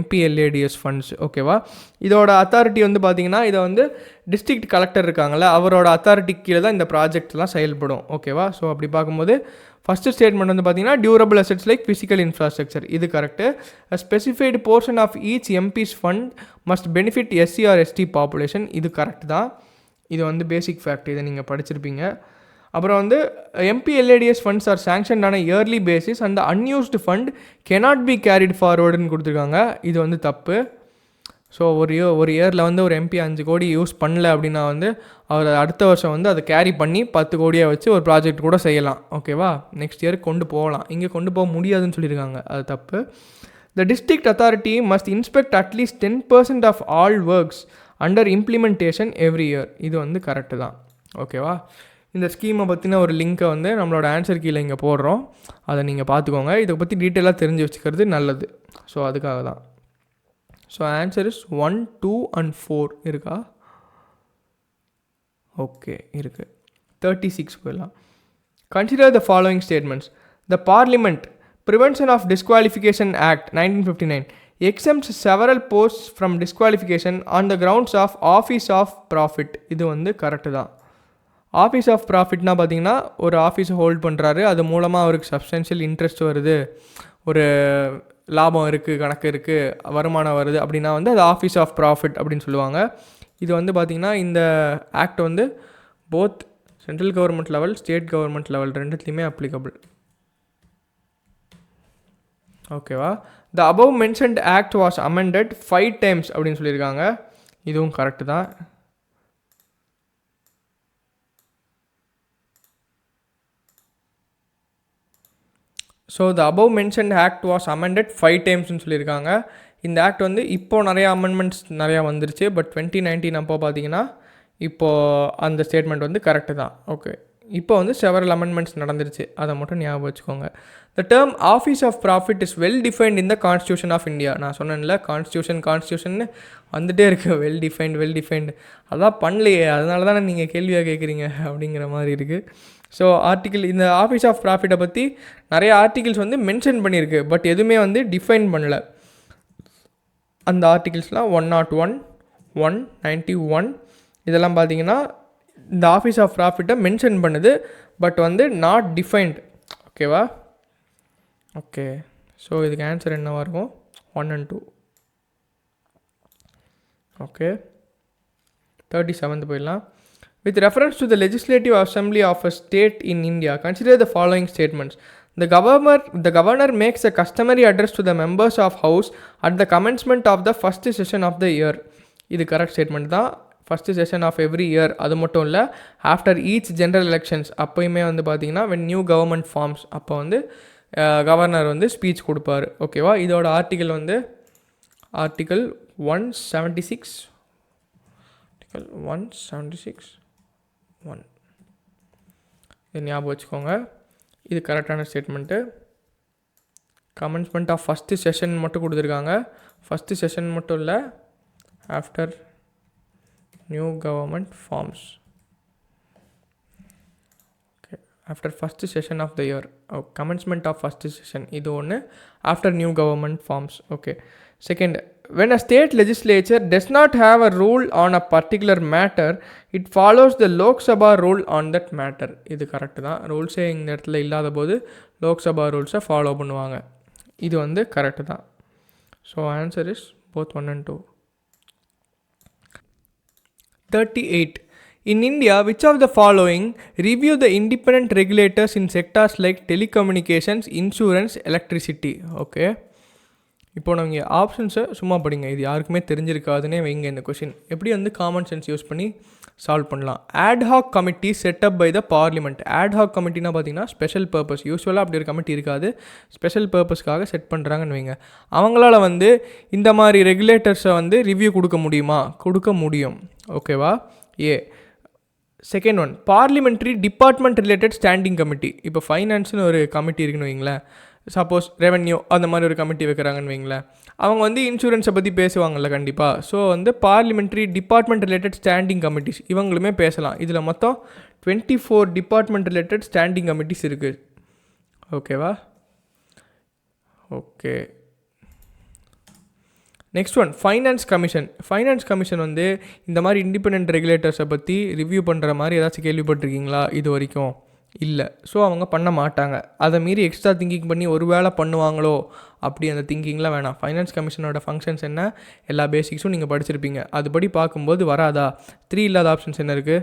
MPLADS ஃபண்ட்ஸ். ஓகேவா? இதோட அத்தாரிட்டி வந்து பார்த்திங்கன்னா இதை வந்து டிஸ்ட்ரிக்ட் கலெக்டர் இருக்காங்கள்ல, அவரோட அத்தாரிட்டி கீழே தான் இந்த ப்ராஜெக்ட்லாம் செயல்படும். ஓகேவா? ஸோ அப்படி பார்க்கும்போது ஃபஸ்ட்டு ஸ்டேட்மெண்ட் வந்து பார்த்தீங்கன்னா durable assets like physical infrastructure, இது correct. A specified portion of each MPs fund must benefit SC or ST population, இது கரெக்ட் தான். இது வந்து பேசிக் ஃபேக்ட், இதை நீங்கள் படிச்சிருப்பீங்க. அப்புறம் வந்து MPLADS ஃபண்ட்ஸ் ஆர் சாங்ஷன் ஆன yearly basis and unused fund cannot be carried ஃபார்வர்டுன்னு கொடுத்துருக்காங்க. இது வந்து தப்பு. ஸோ ஒரு இயரில் வந்து ஒரு எம்பி 5 கோடி யூஸ் பண்ணல அப்படின்னா வந்து அவர் அடுத்த வருஷம் வந்து அதை கேரி பண்ணி 10 கோடியாக வச்சு ஒரு ப்ராஜெக்ட் கூட செய்யலாம். ஓகேவா, நெக்ஸ்ட் இயர் கொண்டு போகலாம். இங்கே கொண்டு போக முடியாதுன்னு சொல்லியிருக்காங்க, அது தப்பு. The district authority must inspect at least 10% of all works under implementation every year. இது வந்து கரெக்டு தான். ஓகேவா, இந்த ஸ்கீமை பற்றின ஒரு லிங்க்கை வந்து நம்மளோட ஆன்சர் கீழே இங்கே போடுறோம், அதை நீங்கள் பார்த்துக்கோங்க. இதை பற்றி டீட்டெயிலாக தெரிஞ்சு வச்சுக்கிறது நல்லது. ஸோ அதுக்காக தான். ஸோ ஆன்சர் இஸ் 1, 2 and 4 இருக்கா? ஓகே, இருக்குது. 36 போயிடலாம். Consider the following statements. The Parliament Prevention of Disqualification Act 1959 exempts several posts from disqualification on the grounds of Office of Profit. இது வந்து கரெக்டு தான். ஆஃபீஸ் ஆஃப் ப்ராஃபிட்னா பார்த்தீங்கன்னா ஒரு ஆஃபீஸை ஹோல்ட் பண்ணுறாரு, அது மூலமாக அவருக்கு சப்ஸ்டன்ஷியல் இன்ட்ரெஸ்ட் வருது, ஒரு லாபம் இருக்குது, கணக்கு இருக்குது, வருமானம் வருது அப்படின்னா வந்து அது ஆஃபீஸ் ஆஃப் ப்ராஃபிட் அப்படின்னு சொல்லுவாங்க. இது வந்து பார்த்திங்கன்னா இந்த ஆக்ட் வந்து both central government level, state government level ரெண்டுத்துலேயுமே அப்ளிகபிள். ஓகேவா, the above mentioned act was amended 5 times அப்படின்னு சொல்லியிருக்காங்க. இதுவும் கரெக்டு தான். So the above mentioned act was amended 5 timesன்னு சொல்லியிருக்காங்க. இந்த ஆக்ட் வந்து இப்போது நிறையா அமெண்ட்மெண்ட்ஸ் நிறையா வந்துருச்சு. பட் 2019 அப்போ பார்த்தீங்கன்னா இப்போது அந்த ஸ்டேட்மெண்ட் வந்து கரெக்டு தான். ஓகே, இப்போ வந்து செவரல் அமெண்ட்மெண்ட்ஸ் நடந்துருச்சு, அதை மட்டும் ஞாபகம் வச்சுக்கோங்க. The term office of profit is well defined in the constitution of India. நான் சொன்னேன்ல, கான்ஸ்டியூஷன் வந்துகிட்டே இருக்குது, வெல் டிஃபைன்டு. அதான் பண்ணலையே, அதனால தானே நீங்கள் கேள்வியாக கேட்குறீங்க அப்படிங்கிற மாதிரி இருக்குது. ஸோ ஆர்டிக்கிள், இந்த ஆஃபீஸ் ஆஃப் ப்ராஃபிட்டை பற்றி நிறைய ஆர்டிகிள்ஸ் வந்து மென்ஷன் பண்ணியிருக்கு, பட் எதுவுமே வந்து டிஃபைன் பண்ணலை. அந்த ஆர்டிகிள்ஸ்லாம் 101, 191 இதெல்லாம் பார்த்தீங்கன்னா இந்த ஆஃபீஸ் ஆஃப் ப்ராஃபிட்டை மென்ஷன் பண்ணுது, பட் வந்து நாட் டிஃபைன்ட். ஓகேவா, ஓகே. ஸோ இதுக்கு ஆன்சர் என்னவாக இருக்கும்? 1 and 2. ஓகே, 37th போயிடலாம். With reference to the Legislative Assembly of a state in India, consider the following statements. The governor makes a customary address to the members of House at the commencement of the first session of the year. இது correct statement தான். First session of every year, அது மட்டும் இல்லை after each general elections அப்போயுமே வந்து பார்த்திங்கன்னா when new government forms அப்போ வந்து கவர்னர் வந்து ஸ்பீச் கொடுப்பார். ஓகேவா, இதோட ஆர்டிக்கல் வந்து ஆர்டிக்கல் 176 1 இது ஞாபகம் வச்சுக்கோங்க. இது கரெக்டான statement. Commencement of first session மட்டும் கொடுத்துருக்காங்க. ஃபஸ்ட்டு செஷன் மட்டும் இல்லை, after new government forms. Okay, after first session of the year, commencement of first session இது ஒன்று, after new government forms. Okay, second, when a state legislature does not have a rule on a particular matter, it follows the Lok Sabha rule on that matter. இது correct தான். ரூல்ஸே இந்த இடத்துல இல்லாத போது லோக் சபா ரூல்ஸை follow பண்ணுவாங்க. இது வந்து கரெக்டு தான். So answer is both 1 and 2. 38. In India, which of the following review the independent regulators in sectors like telecommunications, insurance, electricity? Okay, இப்போ நம்ம ஆப்ஷன்ஸை சும்மா படிங்க, இது யாருக்குமே தெரிஞ்சிருக்காதுன்னே வைங்க. இந்த கொஷின் எப்படி வந்து காமன் சென்ஸ் யூஸ் பண்ணி சால்வ் பண்ணலாம். Ad hoc committee set up by the parliament. Ad hoc கமிட்டினா பார்த்தீங்கன்னா ஸ்பெஷல் பர்பஸ். யூஸ்வலாக அப்படி ஒரு கமிட்டி இருக்காது, ஸ்பெஷல் பர்பஸ்க்காக செட் பண்ணுறாங்கன்னு வைங்க. அவங்களால வந்து இந்த மாதிரி ரெகுலேட்டர்ஸை வந்து ரிவ்யூ கொடுக்க முடியுமா? கொடுக்க முடியும். ஓகேவா, A. Second one, parliamentary department related standing committee. இப்போ ஃபைனான்ஸ்னு ஒரு கமிட்டி இருக்குன்னு வைங்களேன், சப்போஸ் ரெவென்யூ அந்த மாதிரி ஒரு கமிட்டி வைக்கிறாங்கன்னு வைங்களேன், அவங்க வந்து இன்சூரன்ஸை பற்றி பேசுவாங்கள்ல கண்டிப்பாக. ஸோ வந்து parliamentary department related standing committees இவங்களுமே பேசலாம். இதில் மொத்தம் 24 டிபார்ட்மெண்ட் ரிலேட்டட் ஸ்டாண்டிங் கமிட்டிஸ் இருக்குது. ஓகேவா, okay. Next one, finance commission. Finance commission வந்து இந்த மாதிரி இண்டிபெண்டன்ட் ரெகுலேட்டர்ஸை பற்றி ரிவ்யூ பண்ணுற மாதிரி ஏதாச்சும் கேள்விப்பட்டிருக்கீங்களா இது வரைக்கும்? இல்லை. ஸோ அவங்க பண்ண மாட்டாங்க. அதை மீறி எக்ஸ்ட்ரா திங்கிங் பண்ணி ஒரு வேளை பண்ணுவாங்களோ அப்படி அந்த திங்கிங்லாம் வேணாம். ஃபைனான்ஸ் கமிஷனோட ஃபங்க்ஷன்ஸ் என்ன, எல்லா பேசிக்ஸும் நீங்கள் படிச்சிருப்பீங்க. அதுபடி பார்க்கும்போது வராதா? 3 இல்லாத ஆப்ஷன்ஸ் என்ன இருக்குது?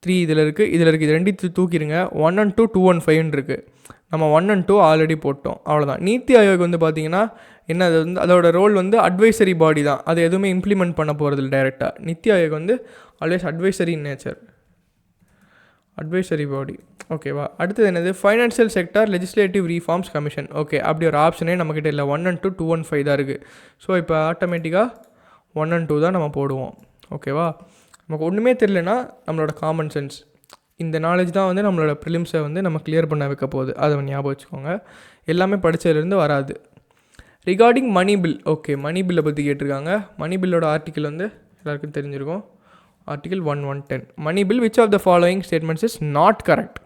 3 இதில் இருக்குது, இதில் இருக்குது. இது 2 தூக்கிடுங்க. 1 and 2, 2 and 5 இருக்குது. நம்ம 1 and 2 ஆல்ரெடி போட்டோம், அவ்வளோதான். நீத்தி ஆயோக் வந்து பார்த்திங்கன்னா என்ன அது வந்து அதோட ரோல் வந்து அட்வைசரி பாடி தான், அது எதுவுமே இம்ப்ளிமெண்ட் பண்ண போகிறதில்ல டைரெக்டாக. நித்தி ஆயோக் வந்து always advisory in nature, advisory பாடி. ஓகேவா. அடுத்தது என்னது, financial sector legislative reforms commission. Okay, அப்படி ஒரு ஆப்ஷனே நம்மக்கிட்ட இல்லை. 1 and 2, 2 and 5 தான் இருக்குது. ஸோ இப்போ ஆட்டோமேட்டிக்காக 1 and 2 தான் நம்ம போடுவோம். ஓகேவா. நமக்கு ஒன்றுமே தெரியலனா நம்மளோட காமன் சென்ஸ், இந்த நாலேஜ் தான் வந்து நம்மளோட ப்ரிலிம்ஸை வந்து நம்ம கிளியர் பண்ண வைக்க போகுது. அதை ஞாபகம் வச்சுக்கோங்க, எல்லாமே படித்ததுலேருந்து வராது. Regarding money bill. Okay, money பில்லை பற்றி கேட்டிருக்காங்க. மணி பில்லோட ஆர்டிக்கிள் வந்து எல்லாருக்கும் தெரிஞ்சிருக்கும், article 110. Money bill which of the following statements is not correct.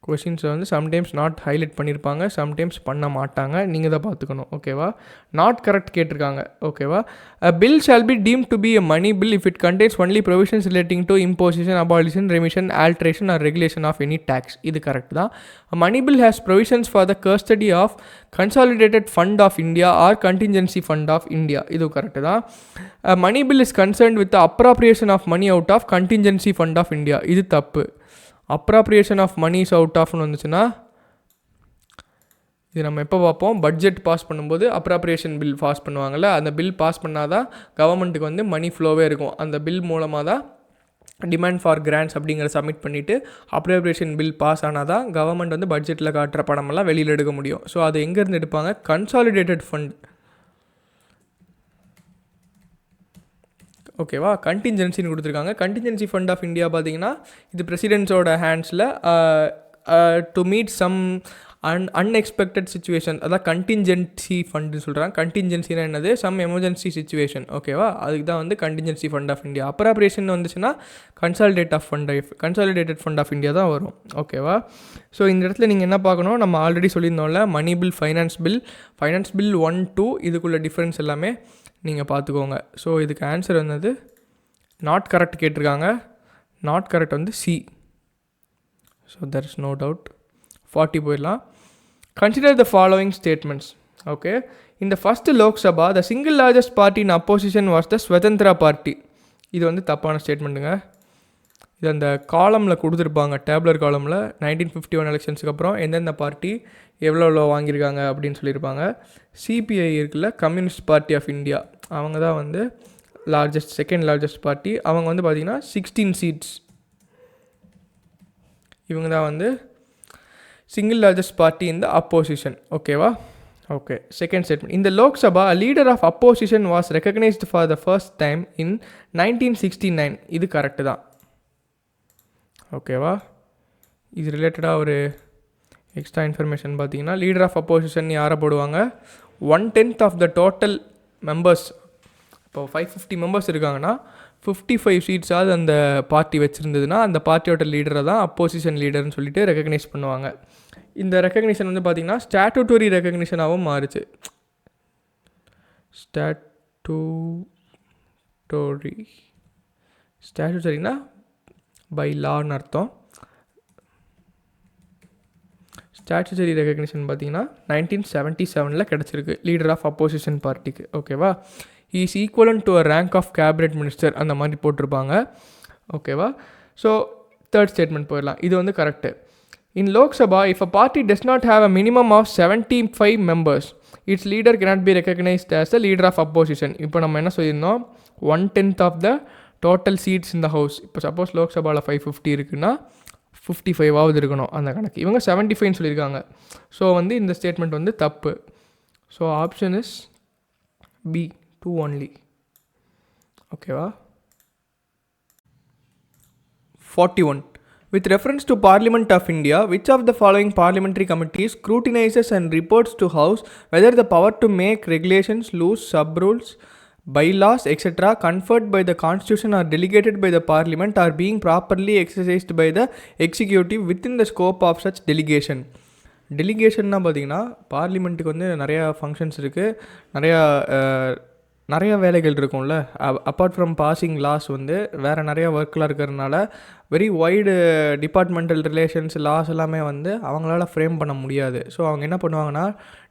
கொஷின்ஸை வந்து சம்டைம்ஸ் நாட் ஹைலைட் பண்ணியிருப்பாங்க, சம்டைம்ஸ் பண்ண மாட்டாங்க, நீங்கள் தான் பார்த்துக்கணும். ஓகேவா. நாட் கரெக்ட் கேட்டிருக்காங்க. ஓகேவா. A bill shall be deemed to be a money bill if it contains only provisions relating to imposition, abolition, remission, alteration or regulation of any tax. இது கரெக்ட் தான். Money bill has provisions for the custody of consolidated fund of India or contingency fund of India. இது correct தான். Money bill is concerned with appropriation of money out of contingency fund of India. இது தப்பு. Appropriation of Mani's out ஆஃப்னு வந்துச்சுன்னா இது நம்ம எப்போ பார்ப்போம், budget pass பண்ணும்போது அப்ராப்ரியேஷன் பில் பாஸ் பண்ணுவாங்கள்ல, அந்த பில் பாஸ் பண்ணால் தான் கவர்மெண்ட்டுக்கு வந்து மணி ஃப்ளோவே இருக்கும். அந்த பில் மூலமாக தான் டிமாண்ட் ஃபார் கிராண்ட்ஸ் அப்படிங்கிறத சப்மிட் பண்ணிவிட்டு அப்ராப்ரியேஷன் பில் பாஸ் ஆனால் தான் கவர்மெண்ட் வந்து பட்ஜெட்டில் காட்டுற பணமெல்லாம் வெளியில் எடுக்க முடியும். ஸோ அது எங்கேருந்து எடுப்பாங்க, கன்சாலிடேட்டட் ஃபண்ட். ஓகேவா. கண்டின்ஜென்சின்னு கொடுத்துருக்காங்க. கண்டின்ஜென்சி ஃபண்ட் ஆஃப் இந்தியா பார்த்தீங்கன்னா இது பிரசிடென்ட்ஸோட ஹேண்ட்ஸில் to meet some unexpected situation, அதான் கண்டின்ஜென்சி ஃபண்டுன்னு சொல்கிறாங்க. கண்டின்ஜென்சினா என்னது, சம் எமர்ஜென்சி சுச்சுவேஷன். ஓகேவா. அதுக்கு தான் வந்து contingency fund of India. Appropriation வந்துச்சுன்னா கன்சாலிடேட்டட் ஃபண்ட் ஆஃப் இந்தியா தான் வரும். ஓகேவா. ஸோ இந்த இடத்துல நீங்கள் என்ன பார்க்கணும், நம்ம ஆல்ரெடி சொல்லியிருந்தோம்ல, மணி பில், ஃபைனான்ஸ் பில் 1, 2 இதுக்குள்ள டிஃப்ரென்ஸ் எல்லாமே நீங்கள் பார்த்துக்கோங்க. ஸோ இதுக்கு ஆன்சர் வந்தது நாட் கரெக்ட் கேட்டிருக்காங்க. நாட் கரெக்ட் வந்து C. So there is no doubt. 40 போயிடலாம். Consider the following statements. Okay. இந்த first Lok Sabha the single largest party in opposition was the Swatantra party. இது வந்து தப்பான ஸ்டேட்மெண்ட்டுங்க. இது அந்த காலமில் கொடுத்துருப்பாங்க, டேப்லர் காலமில் 1951 எலெக்ஷன்ஸுக்கு அப்புறம் எந்தெந்த பார்ட்டி எவ்வளோ வாங்கியிருக்காங்க அப்படின்னு சொல்லியிருப்பாங்க. சிபிஐ இருக்குல்ல, கம்யூனிஸ்ட் பார்ட்டி ஆஃப் இந்தியா, அவங்க தான் வந்து செகண்ட் லார்ஜஸ்ட் பார்ட்டி. அவங்க வந்து பார்த்திங்கன்னா 16 சீட்ஸ். இவங்க தான் வந்து single largest party in the opposition. ஓகேவா. ஓகே. Second statement. இந்த Lok Sabha leader of opposition was recognised for the first time in 1969. இது கரெக்டு தான். ஓகேவா. இது ரிலேட்டடாக ஒரு எக்ஸ்ட்ரா இன்ஃபர்மேஷன் பார்த்தீங்கன்னா, லீடர் ஆஃப் அப்போசிஷன் யாரை போடுவாங்க, 1/10 ஆஃப் த டோட்டல் மெம்பர்ஸ். இப்போ 550 மெம்பர்ஸ் இருக்காங்கன்னா 55 சீட்ஸாவது அந்த பார்ட்டி வச்சுருந்ததுன்னா அந்த பார்ட்டியோட லீடரை தான் அப்போசிஷன் லீடர்னு சொல்லிட்டு ரெக்கக்னைஸ் பண்ணுவாங்க. இந்த ரெக்கக்னிஷன் வந்து பார்த்திங்கன்னா ஸ்டாட்டுட்டரி ரெக்கக்னிஷனாகவும் மாறுச்சு. ஸ்டாட்டுட்டரினா பை லான்னு அர்த்தம். ஸ்டாச்சுட்டரி ரெகக்னிஷன் பார்த்தீங்கன்னா 1977 கிடச்சிருக்கு லீடர் ஆஃப் அப்போசிஷன் பார்ட்டிக்கு. ஓகேவா. Is equivalent to a rank of cabinet minister அந்த மாதிரி போட்டிருப்பாங்க. ஓகேவா. ஸோ தேர்ட் ஸ்டேட்மெண்ட் போயிடலாம். இது வந்து correct. In Lok Sabha if a party does not have a minimum of 75 members its leader cannot be recognised as the leader of opposition. இப்போ நம்ம என்ன சொல்லியிருந்தோம், 1/10 of the total seats in the house. இப்போ suppose லோக்சபாவில் 550 இருக்குன்னா 55ஆவது இருக்கணும் அந்த கணக்கு. இவங்க 75 சொல்லியிருக்காங்க. ஸோ வந்து இந்த ஸ்டேட்மெண்ட் வந்து தப்பு. So option is B, 2 only. ஓகேவா. 41. With reference to Parliament of India, which of the following parliamentary committees scrutinizes and reports to House whether the power to make regulations, laws, sub-rules, bylaws, etc. conferred by the Constitution or delegated by the Parliament are being properly exercised by the Executive within the scope of such delegation. டெலிகேஷன்னா பார்த்திங்கன்னா பார்லிமெண்ட்டுக்கு வந்து நிறையா functions இருக்குது, நிறையா வேலைகள் இருக்கும்ல. Apart from passing loss வந்து வேறு நிறையா ஒர்க்கெலாம் இருக்கிறதுனால very wide departmental relations laws எல்லாமே வந்து அவங்களால ஃப்ரேம் பண்ண முடியாது. ஸோ அவங்க என்ன பண்ணுவாங்கன்னா,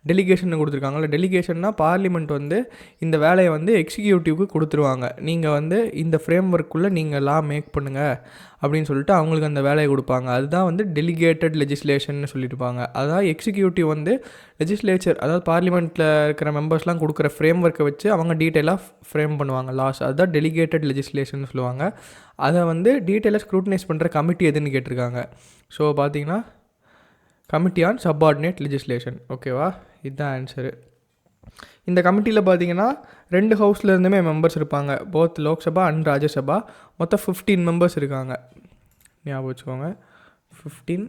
டெலிகேஷன் கொடுத்துருக்காங்கல்ல, டெலிகேஷன்னா பார்லிமெண்ட் வந்து இந்த வேலையை வந்து எக்ஸிக்யூட்டிவ்க்கு கொடுத்துருவாங்க. நீங்கள் வந்து இந்த ஃப்ரேம் ஒர்க்குள்ளே நீங்கள் லா மேக் பண்ணுங்கள் அப்படின்னு சொல்லிட்டு அவங்களுக்கு அந்த வேலையை கொடுப்பாங்க. அதுதான் வந்து டெலிகேட்டட் லெஜிஸ்லேஷன் சொல்லியிருப்பாங்க. அதாவது எக்ஸிக்யூட்டிவ் வந்து லெஜிஸ்லேச்சர், அதாவது பார்லிமெண்ட்டில் இருக்கிற மெம்பர்ஸ்லாம் கொடுக்குற ஃப்ரேம் ஒர்க்கை வச்சு அவங்க டீட்டெயிலாக ஃப்ரேம் பண்ணுவாங்க லாஸ். அதுதான் டெலிகேட்டட் லெஜிஸ்லேஷன் சொல்லுவாங்க. அதை வந்து டீட்டெயிலாக ஸ்க்ரூட்டனைஸ் பண்ணுற கமிட்டி எதுன்னு கேட்டிருக்காங்க. ஸோ பார்த்தீங்கன்னா கமிட்டி ஆன் சப்பார்டினேட் லெஜிஸ்லேஷன். ஓகேவா, இதுதான் ஆன்சரு. இந்த கமிட்டியில் பார்த்தீங்கன்னா 2 ஹவுஸில் இருந்துமே மெம்பர்ஸ் இருப்பாங்க, போத் லோக்சபா அண்ட் ராஜ்யசபா. மொத்தம் 15 மெம்பர்ஸ் இருக்காங்க, ஞாபகம் வச்சுக்கோங்க. 15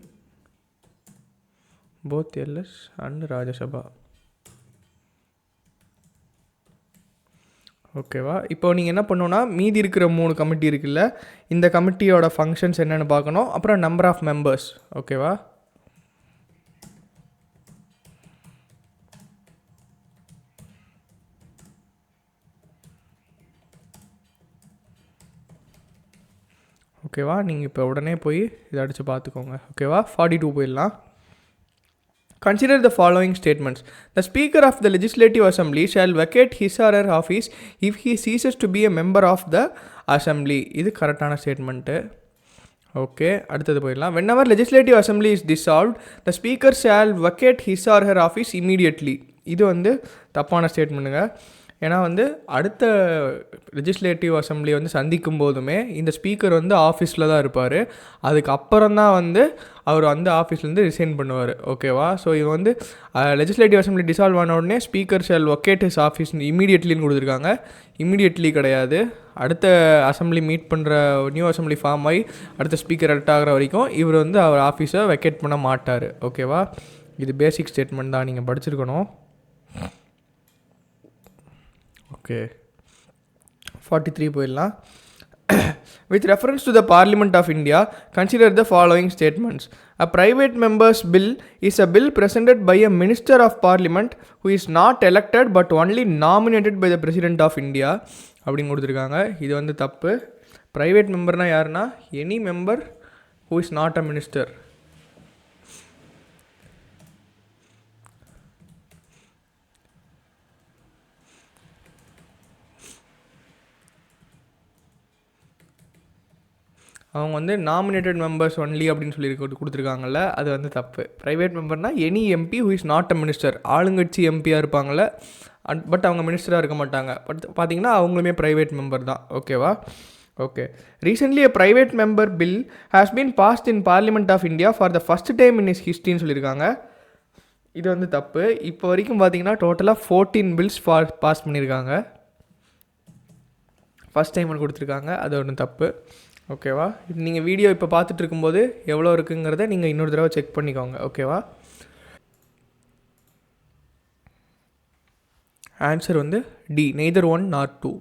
போத் எல்எஸ் அண்ட் ராஜ்யசபா. ஓகேவா, இப்போ நீங்கள் என்ன பண்ணணுன்னா, மீதி இருக்கிற 3 கமிட்டி இருக்குல்ல, இந்த கமிட்டியோட ஃபங்க்ஷன்ஸ் என்னென்னு பார்க்கணும், அப்புறம் நம்பர் ஆஃப் மெம்பர்ஸ். ஓகேவா, ஓகேவா, நீங்கள் இப்போ உடனே போய் இதை அடித்து பார்த்துக்கோங்க. ஓகேவா, 42 போயிடலாம். Consider the following statements. The Speaker of the Legislative Assembly shall vacate his or her office if he ceases to be a member of the Assembly. இது கரெக்டான ஸ்டேட்மெண்ட்டு. ஓகே, அடுத்தது போயிடலாம். Whenever Legislative Assembly is dissolved, the Speaker shall vacate his or her office immediately. இது வந்து தப்பான ஸ்டேட்மெண்ட்டுங்க. ஏன்னா வந்து அடுத்த லெஜிஸ்லேட்டிவ் அசம்பிளி வந்து சந்திக்கும் போதுமே இந்த ஸ்பீக்கர் வந்து ஆஃபீஸில் தான் இருப்பார். அதுக்கப்புறம் தான் வந்து அவர் வந்து ஆஃபீஸ்லேருந்து ரிசைன் பண்ணுவார். ஓகேவா, ஸோ இது வந்து லெஜிஸ்லேட்டிவ் அசம்பிளி டிசால்வ் ஆன உடனே ஸ்பீக்கர் ஷால் வொக்கேட் ஹிஸ் ஆஃபீஸ் இமீடியட்லின்னு கொடுத்துருக்காங்க. இமீடியட்லி கிடையாது, அடுத்த அசம்பிளி மீட் பண்ணுற நியூ அசம்பிளி ஃபார்ம் ஆகி அடுத்த ஸ்பீக்கர் எலெக்ட் ஆகிற வரைக்கும் இவர் வந்து அவர் ஆஃபீஸை வெக்கேட் பண்ண மாட்டார். ஓகேவா, இது பேசிக் ஸ்டேட்மெண்ட் தான், நீங்கள் படிச்சிருக்கணும். ஓகே, 43 போயிடலாம். With reference to the Parliament of India, consider the following statements. A private member's bill is a bill presented by a minister of parliament who is not elected but only nominated by the President of India அப்படின்னு கொடுத்துருக்காங்க. இது வந்து தப்பு. Private மெம்பர்னால் யாருன்னா, any member who is not a minister. அவங்க வந்து nominated members only அப்படின்னு சொல்லி கொடுத்துருக்காங்கல்ல, அது வந்து தப்பு. ப்ரைவேட் மெம்பர்னால் any MP who is not a minister. ஆளுங்கட்சி எம்பியாக இருப்பாங்கள்ல, பட் அவங்க மினிஸ்டராக இருக்க மாட்டாங்க. பட் பார்த்தீங்கன்னா அவங்களுமே ப்ரைவேட் மெம்பர் தான். ஓகேவா, okay. Recently a private member bill has been passed in Parliament of India for the first time in its historyன்னு சொல்லியிருக்காங்க. இது வந்து தப்பு. இப்போ வரைக்கும் பார்த்தீங்கன்னா டோட்டலாக 14 பில்ஸ் பாஸ் பண்ணியிருக்காங்க. ஃபஸ்ட் டைம் கொடுத்துருக்காங்க, அது ஒன்று தப்பு. ஓகேவா, நீங்கள் வீடியோ இப்போ பார்த்துட்டு இருக்கும்போது எவ்வளோ இருக்குங்கிறத நீங்கள் இன்னொரு தடவை செக் பண்ணிக்கோங்க. ஓகேவா, ஆன்சர் வந்து டி, நெய்தர் 1 nor 2.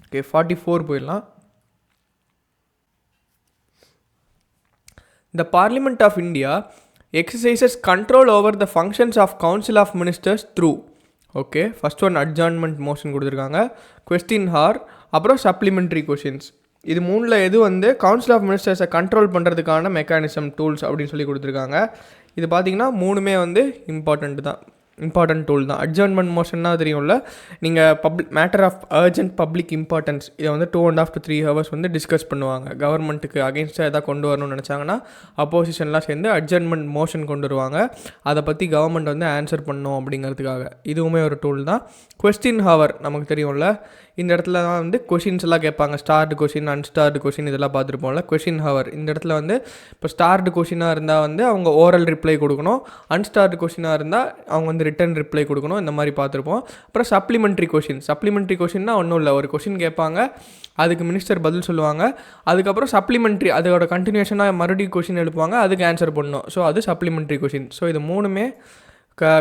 ஓகே, 44 போயிடலாம். The Parliament of India exercises control over the functions of Council of Ministers through. Okay, first one adjournment motion கொடுத்துருக்காங்க, கொஸ்டின் ஹார், அப்புறம் சப்ளிமெண்ட்ரி கொஷின்ஸ். இது 3ல் எது வந்து கவுன்சில் ஆஃப் மினிஸ்டர்ஸை கண்ட்ரோல் பண்ணுறதுக்கான மெக்கானிசம் டூல்ஸ் அப்படின்னு சொல்லி கொடுத்துருக்காங்க. இது பார்த்திங்கன்னா 3மே வந்து இம்பார்ட்டன்ட் டூல் தான். அட்ஜர்ன்மெண்ட் மோஷன்னா தெரியும்ல, நீங்கள் matter of urgent public importance இதை வந்து 2.5 to 3 hours வந்து டிஸ்கஸ் பண்ணுவாங்க. கவர்மெண்ட்டுக்கு அகேன்ஸ்டாக எதாவது கொண்டு வரணும்னு நினச்சாங்கன்னா அப்போசிஷன்லாம் சேர்ந்து அட்ஜர்ன்மெண்ட் மோஷன் கொண்டு வருவாங்க. அதை பற்றி கவர்மெண்ட் வந்து ஆன்சர் பண்ணணும் அப்படிங்கிறதுக்காக. இதுவுமே ஒரு டூல் தான். கொஸ்டின் ஹவர் நமக்கு தெரியும்ல, இந்த இடத்துல தான் வந்து கொஷின்ஸ் எல்லாம் கேட்பாங்க. ஸ்டார்டு கொஷின், அன்ஸ்டார்டு கொஷின் இதெல்லாம் பார்த்துருப்போம்ல. கொஷின் ஹவர் இந்த இடத்துல வந்து இப்போ ஸ்டார்டு கொஷினாக இருந்தால் வந்து அவங்க ஓரல் ரிப்ளை கொடுக்கணும், அன்ஸ்டார்டு கொஷினாக இருந்தால் அவங்க வந்து ரிட்டன் ரிப்ளை கொடுக்கணும். இந்த மாதிரி பார்த்துருப்போம். அப்புறம் சப்ளிமெண்ட்ரி கொஷின்னா ஒன்றும் இல்லை, ஒரு கொஷின் கேட்பாங்க, அதுக்கு மினிஸ்டர் பதில் சொல்லுவாங்க, அதுக்கப்புறம் சப்ளிமெண்ட்ரி அதோட கண்டினியூஷனாக மறுபடியும் கொஷின் எழுப்புவாங்க, அதுக்கு ஆன்சர் பண்ணணும். ஸோ அது சப்ளிமெண்ட்ரி கொஷின். ஸோ இது 3மே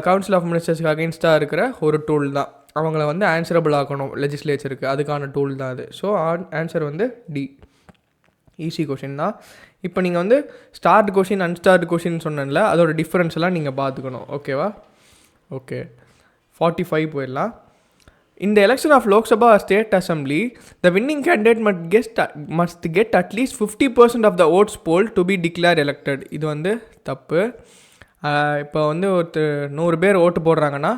கவுன்சில் ஆஃப் மினிஸ்டர்ஸ்க்கு அகேன்ஸ்டாக இருக்கிற ஒரு டூல் தான். அவங்கள வந்து ஆன்சரபிள் ஆக்கணும் லெஜிஸ்லேச்சருக்கு, அதுக்கான டூல் தான் அது. ஸோ ஆன்சர் வந்து டி, ஈஸி கொஷின் தான். இப்போ நீங்கள் வந்து ஸ்டார்ட் கொஷின் அன்ஸ்டார்ட் கொஷின் சொன்னேன்ல, அதோட டிஃப்ரென்ஸ் எல்லாம் நீங்கள் பார்த்துக்கணும். ஓகேவா, ஓகே. 45 போயிடலாம். In the election of Lok Sabha State Assembly, the winning candidate must get at least 50% of the votes polled to be declared elected. இது வந்து தப்பு. இப்போ வந்து 100 பேர் ஓட்டு போடுறாங்கன்னா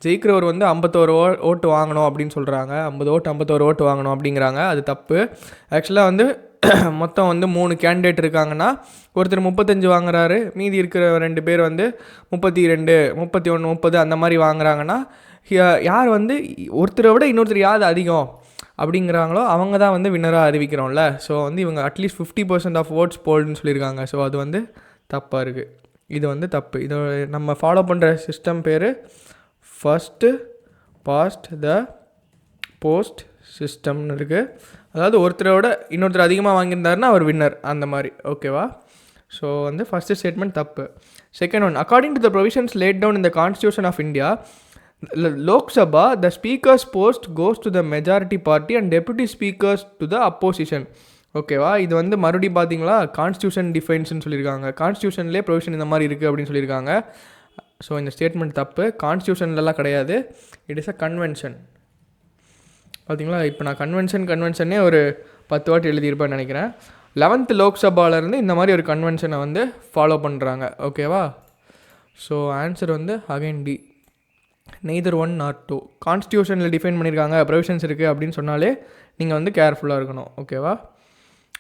ஜெயிக்கிறவர் வந்து 51 ஓட்டு வாங்கணும் அப்படின்னு சொல்கிறாங்க. 51 ஓட்டு வாங்கணும் அப்படிங்கிறாங்க. அது தப்பு. ஆக்சுவலாக வந்து மொத்தம் வந்து 3 கேண்டிடேட் இருக்காங்கன்னா ஒருத்தர் 35 வாங்குறாரு, மீதி இருக்கிற 2 பேர் வந்து 32, 31, 30 அந்த மாதிரி வாங்குறாங்கன்னா யார் வந்து ஒருத்தரை விட இன்னொருத்தர் யார் அதிகம் அப்படிங்கிறாங்களோ அவங்க தான் வந்து வின்னராக அறிவிக்கிறோம்ல. ஸோ வந்து இவங்க அட்லீஸ்ட் 50% ஆஃப் ஓட்ஸ் போல்டுன்னு சொல்லியிருக்காங்க. ஸோ அது வந்து தப்பாக இருக்குது. இது வந்து தப்பு. இது நம்ம ஃபாலோ பண்ணுற சிஸ்டம் பேர் ஃபஸ்ட்டு பாஸ்ட் த போஸ்ட் சிஸ்டம்னு இருக்குது. அதாவது ஒருத்தரோட இன்னொருத்தர் அதிகமாக வாங்கியிருந்தாருன்னா அவர் வின்னர் அந்த மாதிரி. ஓகேவா? ஸோ வந்து ஃபஸ்ட்டு ஸ்டேட்மெண்ட் தப்பு. Second one, according to the provisions laid down in the constitution of India, Lok Sabha, the speaker's post goes to the majority party and deputy speakers to the opposition. ஓகேவா? இது வந்து மறுபடியும் பார்த்தீங்களா constitution டிஃபைன்ஸ்னு சொல்லியிருக்காங்க. கான்ஸ்டியூஷன்லேயே provision இந்த மாதிரி இருக்குது அப்படின்னு சொல்லியிருக்காங்க. ஸோ இந்த ஸ்டேட்மெண்ட் தப்பு. கான்ஸ்டியூஷன்லலாம் கிடையாது. It is a convention. பார்த்தீங்களா? இப்போ நான் கன்வென்ஷனே ஒரு 10 வாட்டி எழுதியிருப்பேன்னு நினைக்கிறேன். 11th லோக்சபாவிலேருந்து இந்த மாதிரி ஒரு கன்வென்ஷனை வந்து ஃபாலோ பண்ணுறாங்க. ஓகேவா? ஸோ ஆன்சர் வந்து அகைன் டி, நெய்தர் 1 nor 2. கான்ஸ்டியூஷனில் டிஃபைன் பண்ணியிருக்காங்க, ப்ரொவிஷன்ஸ் இருக்குது அப்படின்னு சொன்னாலே நீங்கள் வந்து கேர்ஃபுல்லாக இருக்கணும். ஓகேவா?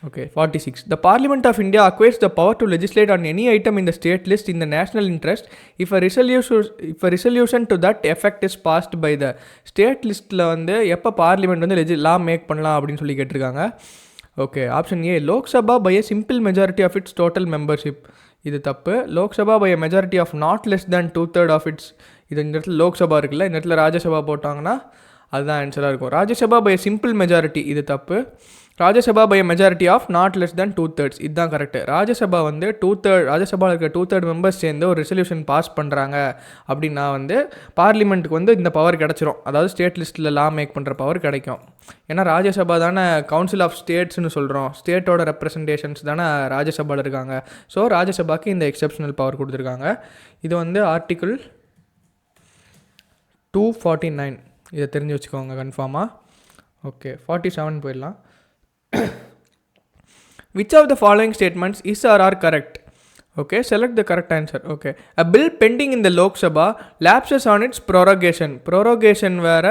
Okay. 46. The Parliament of India acquires the power to legislate on any item in the state list in the national interest if a resolution to that effect is passed by the state listல வந்து எப்போ parliament வந்து லா make பண்ணலாம் அப்படின்னு சொல்லி கேட்டிருக்காங்க. Okay. Option A, Lok Sabha by a simple majority of its total membership. இது தப்பு. Lok Sabha by a majority of not less than 2/3 of its. இது இந்த இடத்துல லோக்சபா இருக்குல்ல, இந்த இடத்துல ராஜ்யசபா போட்டாங்கன்னா அதுதான் ஆன்சராக இருக்கும். ராஜ்யசபா பை சிம்பிள் மெஜாரிட்டி, இது தப்பு. Rajya Sabha by majority of not less than 2/3 இதுதான் கரெக்டு. ராஜ்யசபா வந்து 2/3, ராஜ்யசபாவில் இருக்க 2/3 மெம்பர்ஸ் சேர்ந்து ஒரு ரெசல்யூஷன் பாஸ் பண்ணுறாங்க அப்படின்னா வந்து பார்லிமெண்ட்டுக்கு வந்து இந்த பவர் கிடச்சிரும். அதாவது ஸ்டேட் லிஸ்ட்டில் லா மேக் பண்ணுற பவர் கிடைக்கும். ஏன்னா ராஜ்யசபா தானே கவுன்சில் ஆஃப் ஸ்டேட்ஸ்னு சொல்கிறோம், ஸ்டேட்டோட ரெப்ரசன்டேஷன்ஸ் தானே ராஜ்யசபாவில் இருக்காங்க. ஸோ ராஜ்யசபாக்கு இந்த எக்ஸப்ஷனல் பவர் கொடுத்துருக்காங்க. இது வந்து ஆர்டிக்கிள் 249. இதை தெரிஞ்சு வச்சுக்கோங்க கன்ஃபார்மாக. ஓகே. 47 போயிடலாம். Which of the following statements is or are correct? Okay, select the correct answer. Okay, a bill pending in the Lok Sabha lapses on its prorogation. Prorogation வேற,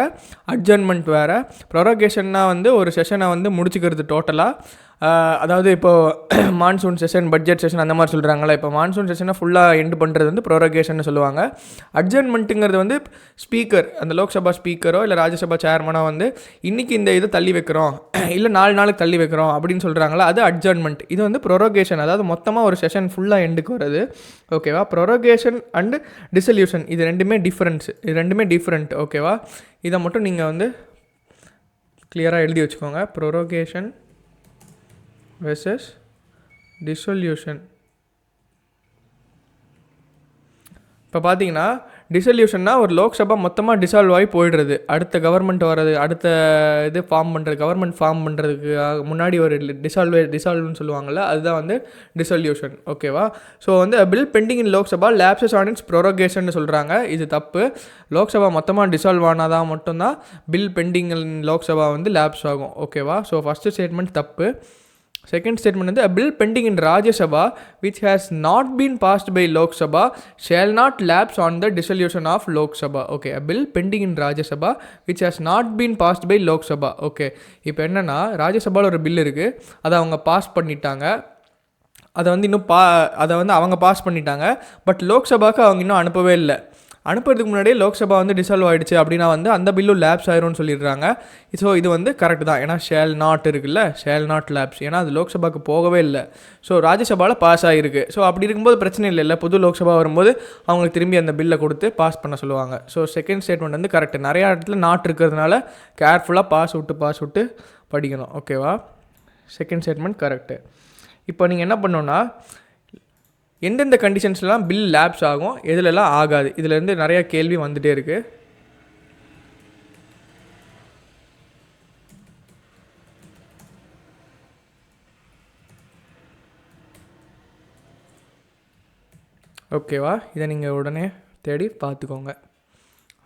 adjournment வேற. Prorogationனா வந்து ஒரு செஷனை வந்து முடிச்சுக்கிறது டோட்டலாக. அதாவது இப்போது மான்சூன் செஷன், பட்ஜெட் செஷன் அந்த மாதிரி சொல்கிறாங்களா. இப்போ மான்சூன் செஷனை ஃபுல்லாக எண்டு பண்ணுறது வந்து ப்ரோரோகேஷன் சொல்லுவாங்க. அட்ஜர்ன்மெண்ட்டுங்கிறது வந்து ஸ்பீக்கர், அந்த லோக்சபா ஸ்பீக்கரோ இல்லை ராஜ்யசபா சேர்மனோ வந்து இன்றைக்கி இந்த இதை தள்ளி வைக்கிறோம், இல்லை 4 நாளுக்கு தள்ளி வைக்கிறோம் அப்படின்னு சொல்கிறாங்களா, அது அட்ஜர்ன்மெண்ட். இது வந்து ப்ரோரோகேஷன், அதாவது மொத்தமாக ஒரு செஷன் ஃபுல்லாக எண்டுக்கு வருது. ஓகேவா? ப்ரோரோகேஷன் அண்டு டிசல்யூஷன் இது ரெண்டுமே டிஃப்ரெண்ட். ஓகேவா? இதை மட்டும் நீங்கள் வந்து கிளியராக எழுதி வச்சுக்கோங்க. ப்ரோரோகேஷன் versus dissolution. இப்போ பார்த்தீங்கன்னா டிசல்யூஷன்னா ஒரு லோக்சபா மொத்தமாக டிசால்வ் ஆகி போயிடுறது, அடுத்த கவர்மெண்ட் வர்றது, அடுத்த இது கவர்மெண்ட் ஃபார்ம் பண்ணுறதுக்கு முன்னாடி ஒரு டிசால்வ்னு சொல்லுவாங்கள்ல, அதுதான் வந்து டிசல்யூஷன். ஓகேவா? ஸோ வந்து bill pending in Lok Sabha lapses on its prorogation சொல்கிறாங்க. இது தப்பு. லோக்சபா மொத்தமாக டிசால்வ் ஆனாதான் மட்டும்தான் பில் பெண்டிங் இன் லோக்சபா வந்து லேப்ஸ் ஆகும். ஓகேவா? ஸோ ஃபஸ்ட்டு ஸ்டேட்மெண்ட் தப்பு. செகண்ட் ஸ்டேட்மெண்ட் வந்து a bill pending in Rajya Sabha which has not been passed by Lok Sabha shall not lapse on the dissolution of Lok Sabha. Okay, a bill pending in Rajya Sabha which has not been passed by Lok Sabha. Okay, இப்போ என்னென்னா ராஜ்யசபாவில் ஒரு bill இருக்குது, அதை அவங்க pass பண்ணிட்டாங்க, அதை வந்து இன்னும் அதை வந்து அவங்க பாஸ் பண்ணிட்டாங்க, பட் லோக்சபாவுக்கு அவங்க இன்னும் அனுப்பவே இல்லை. அனுப்புறதுக்கு முன்னாடியே லோக்சபா வந்து டிசால்வ் ஆகிடுச்சு அப்படின்னா வந்து அந்த பில்லும் லேப்ஸ் ஆயிரும்னு சொல்லிடுறாங்க. ஸோ இது வந்து கரெக்ட் தான். ஏன்னா ஷேல் நாட் இருக்குல்ல, ஷேல் நாட் லேப்ஸ், ஏன்னா அது லோக்சபாவுக்கு போகவே இல்லை. ஸோ ராஜ்யசபாவில் பாஸ் ஆகிருக்கு. ஸோ அப்படி இருக்கும்போது பிரச்சனை இல்லை. புது லோக்சபா வரும்போது அவங்களுக்கு திரும்பி அந்த பில்லை கொடுத்து பாஸ் பண்ண சொல்லுவாங்க. ஸோ செகண்ட் ஸ்டேட்மெண்ட் வந்து கரெக்ட். நிறையா இடத்துல நாட் இருக்கிறதுனால கேர்ஃபுல்லாக பாஸ் விட்டு படிக்கணும். ஓகேவா? Second statement correct. இப்போ நீங்கள் என்ன பண்ணோன்னா எந்தெந்த கண்டிஷன்ஸ்லாம் பில் லேப்ஸ் ஆகும், எதுலெல்லாம் ஆகாது, இதிலேருந்து நிறையா கேள்வி வந்துகிட்டே இருக்குது. ஓகேவா? இதை நீங்கள் உடனே தேடி பார்த்துக்கோங்க.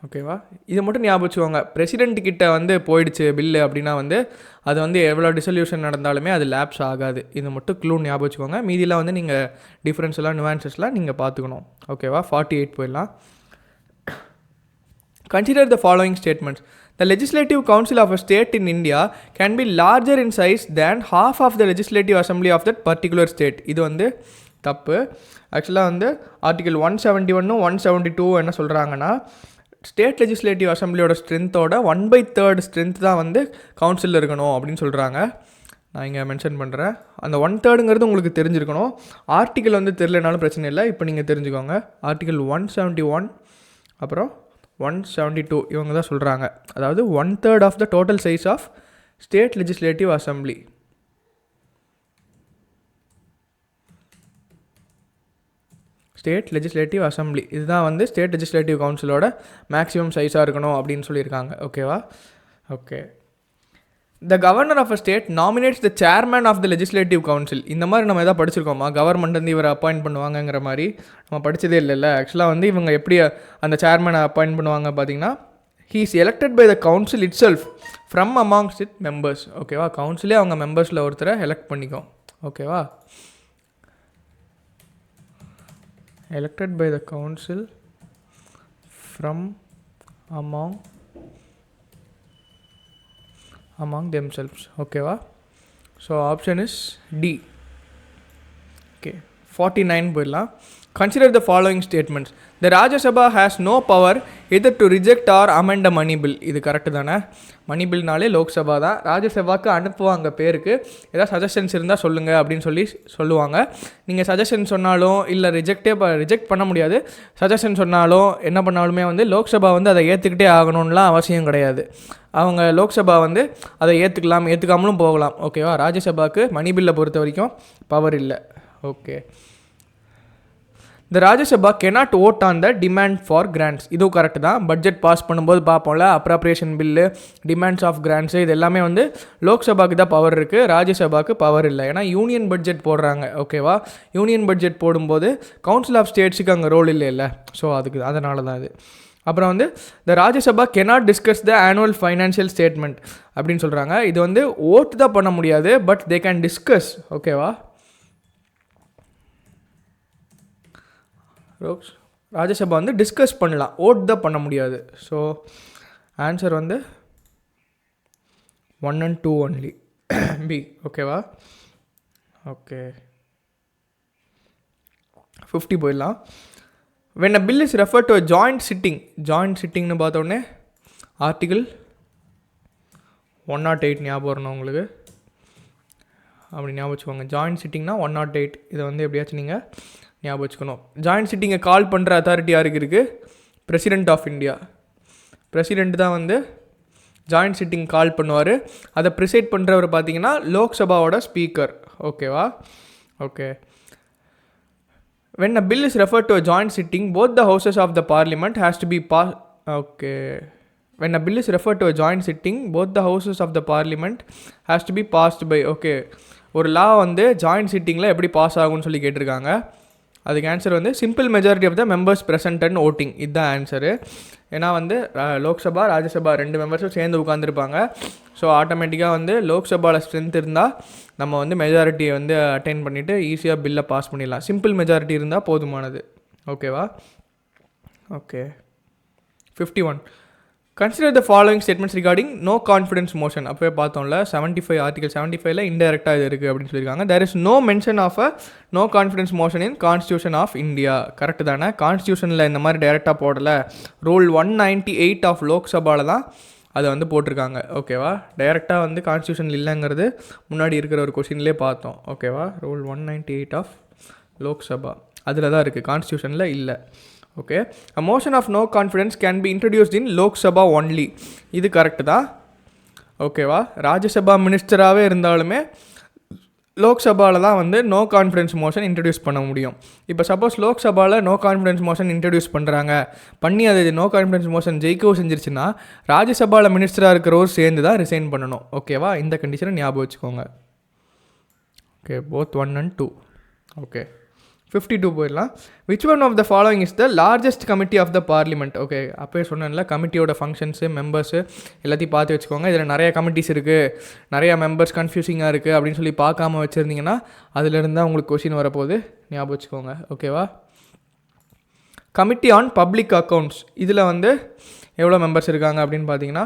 ஓகேவா, இதை மட்டும் ஞாபகம் வச்சுக்கோங்க. பிரசிடென்ட் கிட்ட வந்து போயிடுச்சு பில்லு அப்படின்னா வந்து அது வந்து எவ்வளோ டிசல்யூஷன் நடந்தாலுமே அது லேப்ஸ் ஆகாது. இதை மட்டும் க்ளூ ஞாபகம் வச்சுக்கோங்க. மீதியெல்லாம் வந்து நீங்கள் டிஃப்ரென்ஸ் எல்லாம் நுவான்சஸ்லாம் நீங்கள் பார்த்துக்கணும். ஓகேவா, 48 போயிடலாம். Consider the following statements. The legislative council of a state in India can be larger in size than half of the legislative assembly of that particular state. இது வந்து தப்பு. ஆக்சுவலாக வந்து ஆர்டிகல் 171 172 என்ன சொல்கிறாங்கன்னா, ஸ்டேட் லெஜிஸ்லேட்டிவ் அசம்பிளியோட ஸ்ட்ரென்த்தோட 1/3 ஸ்ட்ரென்த் தான் வந்து கவுன்சிலில் இருக்கணும் அப்படின்னு சொல்கிறாங்க. நான் இங்கே மென்ஷன் பண்ணுறேன். அந்த 1/3ங்கிறது உங்களுக்கு தெரிஞ்சிருக்கணும். ஆர்டிக்கல் வந்து தெரியலனாலும் பிரச்சனை இல்லை, இப்போ நீங்கள் தெரிஞ்சுக்கோங்க. ஆர்டிகல் 171 அப்புறம் 172 இவங்க தான் சொல்கிறாங்க. அதாவது 1/3 of the total size of state legislative assembly. State legislative assembly இதுதான் வந்து ஸ்டேட் லெஜிஸ்லேட்டிவ் கவுன்சிலோட மேக்ஸிமம் சைஸாக இருக்கணும் அப்படின்னு சொல்லியிருக்காங்க. ஓகேவா, okay. The governor of a state nominates the chairman of the legislative council. இந்த மாதிரி நம்ம எதாவது படிச்சிருக்கோமா? கவர்மெண்ட் வந்து இவரை அப்பாயிண்ட் பண்ணுவாங்கங்கிற மாதிரி நம்ம படித்ததே இல்லைல்ல. ஆக்சுவலாக வந்து இவங்க எப்படி அந்த சேர்மேனை அப்பாயிண்ட் பண்ணுவாங்க பார்த்தீங்கன்னா, he is elected by the council itself from amongst it members. ஓகேவா, கவுன்சிலே அவங்க மெம்பர்ஸில் ஒருத்தரை எலெக்ட் பண்ணிக்கும். ஓகேவா, elected by the council from among themselves. ஓகேவா, so option is D. Okay, 49 போயிடலாம். Consider the following statements. The Rajya Sabha has no power either to reject or amend a money bill. இது correct தானே? மணி பில்னாலே லோக்சபா தான். ராஜ்யசபாவுக்கு அனுப்புவாங்க பேருக்கு, ஏதாவது suggestions இருந்தால் சொல்லுங்கள் அப்படின்னு சொல்லுவாங்க. நீங்கள் சஜஷன் சொன்னாலும் இல்லை ரிஜெக்ட் பண்ண முடியாது. சஜஷன் சொன்னாலும் என்ன பண்ணாலுமே வந்து லோக்சபா வந்து அதை ஏற்றுக்கிட்டே ஆகணும்லாம் அவசியம் கிடையாது. அவங்க லோக்சபா வந்து அதை ஏற்றுக்காமலும் போகலாம். ஓகேவா, ராஜ்யசபாவுக்கு மணி பில்லை பொறுத்த வரைக்கும் பவர் இல்லை. Okay. The Rajya Sabha cannot vote on the demand for grants. இதுவும் கரெக்டு தான். பட்ஜெட் பாஸ் பண்ணும்போது பார்ப்போம்ல, அப்ராப்ரியேஷன் பில்லு, டிமாண்ட்ஸ் ஆஃப் கிராண்ட்ஸு, இது எல்லாமே வந்து லோக்சபாவுக்கு தான் பவர் இருக்குது, ராஜ்யசபாவுக்கு பவர் இல்லை. ஏன்னா யூனியன் பட்ஜெட் போடுறாங்க. ஓகேவா, யூனியன் பட்ஜெட் போடும்போது கவுன்சில் ஆஃப் ஸ்டேட்ஸுக்கு அங்கே ரோல் இல்லை. ஸோ அதனால தான் இது. அப்புறம் வந்து the Rajya Sabha cannot discuss the annual financial statement அப்படின்னு சொல்கிறாங்க. இது வந்து ஓட்டு தான் பண்ண முடியாது, பட் தே கேன் டிஸ்கஸ். ஓகேவா, ராஜ்யசபா வந்து டிஸ்கஸ் பண்ணலாம், ஓட் தான் பண்ண முடியாது. ஸோ ஆன்சர் வந்து 1 and 2 ஒன்லி, பி. ஓகேவா, ஓகே. 50 போயிடலாம். when a bill is referred to a joint sittingனு பார்த்தோன்னே ஆர்டிகிள் 108 ஞாபகம் வரணும் உங்களுக்கு. அப்படி ஞாபகம் வச்சுக்கோங்க. ஜாயிண்ட் சிட்டிங்னா 108. இதை வந்து எப்படியாச்சும் நீங்கள் ஞாபகம் வச்சுக்கணும். ஜாயிண்ட் சிட்டிங்கை கால் பண்ணுற அத்தாரிட்டி யாருக்கு இருக்குது? President of India. பிரசிடெண்ட் தான் வந்து ஜாயிண்ட் சிட்டிங் கால் பண்ணுவார். அதை ப்ரிசைட் பண்ணுறவர் பார்த்தீங்கன்னா லோக்சபாவோட ஸ்பீக்கர். ஓகேவா, okay. when a bill is referred to a joint sitting, both the houses of the parliament has to be passed. Okay, when a bill is referred to a joint sitting, both the houses of the parliament has to be passed by. Okay, ஒரு லா வந்து joint சிட்டிங்கில் எப்படி pass ஆகும்னு சொல்லி கேட்டிருக்காங்க. அதுக்கு answer வந்து simple majority of the members present and voting. இதுதான் answer. ஏன்னா வந்து லோக்சபா ராஜ்யசபா 2 மெம்பர்ஸும் சேர்ந்து உட்காந்துருப்பாங்க. ஸோ ஆட்டோமேட்டிக்காக வந்து லோக்சபாவில் ஸ்ட்ரென்த் இருந்தால் நம்ம வந்து மெஜாரிட்டியை வந்து அட்டைன் பண்ணிவிட்டு ஈஸியாக பில்லை பாஸ் பண்ணிடலாம். சிம்பிள் மெஜாரிட்டி இருந்தால் போதுமானது. ஓகேவா, okay. 51. Consider the following statements regarding no confidence motion. அப்போவே பார்த்தோம்ல 75 ஆர்டிகல் 75ல இன்டெரக்டாக இது இருக்குது அப்படின்னு சொல்லியிருக்காங்க. there is no mention of a no confidence motion in Constitution of India. Correct தானே? கான்ஸ்டியூஷனில் இந்த மாதிரி டைரெக்டாக போடலை. ரூல் 198 ஆஃப் லோக்சபாவில் தான் அதை வந்து போட்டிருக்காங்க. ஓகேவா, டைரெக்டாக வந்து கான்ஸ்டியூஷன் இல்லைங்கிறது முன்னாடி இருக்கிற ஒரு கொஷின்லேயே பார்த்தோம். ஓகேவா, ரூல் 198 ஆஃப் லோக்சபா அதில் தான் இருக்குது, கான்ஸ்டியூஷனில் இல்லை. Okay, a motion of no confidence can be introduced in Lok Sabha only. இது கரெக்டு தான். ஓகேவா, ராஜ்யசபா மினிஸ்டராகவே இருந்தாலுமே லோக்சபாவில் தான் வந்து நோ கான்ஃபிடன்ஸ் மோஷன் இன்ட்ரடியூஸ் பண்ண முடியும். இப்போ சப்போஸ் லோக்சபாவில் நோ கான்ஃபிடன்ஸ் மோஷன் இன்ட்ரடியூஸ் பண்ணி அது நோ கான்ஃபிடன்ஸ் மோஷன் ஜெயிக்கவும் செஞ்சிருச்சுன்னா ராஜ்யசபாவில் மினிஸ்டராக இருக்கிறவர் சேர்ந்து தான் ரிசைன் பண்ணணும். ஓகேவா, இந்த கண்டிஷனை ஞாபகம் வச்சுக்கோங்க. Okay, both 1 and 2. ஓகே, 52 போயிடலாம். Which one of the following is the largest committee of the parliament? Okay, அப்போயே சொன்னேன்ல கமிட்டியோட ஃபங்க்ஷன்ஸு மெம்பர்ஸு எல்லாத்தையும் பார்த்து வச்சுக்கோங்க. இதில் நிறைய கமிட்டிஸ் இருக்குது, நிறையா மெம்பர்ஸ் கன்ஃபியூசிங்காக இருக்குது அப்படின்னு சொல்லி பார்க்காம வச்சுருந்தீங்கன்னா அதுலேருந்து தான் உங்களுக்கு கொஷின் வரப்போகுது, ஞாபகம் வச்சுக்கோங்க. ஓகேவா? கமிட்டி ஆன் பப்ளிக் அக்கௌண்ட்ஸ், இதில் வந்து எவ்வளோ மெம்பர்ஸ் இருக்காங்க அப்படின்னு பார்த்தீங்கன்னா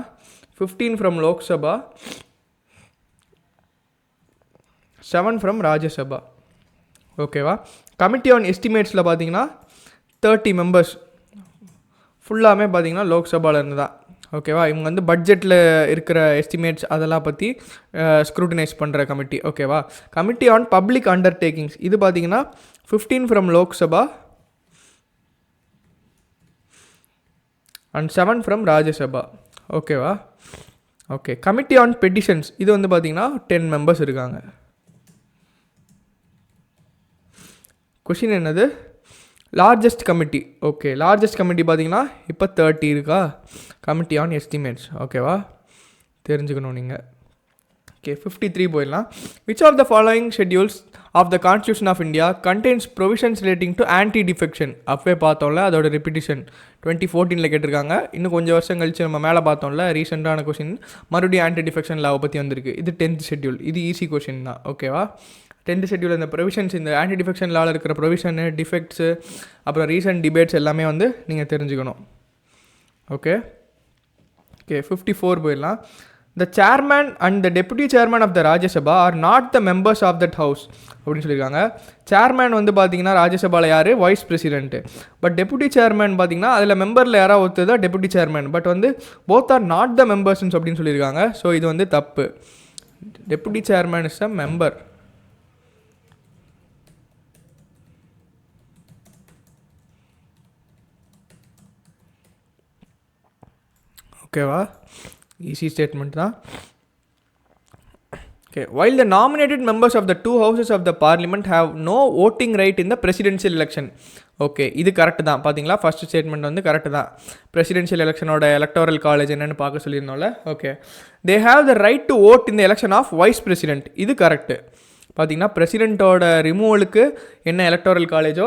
15 ஃப்ரம் லோக்சபா, 7 ஃப்ரம் ராஜ்யசபா. ஓகேவா? கமிட்டி ஆன் எஸ்டிமேட்ஸில் பார்த்தீங்கன்னா 30 மெம்பர்ஸ், ஃபுல்லாமே பார்த்தீங்கன்னா லோக்சபாவிலேருந்து தான். ஓகேவா? இவங்க வந்து பட்ஜெட்டில் இருக்கிற எஸ்டிமேட்ஸ் அதெல்லாம் பற்றி ஸ்க்ரூட்டினைஸ் பண்ணுற கமிட்டி. ஓகேவா? கமிட்டி ஆன் பப்ளிக் அண்டர்டேக்கிங்ஸ், இது பார்த்தீங்கன்னா 15 from Lok Sabha and 7 from Rajya Sabha. ஓகேவா? ஓகே. கமிட்டி ஆன் பெட்டிஷன்ஸ், இது வந்து பார்த்தீங்கன்னா 10 மெம்பர்ஸ் இருக்காங்க. கொஷின் என்னது? Largest committee. Okay, largest committee பார்த்தீங்கன்னா இப்போ 30 இருக்கா? Committee on estimates. ஓகேவா? தெரிஞ்சுக்கணும் நீங்கள். ஓகே, 53 போயிடலாம். Which of the following schedules of the constitution of India contains provisions relating to anti defection? அப்பவே பார்த்தோம்ல, அதோட ரிப்பிட்டிஷன் 2014 கேட்டிருக்காங்க. இன்னும் கொஞ்சம் வருஷம் கழிச்சு நம்ம மேலே பார்த்தோம்ல, ரீசெண்டான கொஷின் மறுபடியும் ஆன்டி டிஃபெக்ஷன் லாவை பற்றி வந்திருக்கு. இது 10th ஷெட்யூல். இது ஈஸி கொஷின் தான். ஓகேவா? 10th ஷெட்யூல் இந்த ப்ரொவிஷன்ஸ், இந்த ஆன்டி டிஃபெக்ஷன் லாவில் இருக்கிற ப்ரொவிஷனு, டிஃபெக்ட்ஸு, அப்புறம் ரீசன்ட் டிபேட்ஸ் எல்லாமே வந்து நீங்கள் தெரிஞ்சுக்கணும். ஓகே ஓகே 54 போயிடலாம். The chairman and the deputy chairman of the Rajya Sabha are not the members of that house அப்படின்னு சொல்லியிருக்காங்க. சேர்மேன் வந்து பார்த்தீங்கன்னா ராஜ்யசபாவில் யார்? Vice president. But deputy chairman பார்த்தீங்கன்னா அதில் மெம்பரில் யாராவது ஒருத்தர் தான் டெபுட்டி சேர்மேன். பட் வந்து போத் ஆர் நாட் த மெம்பர்ஸ்ன்னு அப்படின்னு சொல்லியிருக்காங்க. ஸோ இது வந்து தப்பு. Deputy chairman is a member. ஓகேவா? ஈஸி ஸ்டேட்மெண்ட் தான். Okay, while the nominated members of the two houses of the parliament have no voting right in the presidential election. Okay, இது correct தான். பார்த்தீங்களா, ஃபஸ்ட் ஸ்டேட்மெண்ட் வந்து correct தான். Presidential எலெக்ஷனோட electoral college என்னென்னு பார்க்க சொல்லியிருந்தோம்ல. Okay, they have the right to vote in the election of vice president. இது கரெக்டு. பார்த்தீங்கன்னா பிரசிடெண்ட்டோட ரிமூவலுக்கு என்ன எலக்டோரல் காலேஜோ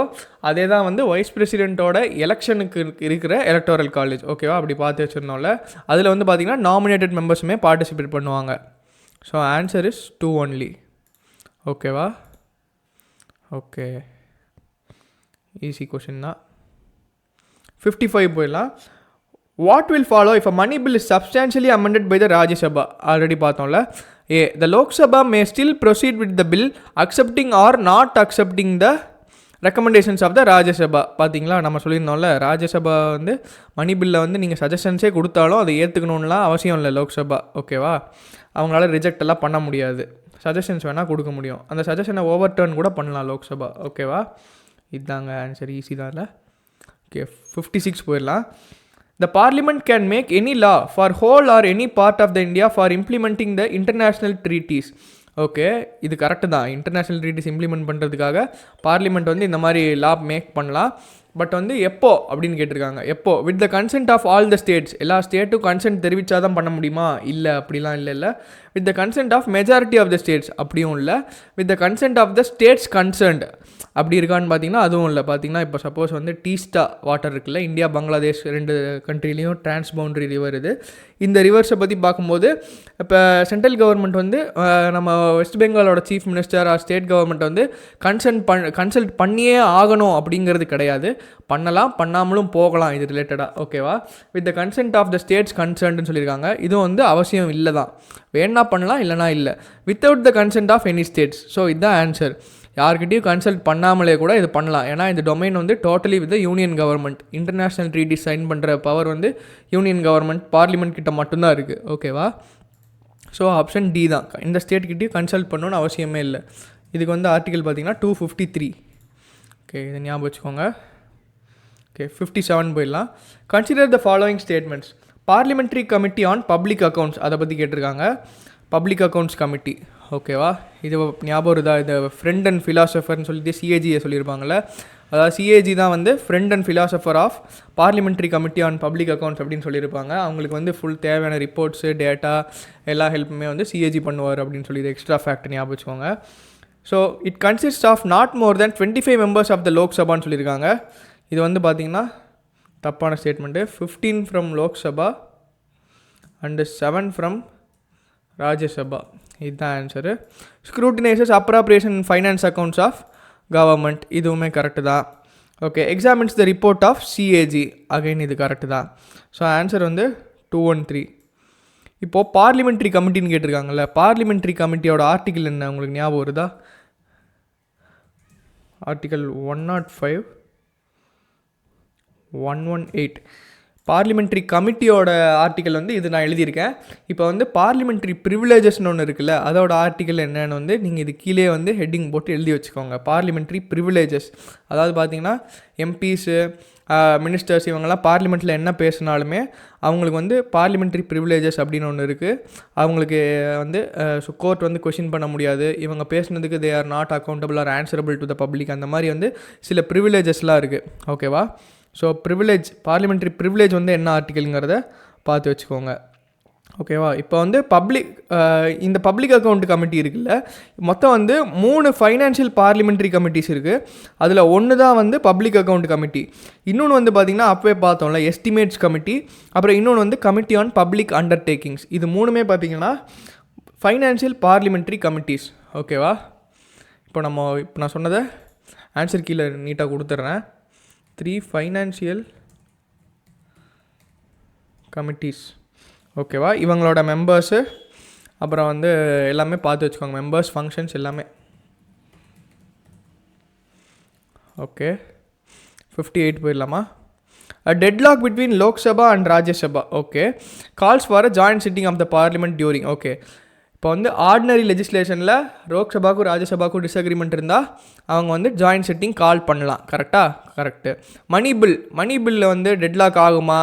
அதே தான் வந்து வைஸ் பிரசிடெண்ட்டோட எலெக்ஷனுக்கு இருக்கிற எலக்டோரல் காலேஜ். ஓகேவா? அப்படி பார்த்து வச்சுருந்தோம்ல. அதில் வந்து பார்த்திங்கன்னா நாமினேட்டட் மெம்பர்ஸுமே பார்ட்டிசிபேட் பண்ணுவாங்க. So answer is 2 only. ஓகேவா? ஓகே, ஈஸி கொஷின் தான். 55 போயிடலாம். What will follow if a money bill is substantially amended by the Rajya Sabha? Already பார்த்தோம்ல. A. The Lok Sabha may still proceed with the bill accepting or not accepting the recommendations of the Rajya Sabha. பார்த்தீங்களா, நம்ம சொல்லியிருந்தோம்ல, ராஜ்யசபா வந்து மணி பில்லை வந்து நீங்கள் சஜஷன்ஸே கொடுத்தாலும் அதை ஏற்றுக்கணும்லாம் அவசியம் இல்லை லோக்சபா. ஓகேவா? அவங்களால ரிஜெக்ட் எல்லாம் பண்ண முடியாது. சஜஷன்ஸ் வேணால் கொடுக்க முடியும். அந்த சஜஷனை ஓவர் டர்ன் கூட பண்ணலாம் லோக்சபா. ஓகேவா? இதுதாங்க ஆன்சர். ஈஸி தான் இல்லை? ஓகே, 56 போயிடலாம். The parliament can make any law for whole or any part of the India for implementing the international treaties. Okay, இது கரெக்டு தான். இன்டர்நேஷ்னல் ட்ரீட்டிஸ் இம்ப்ளிமெண்ட் பண்ணுறதுக்காக பார்லிமெண்ட் வந்து இந்த மாதிரி லா மேக் பண்ணலாம். பட் வந்து எப்போ அப்படின்னு கேட்டிருக்காங்க. எப்போ? With the consent of all the states. எல்லா ஸ்டேட்டும் கன்சென்ட் தெரிவித்தா தான் பண்ண முடியுமா? இல்லை, அப்படிலாம் இல்லை. With the consent of majority of the states, அப்படியும் இல்லை. With the consent of the states concerned, அப்படி இருக்கான்னு பார்த்தீங்கன்னா அதுவும் இல்லை. பார்த்தீங்கன்னா இப்போ சப்போஸ் வந்து டீஸ்டா வாட்டர் இருக்குல்ல, இந்தியா பங்களாதேஷ் 2 கண்ட்ரிலையும் டிரான்ஸ் பவுண்டரி ரிவர் இது. இந்த ரிவர்ஸை பற்றி பார்க்கும்போது இப்போ சென்ட்ரல் கவர்மெண்ட் வந்து நம்ம வெஸ்ட் பெங்காலோட சீஃப் மினிஸ்டர் ஸ்டேட் கவர்மெண்ட் வந்து கன்சல்ட் பண்ணியே ஆகணும் அப்படிங்கிறது கிடையாது. பண்ணலாம், பண்ணாமலும் போகலாம். இது ரிலேட்டடாக. ஓகேவா? With the consent of the states கன்சர்ன்னு சொல்லியிருக்காங்க. இதுவும் வந்து அவசியம் இல்லை தான். வேணா பண்ணலாம், இல்லைனா இல்லை. Without the consent of any states. So இதுதான் ஆன்சர். யார்கிட்டையும் கன்சல்ட் பண்ணாமலே கூட இது பண்ணலாம். ஏன்னா இந்த டொமைன் வந்து totally with union government. International treaty sign பண்ணுற பவர் வந்து யூனியன் கவர்மெண்ட் பார்லிமெண்ட் கிட்ட மட்டும்தான் இருக்குது. ஓகேவா? ஸோ ஆப்ஷன் டி தான். இந்த ஸ்டேட்கிட்டையும் கன்சல்ட் பண்ணணும்னு அவசியமே இல்லை. இதுக்கு வந்து ஆர்டிகல் பார்த்திங்கன்னா 253. ஓகே, இதை ஞாபகம் வச்சுக்கோங்க. ஓகே, 57 போயிடலாம். Consider the following statements. Parliamentary committee on public accounts, அதை பற்றி கேட்டிருக்காங்க. Public accounts committee. ஓகேவா? இது ஞாபகம் இருந்தா, இது ஃப்ரெண்ட் அண்ட் ஃபிலாசபர்னு சொல்லிட்டு சிஏஜியை சொல்லியிருப்பாங்கள்ல. அதாவது சிஏஜி தான் வந்து friend and philosopher of parliamentary committee on public accounts அப்படின்னு சொல்லியிருப்பாங்க. அவங்களுக்கு வந்து ஃபுல் தேவையான ரிப்போர்ட்ஸு, டேட்டா எல்லா ஹெல்ப்புமே வந்து சிஏஜி பண்ணுவார் அப்படின்னு சொல்லி இது எக்ஸ்ட்ரா ஃபேக்ட் ஞாபகம் வச்சுக்கோங்க. So it consist of not more than 25 members of the லோக்சபான்னு சொல்லியிருக்காங்க. இது வந்து பார்த்திங்கன்னா தப்பான statement. 15 from Lok Sabha and 7 from Rajya Sabha. இதுதான் answer. Scrutinises appropriation finance accounts of government, இதுவுமே கரெக்டு தான். Okay. Examines the report of CAG, again இது கரெக்டு தான். ஸோ ஆன்சர் வந்து 213. இப்போது பார்லிமெண்ட்ரி கமிட்டின்னு கேட்டிருக்காங்கல்ல, பார்லிமெண்ட்ரி கமிட்டியோட ஆர்டிக்கிள் என்ன உங்களுக்கு ஞாபகம் வருதா? ஆர்டிக்கல் 105, 118 பார்லிமெண்ட்ரி கமிட்டியோட ஆர்டிக்கல் வந்து இது நான் எழுதியிருக்கேன். இப்போ வந்து பார்லிமெண்ட்ரி ப்ரிவிலேஜஸ்னு ஒன்று இருக்குல்ல, அதோட ஆர்டிக்கல் என்னென்னு வந்து நீங்கள் இது கீழே வந்து ஹெட்டிங் போட்டு எழுதி வச்சுக்கோங்க. பார்லிமெண்ட்ரி ப்ரிவிலேஜஸ், அதாவது பார்த்திங்கன்னா எம்பிஸு, மினிஸ்டர்ஸ் இவங்கெல்லாம் பார்லிமெண்ட்டில் என்ன பேசினாலுமே அவங்களுக்கு வந்து பார்லிமெண்ட்ரி ப்ரிவிலேஜஸ் அப்படின்னு ஒன்று இருக்குது. அவங்களுக்கு வந்து கோர்ட் வந்து கொஷின் பண்ண முடியாது, இவங்க பேசுனதுக்கு தே are not accountable R answerable to the public, அந்த மாதிரி வந்து சில ப்ரிவிலேஜஸ்லாம் இருக்குது. ஓகேவா? ஸோ ப்ரிவிலேஜ், பார்லிமெண்ட்ரி ப்ரிவிலேஜ் வந்து என்ன ஆர்டிக்கலுங்கிறத பார்த்து வச்சுக்கோங்க. ஓகேவா? இப்போ வந்து இந்த பப்ளிக் அக்கௌண்ட் கமிட்டி இருக்குல்ல, மொத்தம் வந்து 3 ஃபைனான்ஷியல் பார்லிமெண்ட்ரி கமிட்டிஸ் இருக்குது. அதில் ஒன்று தான் வந்து பப்ளிக் அக்கௌண்ட் கமிட்டி. இன்னொன்று வந்து பார்த்திங்கன்னா அப்பவே பார்த்தோம்ல எஸ்டிமேட்ஸ் கமிட்டி, அப்புறம் இன்னொன்று வந்து கமிட்டி ஆன் பப்ளிக் அண்டர்டேக்கிங்ஸ். இது மூணுமே பார்த்திங்கன்னா ஃபைனான்ஷியல் பார்லிமெண்ட்ரி கமிட்டிஸ். ஓகேவா? இப்போ நான் சொன்னதை ஆன்சர் கீழே நீட்டாக கொடுத்துட்றேன். 3 ஃபைனான்ஷியல் கமிட்டிஸ். ஓகேவா? இவங்களோட மெம்பர்ஸு அப்புறம் வந்து எல்லாமே பார்த்து வச்சுக்கோங்க, மெம்பர்ஸ், ஃபங்க்ஷன்ஸ் எல்லாமே. ஓகே. 58 போயிடலாமா? A deadlock between Lok Sabha and Rajya Sabha, okay, calls for a joint sitting of the parliament during, okay. இப்போ வந்து ஆர்டினரி லெஜிஸ்லேஷனில் லோக்சபாவுக்கும் ராஜ்யசபாவுக்கும் டிஸ்அக்ரிமெண்ட் இருந்தால் அவங்க வந்து ஜாயின்ட் சிட்டிங் கால் பண்ணலாம். கரெக்டாக? கரெக்டு. மணி பில்லில் வந்து டெட்லாக் ஆகுமா?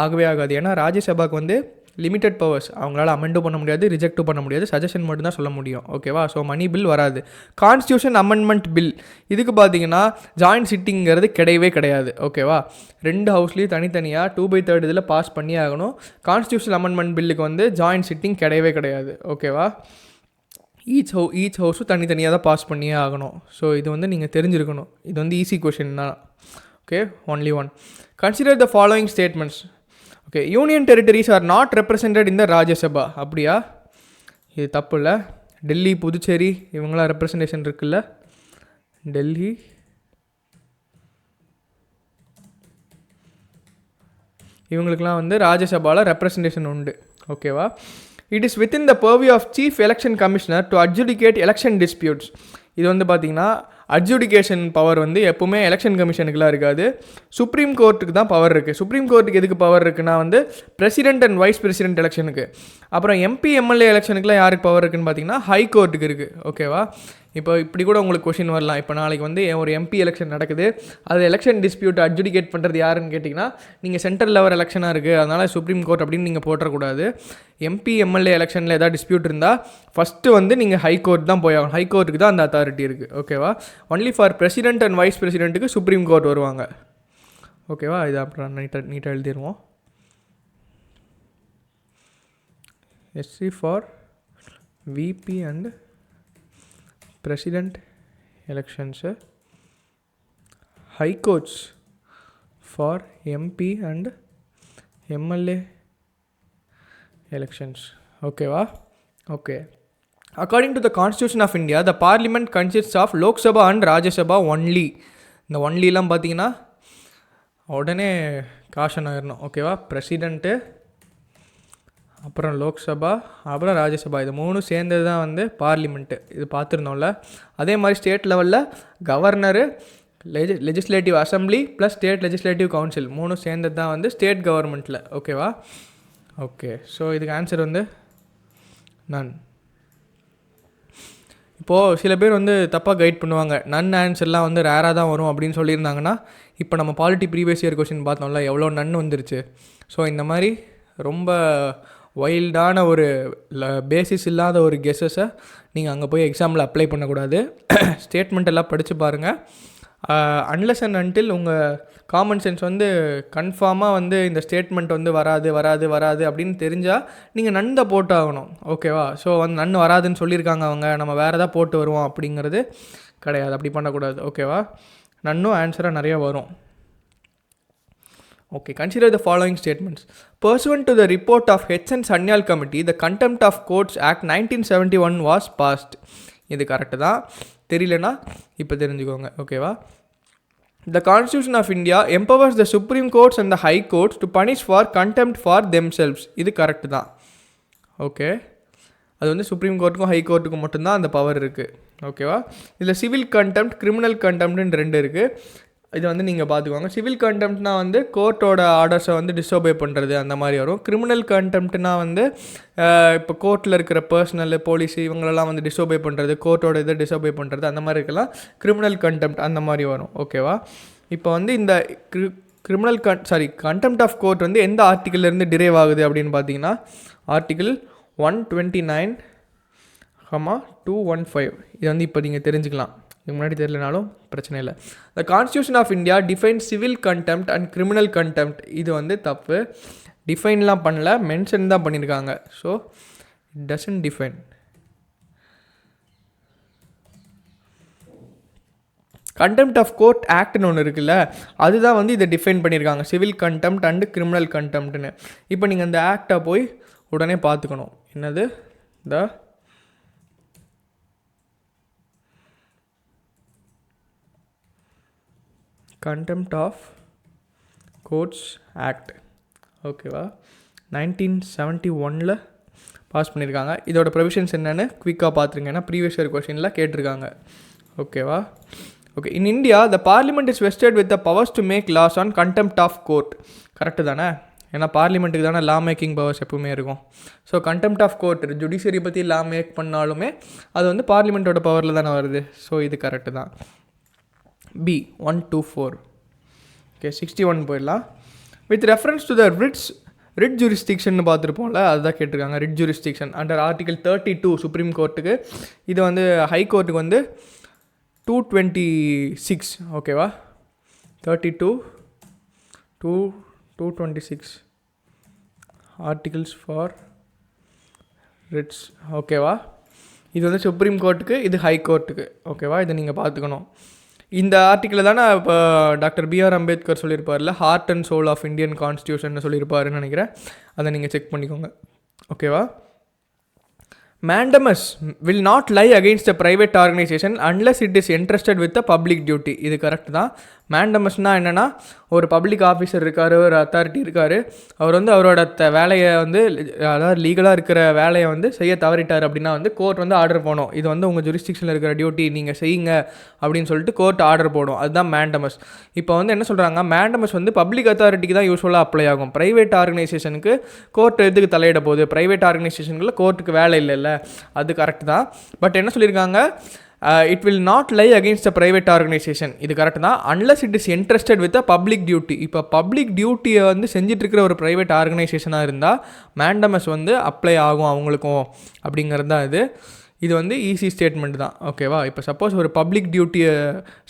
ஆகவே ஆகாது. ஏன்னா ராஜ்யசபாவுக்கு வந்து லிமிட்டட் பவர்ஸ், அவங்களால அமெண்டும் பண்ண முடியாது, ரிஜெக்டும் பண்ண முடியாது, சஜஷன் மட்டும் தான் சொல்ல முடியும். ஓகேவா? ஸோ மணி பில் வராது. கான்ஸ்டியூஷன் அமெண்ட்மெண்ட் பில், இதுக்கு பார்த்தீங்கன்னா ஜாயின்ட் சிட்டிங்கிறது கிடையவே கிடையாது. ஓகேவா? 2 ஹவுஸ்லேயும் தனித்தனியாக 2/3 இதில் பாஸ் பண்ணி ஆகணும். கான்ஸ்டியூஷன் அமெண்ட்மெண்ட் பில்லுக்கு வந்து ஜாயின்ட் சிட்டிங் கிடையவே கிடையாது. ஓகேவா? ஈச் ஹவுஸும் தனித்தனியாக தான் பாஸ் பண்ணியே ஆகணும். ஸோ இது வந்து நீங்கள் தெரிஞ்சிருக்கணும். இது வந்து ஈஸி கொஷின் தான். Okay. Only one. Consider the following statements. Okay. Union territories are not represented in the Rajya Sabha. அப்படியா? இது தப்பு இல்லை. டெல்லி, புதுச்சேரி இவங்களாம் ரெப்ரசன்டேஷன் இருக்குல்ல. டெல்லி, இவங்களுக்கெலாம் வந்து ராஜ்யசபாவில் ரெப்ரசன்டேஷன் உண்டு. ஓகேவா? It is within the purview of chief election commissioner to adjudicate election disputes. இது வந்து பார்த்திங்கன்னா அட்ஜுடிகேஷன் பவர் வந்து எப்போவுமே எலெக்ஷன் கமிஷனுக்குலாம் இருக்காது, சுப்ரீம் கோர்ட்டுக்கு தான் பவர் இருக்குது. சுப்ரீம் கோர்ட்டுக்கு எதுக்கு பவர் இருக்குன்னா வந்து பிரசிடென்ட் அண்ட் வைஸ் பிரசிடென்ட் எலெக்ஷனுக்கு. அப்புறம் எம்பி எம்எல்ஏ எலெக்ஷனுக்குலாம் யாருக்கு பவர் இருக்குன்னு பார்த்தீங்கன்னா ஹை கோர்ட்டுக்கு இருக்குது. ஓகேவா? இப்போ இப்படி கூட உங்களுக்கு கொஷின் வரலாம். இப்போ நாளைக்கு வந்து ஒரு எம்பி எலெக்ஷன் நடக்குது, அது எலெக்ஷன் டிஸ்பியூட் அட்ஜுடிகேட் பண்ணுறது யாருன்னு கேட்டிங்கன்னா நீங்கள் சென்ட்ரல் லெவல் எலெக்ஷனாக இருக்குது, அதனால் சுப்ரீம் கோர்ட் அப்படின்னு நீங்கள் போட்டக்கூடாது. எம்பி எம்எல்ஏ எலெக்ஷனில் ஏதாவது டிஸ்பியூட் இருந்தால் ஃபஸ்ட்டு வந்து நீங்கள் ஹை கோர்ட் தான் போய் ஆகணும். ஹை கோர்ட்டுக்கு தான் அந்த அத்தாரிட்டி இருக்குது. ஓகேவா? Only for president and vice பிரசிடென்ட்டுக்கு சுப்ரீம் கோர்ட் வருவாங்க. ஓகேவா? இது அப்புறம் நீட்டாக எழுதிடுவோம். SC for VP and president elections, high courts for MP and MLA elections. ஓகேவா? Okay. According to the Constitution of India, the Parliament consists of Lok Sabha and Rajya Sabha only. இந்த ஒன்லிலாம் பார்த்தீங்கன்னா உடனே காஷன் ஆகிடணும். ஓகேவா? President, அப்புறம் லோக்சபா, அப்புறம் ராஜ்யசபா, இது 3 சேர்ந்தது தான் வந்து பார்லிமெண்ட்டு. இது பார்த்துருந்தோம்ல. அதே மாதிரி ஸ்டேட் லெவலில் governor, legislative assembly plus state legislative council 3 சேர்ந்தது தான் வந்து ஸ்டேட் கவர்மெண்ட்டில். ஓகேவா? ஓகே. ஸோ இதுக்கு ஆன்சர் வந்து நன். இப்போது சில பேர் வந்து தப்பாக கைட் பண்ணுவாங்க, நன் ஆன்சர்லாம் வந்து ரேராக தான் வரும் அப்படின்னு சொல்லியிருந்தாங்கன்னா, இப்போ நம்ம பாலிட்டி ப்ரீவியஸ் இயர் கொஸ்டின் பார்த்தோம்ல, எவ்வளோ நன் வந்துருச்சு. ஸோ இந்த மாதிரி ரொம்ப வைல்டான ஒரு பேசிஸ் இல்லாத ஒரு கெஸ்ஸஸை நீங்கள் அங்கே போய் எக்ஸாமில் அப்ளை பண்ணக்கூடாது. ஸ்டேட்மெண்ட் எல்லாம் படித்து பாருங்கள். அன்லெஸ் அண்ட் அன்டில் உங்கள் காமன் சென்ஸ் வந்து கன்ஃபார்மாக வந்து இந்த ஸ்டேட்மெண்ட் வந்து வராது அப்படின்னு தெரிஞ்சால் நீங்கள் நன்னை போட்டாகணும். ஓகேவா? ஸோ வந்து நன் வராதுன்னு சொல்லியிருக்காங்க அவங்க, நம்ம வேறு எதாவது போட்டு வருவோம் அப்படிங்கிறது கிடையாது. அப்படி பண்ணக்கூடாது. ஓகேவா? நன்னும் ஆன்சராக நிறைய வரும். Okay, consider the following statements. Pursuant to the report of H. and Sanyal Committee, the Contempt of Courts Act 1971 was passed. இது கரெக்டு தான். தெரியலனா இப்போ தெரிஞ்சுக்கோங்க. ஓகேவா? The Constitution of India empowers the Supreme Courts and the High Courts to punish for contempt for themselves. இது correct தான். Okay, அது வந்து சுப்ரீம் கோர்ட்டுக்கும் ஹை கோர்ட்டுக்கும் மட்டும்தான் அந்த பவர் இருக்குது. ஓகேவா? இதில் சிவில் கண்டெம்ப்ட், கிரிமினல் கண்டெம்ப்ட்னு ரெண்டு இருக்குது. இது வந்து நீங்கள் பார்த்துக்கோங்க. சிவில் கண்டெம்ப்ட்னா வந்து கோர்ட்டோட ஆர்டர்ஸை வந்து டிஸ்ஓபே பண்ணுறது அந்த மாதிரி வரும். கிரிமினல் கண்டெம்ப்ட்னா வந்து இப்போ கோர்ட்டில் இருக்கிற பர்சனல், போலீஸ் இவங்களெல்லாம் வந்து டிஸ்ஓபே பண்ணுறது, கோர்ட்டோட இதை டிஸ்ஓபே பண்ணுறது அந்த மாதிரி இருக்கலாம். கிரிமினல் கண்டெம்ப்ட் அந்த மாதிரி வரும். ஓகேவா? இப்போ வந்து இந்த கிரிமினல் கண்டெம்ப்ட் ஆஃப் கோர்ட் வந்து எந்த ஆர்டிக்கிள்லேருந்து டிரைவ் ஆகுது அப்படின்னு பார்த்தீங்கன்னா ஆர்டிக்கிள் 129(215). இது வந்து இப்போ நீங்கள் தெரிஞ்சுக்கலாம். இதுக்கு முன்னாடி தெரியலனாலும் பிரச்சனை இல்லை. The constitution of India define civil contempt and criminal contempt. இது வந்து தப்பு. டிஃபைன்லாம் பண்ணல, மென்ஷன் தான் பண்ணியிருக்காங்க. So it doesn't define. Contempt of court ஆக்ட்னு ஒன்று இருக்குல்ல, அதுதான் வந்து இதை டிஃபைன் பண்ணியிருக்காங்க, சிவில் கண்டெம்ப்ட் அண்டு கிரிமினல் கண்டெம்ப்ட்னு. இப்போ நீங்கள் அந்த ஆக்டை போய் உடனே பார்த்துக்கணும். என்னது? த Contempt of Courts Act. ஓகேவா? 1971 பாஸ் பண்ணியிருக்காங்க. இதோட ப்ரொவிஷன்ஸ் என்னென்னு குவிக்காக பார்த்துருங்க, ஏன்னா ப்ரீவியஸ் இயர் கொஷினில் கேட்டிருக்காங்க. ஓகேவா? Okay, in India the parliament is vested with the powers to make laws on contempt of court. Correct தானே? ஏன்னா பார்லிமெண்ட்டுக்கு தானே லா மேக்கிங் பவர்ஸ் எப்பவுமே இருக்கும். So contempt of court judiciary பற்றி லா மேக் பண்ணாலுமே அது வந்து பார்லிமெண்ட்டோட பவரில் தானே வருது. ஸோ இது கரெக்டு தான். B 124. ஓகே, 61 போயிடலாம். With reference to the writ jurisdiction பார்த்துருப்போம்ல, அதுதான் கேட்டிருக்காங்க. Writ jurisdiction under article 32 supreme கோர்ட்டுக்கு. இது வந்து ஹை கோர்ட்டுக்கு வந்து 226. ஓகேவா? 32 to 226 ஆர்டிகல்ஸ் ஃபார் ரிட்ஸ். ஓகேவா? இது வந்து சுப்ரீம் கோர்ட்டுக்கு, இது ஹை கோர்ட்டுக்கு. ஓகேவா? இதை நீங்கள் பார்த்துக்கணும். இந்த ஆர்டிக்கிளில் தானே இப்போ டாக்டர் B.R. அம்பேத்கர் சொல்லியிருப்பார்ல, heart and soul of Indian constitution சொல்லியிருப்பாருன்னு நினைக்கிறேன். அதை நீங்கள் செக் பண்ணிக்கோங்க. ஓகேவா? Mandamus will not lie against a private organization unless it is entrusted with a public duty. இது கரெக்ட் தான். மேண்டமஸ்னால் என்னென்னா, ஒரு பப்ளிக் ஆஃபீஸர் இருக்கார், ஒரு அத்தாரிட்டி இருக்கார், அவர் வந்து அவரோட வேலையை வந்து அதாவது லீகலாக இருக்கிற வேலையை வந்து செய்ய தவறிட்டார் அப்படின்னா வந்து கோர்ட் வந்து ஆர்டர் போடும். இது வந்து உங்கள் ஜுரிஸ்டிக்ஷனில் இருக்கிற டியூட்டி, நீங்கள் செய்யுங்க அப்படின்னு சொல்லிட்டு கோர்ட் ஆர்டர் போடும். அதுதான் மேண்டமஸ். இப்போ வந்து என்ன சொல்கிறாங்க, மேண்டமஸ் வந்து பப்ளிக் அத்தாரிட்டிக்கு தான் யூஸ்வலாக அப்ளை ஆகும். ப்ரைவேட் ஆர்கனைசேஷனுக்கு கோர்ட் எதுக்கு தலையிட போகுது? ப்ரைவேட் ஆர்கனைசேஷனுக்குள்ள கோர்ட்டுக்கு வேலை இல்லைல்ல. அது கரெக்ட் தான். பட் என்ன சொல்லியிருக்காங்க, it will not lie against a private organisation. இது கரெக்ட் தான். Unless it is interested with a public duty. இப்போ பப்ளிக் டியூட்டியை வந்து செஞ்சிட்ருக்கிற ஒரு ப்ரைவேட் ஆர்கனைசேஷனாக இருந்தால் மேண்டமஸ் வந்து அப்ளை ஆகும் அவங்களுக்கும் அப்படிங்கிறது தான் இது. இது வந்து ஈஸி ஸ்டேட்மெண்ட் தான். ஓகேவா? இப்போ சப்போஸ் ஒரு பப்ளிக் டியூட்டியை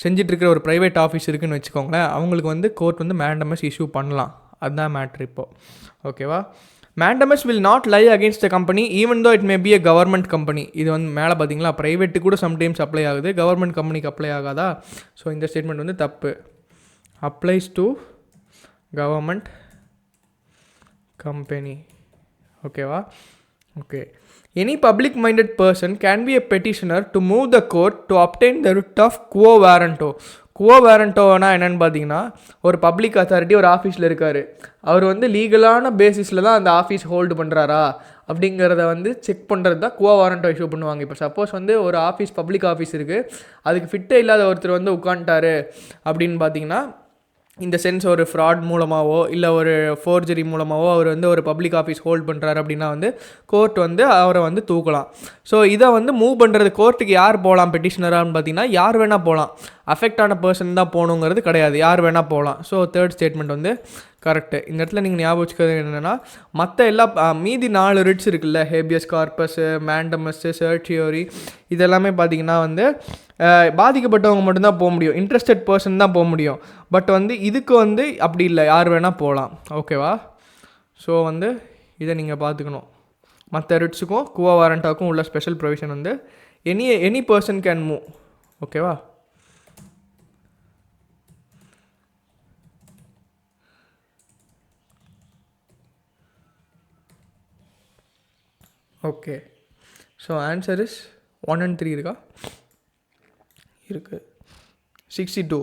செஞ்சிட்ருக்கிற ஒரு ப்ரைவேட் ஆஃபீஸ் இருக்குதுன்னு வச்சுக்கோங்களேன், அவங்களுக்கு வந்து கோர்ட் வந்து மேண்டமஸ் இஷ்யூ பண்ணலாம். அதுதான் மேட்ரு இப்போது. ஓகேவா? Mandamus will not lie against the company even though it may be a government company. இது வந்து மேலே பார்த்தீங்களா, ப்ரைவேட்டு கூட சம்டைம்ஸ் அப்ளை ஆகுது, கவர்மெண்ட் கம்பெனிக்கு அப்ளை ஆகாதா? ஸோ இந்த ஸ்டேட்மெண்ட் வந்து தப்பு. Applies to government company. ஓகேவா? Okay. Any public-minded person can be a petitioner to move the court to obtain the writ of quo warranto. Quo வேரண்டோனா என்னென்னு பார்த்தீங்கன்னா, ஒரு பப்ளிக் அத்தாரிட்டி ஒரு ஆஃபீஸில் இருக்கார், அவர் வந்து லீகலான பேசிஸில் தான் அந்த ஆஃபீஸ் ஹோல்டு பண்ணுறாரா அப்படிங்கிறத வந்து செக் பண்ணுறது தான் குவோ வாரண்டோ இஷ்யூ பண்ணுவாங்க. இப்போ சப்போஸ் வந்து ஒரு ஆஃபீஸ் பப்ளிக் ஆஃபீஸ் இருக்குது, அதுக்கு ஃபிட்டே இல்லாத ஒருத்தர் வந்து உட்காந்துட்டாரு அப்படின்னு பார்த்தீங்கன்னா, இந்த சென்ஸ் ஒரு ஃப்ராட் மூலமாகவோ இல்லை ஒரு ஃபோர்ஜரி மூலமாகவோ அவர் வந்து ஒரு பப்ளிக் ஆஃபீஸ் ஹோல்ட் பண்ணுறாரு அப்படின்னா வந்து கோர்ட் வந்து அவரை வந்து தூக்கலாம். ஸோ இதை வந்து மூவ் பண்ணுறது கோர்ட்டுக்கு யார் போகலாம் பெட்டிஷனரான்னு பார்த்தீங்கன்னா, யார் வேணால் போகலாம். அஃபெக்ட் ஆன பர்சன் தான் போகணுங்கிறது கிடையாது, யார் வேணால் போகலாம். ஸோ தேர்ட் ஸ்டேட்மெண்ட் வந்து கரெக்டு. இந்த இடத்துல நீங்கள் ஞாபகம் வச்சுக்கிறது என்னென்னா, மற்ற எல்லா மீதி 4 ரிட்ஸ் இருக்குல்ல, ஹேபியஸ் கார்பஸு, மேண்டமஸ்ஸு, சர்டியோரி, இதெல்லாமே பார்த்திங்கன்னா வந்து பாதிக்கப்பட்டவங்க மட்டும்தான் போக முடியும், இன்ட்ரெஸ்டட் பர்சன் தான் போக முடியும். பட் வந்து இதுக்கு வந்து அப்படி இல்லை, யார் வேணால் போகலாம். ஓகேவா? ஸோ வந்து இதை நீங்கள் பார்த்துக்கணும். மற்ற ரிட்ஸுக்கும் குவா வாரண்டாவுக்கும் உள்ள ஸ்பெஷல் ப்ரொவிஷன் வந்து எனி பர்சன் கேன் மூவ். ஓகேவா? Okay. So answer is 1 and 3 இருக்கா? இருக்குது. 62.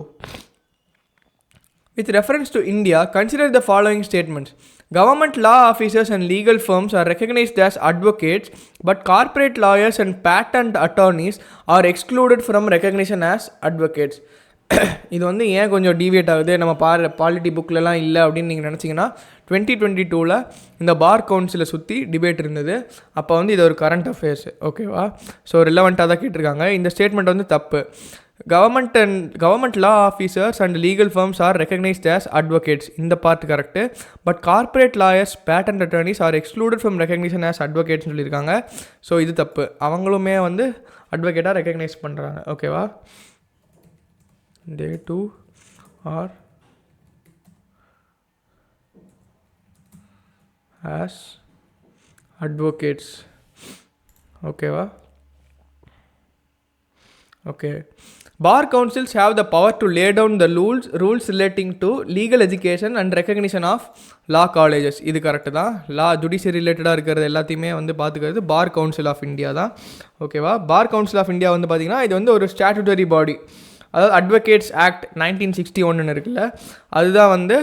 With reference to India, consider the following statements. Government law officers and legal firms are recognized as advocates, but corporate lawyers and patent attorneys are excluded from recognition as advocates. இது வந்து ஏன் கொஞ்சம் deviate ஆகுது, நம்ம polity புக்கிலலாம் இல்லை அப்படின்னு நீங்கள் நினச்சிங்கன்னா, 2022 இந்த பார் கவுன்சிலை சுற்றி டிபேட் இருந்தது. அப்போ வந்து இது ஒரு கரண்ட் அஃபேர்ஸ். ஓகேவா? ஸோ ரிலவெண்ட்டாக தான் கேட்டிருக்காங்க. இந்த ஸ்டேட்மெண்ட் வந்து தப்பு. Government law officers and legal firms are recognized as advocates. இந்த part correct. But corporate lawyers, patent attorneys are excluded from recognition as அட்வொகேட்ஸ்னு சொல்லியிருக்காங்க. ஸோ இது தப்பு. அவங்களுமே வந்து அட்வொகேட்டாக ரெகக்னைஸ் பண்ணுறாங்க. ஓகேவா? They too are as advocates. ஓகேவா? Okay. Bar councils have the power to lay down the rules relating to legal education and recognition of law colleges. இது கரெக்டு தான். லா ஜுடிஷியரி ரிலேட்டடாக இருக்கிறது எல்லாத்தையுமே வந்து பார்த்துக்கிறது பார் கவுன்சில் ஆஃப் இந்தியா தான். ஓகேவா? பார் கவுன்சில் ஆஃப் இந்தியா வந்து பார்த்திங்கன்னா இது வந்து ஒரு ஸ்டாட்டுட்டரி பாடி. அதாவது அட்வொகேட்ஸ் ஆக்ட் 1961 இருக்குல்ல, அதுதான் வந்து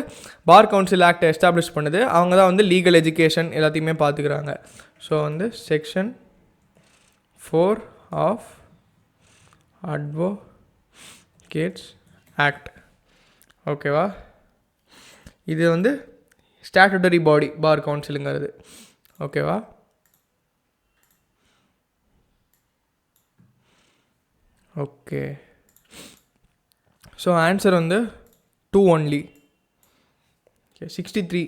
பார் கவுன்சில் ஆக்டை எஸ்டாப்ளிஷ் பண்ணுது. அவங்க தான் வந்து லீகல் எஜுகேஷன் எல்லாத்தையுமே பார்த்துக்கிறாங்க. ஸோ வந்து செக்ஷன் 4 ஆஃப் அட்வொகேட்ஸ் ஆக்ட். ஓகேவா? இது வந்து ஸ்டாட்டுட்டரி பாடி பார் கவுன்சிலுங்கிறது. ஓகேவா? ஓகே. ஸோ ஆன்சர் வந்து 2 only. Okay, 63.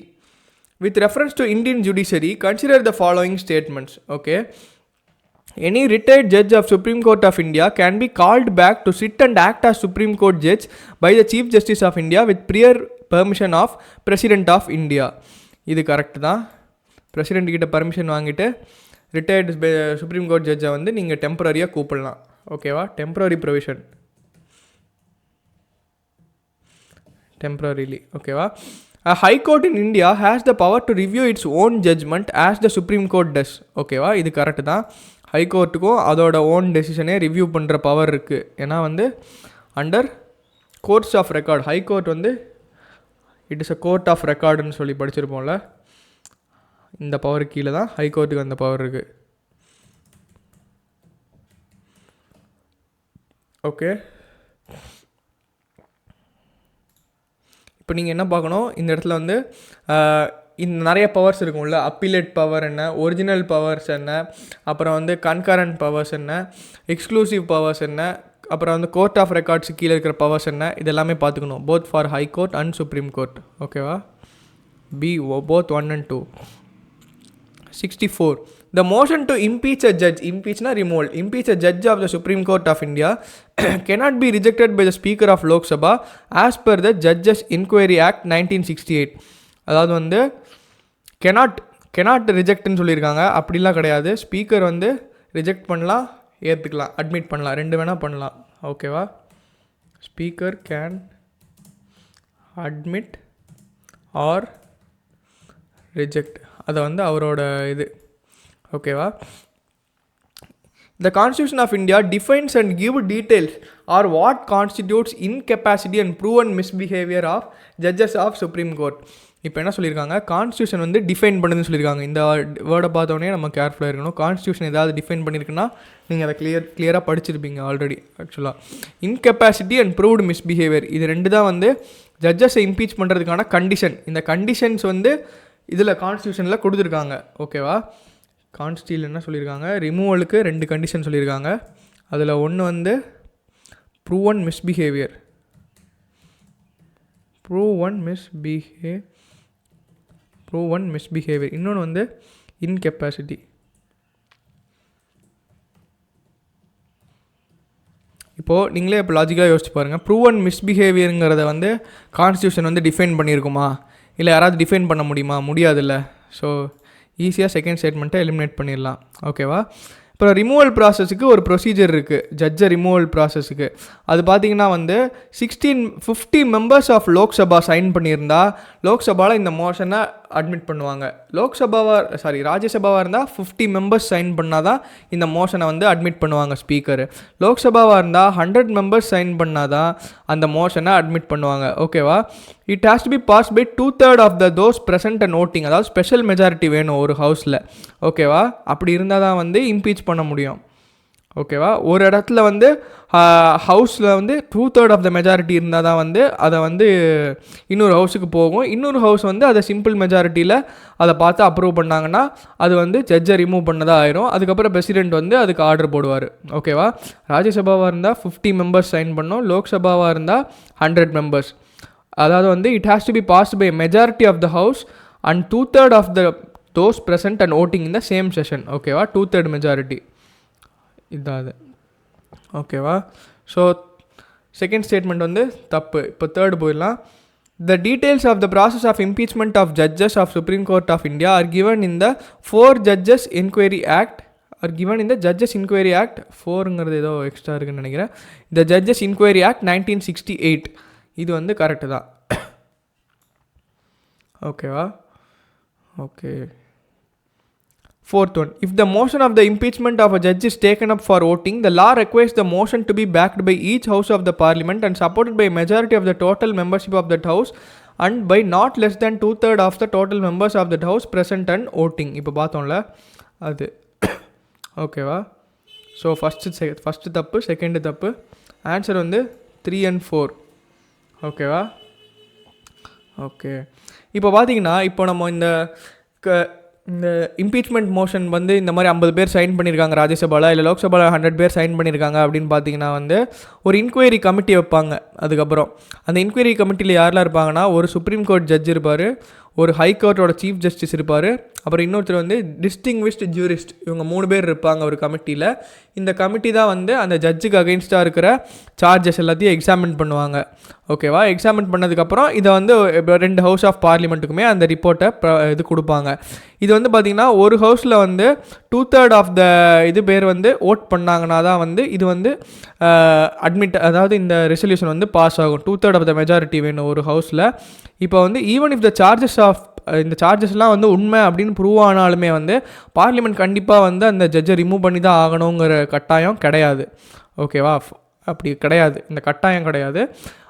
With reference to Indian judiciary, consider the following statements. Okay. Any retired judge of Supreme Court of India can be called back to sit and act as Supreme Court judge by the Chief Justice of India with prior permission of President of India. இது correct தான். President கிட்ட permission வாங்கிட்டு retired supreme court ஜட்ஜை வந்து நீங்கள் டெம்பரரியாக கூப்பிடலாம். ஓகேவா? Temporary provision, temporarily. ஓகேவா? A high court in India has the power to review its own judgment as the Supreme Court does. ஓகேவா? இது கரெக்டு தான். ஹை கோர்ட்டுக்கும் அதோட ஓன் டெசிஷனே ரிவ்யூ பண்ணுற பவர் இருக்குது. ஏன்னா வந்து under courts of record, high court வந்து it is a court of ரெக்கார்டுன்னு சொல்லி படிச்சிருப்போம்ல, இந்த பவர் கீழே தான் ஹை கோர்ட்டுக்கு அந்த பவர் இருக்குது. ஓகே. இப்போ நீங்கள் என்ன பார்க்கணும், இந்த இடத்துல வந்து இந்த நிறைய பவர்ஸ் இருக்கும்ல, அப்பீலேட் பவர் என்ன, ஒரிஜினல் பவர்ஸ் என்ன, அப்புறம் வந்து கன்கரண்ட் பவர்ஸ் என்ன, எக்ஸ்க்ளூசிவ் பவர்ஸ் என்ன, அப்புறம் வந்து கோர்ட் ஆஃப் ரெக்கார்ட்ஸ் கீழே இருக்கிற பவர்ஸ் என்ன, இதெல்லாமே பார்த்துக்கணும். Both for high court and supreme court. ஓகேவா? B both 1 and 2. 64. The motion to impeach a judge, impeachna removal, impeach a judge of the Supreme Court of India cannot be rejected by the Speaker of Lok Sabha as per the Judges Inquiry Act 1968. அதாவது வந்து cannot ரிஜெக்ட்னு சொல்லியிருக்காங்க. அப்படிலாம் கிடையாது. Speaker வந்து reject பண்ணலாம், ஏற்றுக்கலாம், admit பண்ணலாம், ரெண்டு வேணால் பண்ணலாம். ஓகேவா? Speaker can admit R reject, அதை வந்து அவரோட இது. ஓகேவா? The Constitution of India defines and give details or what constitutes incapacity and proven misbehavior of judges of Supreme Court. இப்போ என்ன சொல்லியிருக்காங்க, கான்ஸ்டியூஷன் வந்து டிஃபைன் பண்ணுதுன்னு சொல்லியிருக்காங்க. இந்த வேர்டை பார்த்தோன்னே நம்ம கேர்ஃபுல்லாக இருக்கணும். கான்ஸ்டியூஷன் ஏதாவது டிஃபைன் பண்ணியிருக்குன்னா நீங்கள் அதை கிளியராக படிச்சிருப்பீங்க ஆல்ரெடி. ஆக்சுவலாக இன்கெப்பாசிட்டி அண்ட் ப்ரூவ்டு மிஸ்பிஹேவியர், இது ரெண்டு தான் வந்து ஜட்ஜஸை இம்பீச் பண்ணுறதுக்கான கண்டிஷன். இந்த கண்டிஷன்ஸ் வந்து இதில் கான்ஸ்டியூஷனில் கொடுத்துருக்காங்க. ஓகேவா? கான்ஸ்டியூஷன் என்ன சொல்லியிருக்காங்க, ரிமூவலுக்கு 2 கண்டிஷன் சொல்லியிருக்காங்க. அதில் ஒன்று வந்து proven misbehavior இன்னொன்று வந்து incapacity. இப்போது நீங்களே இப்போ லாஜிக்காக யோசிச்சு பாருங்கள், ப்ரூவன் மிஸ்பிஹேவியருங்கிறத வந்து கான்ஸ்டியூஷன் வந்து டிஃபைன் பண்ணியிருக்குமா, இல்லை யாராவது டிஃபைன் பண்ண முடியுமா? முடியாதுல்ல. ஸோ ஈஸியாக செகண்ட் ஸ்டேட்மெண்ட்டை எலிமினேட் பண்ணிடலாம். ஓகேவா? அப்புறம் ரிமூவல் ப்ராசஸுக்கு ஒரு ப்ரொசீஜர் இருக்குது, ஜட்ஜை ரிமூவல் ப்ராசஸுக்கு. அது பார்த்திங்கன்னா வந்து 50 மெம்பர்ஸ் ஆஃப் லோக்சபா சைன் பண்ணியிருந்தா லோக்சபாவில் இந்த மோஷனை அட்மிட் பண்ணுவாங்க. ராஜ்யசபாவாக இருந்தால் 50 மெம்பர்ஸ் சைன் பண்ணால் தான் இந்த மோஷனை வந்து அட்மிட் பண்ணுவாங்க ஸ்பீக்கரு. லோக்சபாவாக இருந்தால் 100 மெம்பர்ஸ் சைன் பண்ணால் தான் அந்த மோஷனை அட்மிட் பண்ணுவாங்க. ஓகேவா? It has to be pass by 2/3 of those present and voting. அதாவது ஸ்பெஷல் மெஜாரிட்டி வேணும் ஒரு ஹவுஸில். ஓகேவா? அப்படி இருந்தால் தான் வந்து இம்பீச் பண்ண முடியும். ஓகேவா? ஒரு இடத்துல வந்து ஹவுஸில் வந்து 2/3 ஆஃப் த மெஜாரிட்டி இருந்தால் தான் வந்து அதை வந்து இன்னொரு ஹவுஸுக்கு போகும். இன்னொரு ஹவுஸ் வந்து அதை சிம்பிள் மெஜாரிட்டியில் அதை பார்த்து அப்ரூவ் பண்ணாங்கன்னா அது வந்து ஜட்ஜை ரிமூவ் பண்ணதாக ஆயிரும். அதுக்கப்புறம் பிரசிடெண்ட் வந்து அதுக்கு ஆர்டர் போடுவார். ஓகேவா? ராஜ்யசபாவாக இருந்தால் 50 மெம்பர்ஸ் சைன் பண்ணோம், லோக்சபாவாக இருந்தால் 100 மெம்பர்ஸ். அதாவது வந்து it has to be passed by majority of the house and 2/3 of those present and voting in the same session. ஓகேவா? 2/3 மெஜாரிட்டி இதான் அது. ஓகேவா? ஸோ செகண்ட் ஸ்டேட்மெண்ட் வந்து தப்பு. இப்போ தேர்டு போயிடலாம். The details of the process of impeachment of judges of Supreme Court of India are given in the 4 Judges Inquiry Act. 4ங்கிறது ஏதோ extra இருக்குன்னு நினைக்கிறேன். The Judges Inquiry Act 1968. இது வந்து கரெக்டு தான். ஓகேவா? Okay. Fourth one, if the motion of the impeachment of a judge is taken up for voting, the law requires the motion to be backed by each house of the parliament and supported by a majority of the total membership of that house and by not less than 2/3 of the total members of that house present and voting. இப்போ பார்த்தோம்ல அது. ஓகேவா? So first தப்பு, second தப்பு. Answer வந்து 3 and 4. ஓகேவா? Okay. இப்போ பார்த்தீங்கன்னா இப்போ நம்ம இந்த இம்பீச்மெண்ட் மோஷன் வந்து இந்த மாதிரி 50 பேர் சைன் பண்ணியிருக்காங்க ராஜ்யசபாவில், இல்லை லோக்சபாவில் 100 பேர் சைன் பண்ணியிருக்காங்க அப்படின்னு பார்த்தீங்கன்னா வந்து ஒரு இன்கொயரி கமிட்டி வைப்பாங்க. அதுக்கப்புறம் அந்த இன்கொயரி கமிட்டியில் யாரெல்லாம் இருப்பாங்கன்னா, ஒரு சுப்ரீம் கோர்ட் ஜட்ஜ் இருப்பார், ஒரு ஹை கோர்ட்டோட சீஃப் ஜஸ்டிஸ் இருப்பார், அப்புறம் இன்னொருத்தர் வந்து டிஸ்டிங்விஷ்டு ஜூரிஸ்ட். இவங்க 3 பேர் இருப்பாங்க ஒரு கமிட்டியில். இந்த கமிட்டி தான் வந்து அந்த ஜட்ஜுக்கு அகெயின்ஸ்டாக இருக்கிற சார்ஜஸ் எல்லாத்தையும் எக்ஸாமின் பண்ணுவாங்க. ஓகேவா? எக்ஸாமின் பண்ணதுக்கப்புறம் இதை வந்து 2 ஹவுஸ் ஆஃப் பார்லிமெண்ட்டுக்குமே அந்த ரிப்போர்ட்டை இது கொடுப்பாங்க. இது வந்து பார்த்திங்கன்னா ஒரு ஹவுஸில் வந்து 2/3 ஆஃப் த இது பேர் வந்து ஓட் பண்ணாங்கன்னா தான் வந்து இது வந்து அதாவது இந்த ரெசல்யூஷன் வந்து பாஸ் ஆகும். 2/3 ஆஃப் த மெஜாரிட்டி வேணும் ஒரு ஹவுஸில். இப்போ வந்து even if the charges of இந்த சார்ஜஸ்லாம் வந்து உண்மை அப்படின்னு ப்ரூவ் ஆனாலுமே வந்து பார்லிமெண்ட் கண்டிப்பாக வந்து அந்த ஜட்ஜை ரிமூவ் பண்ணி தான் ஆகணுங்கிற கட்டாயம் கிடையாது. ஓகேவா? அப்படி கிடையாது, இந்த கட்டாயம் கிடையாது.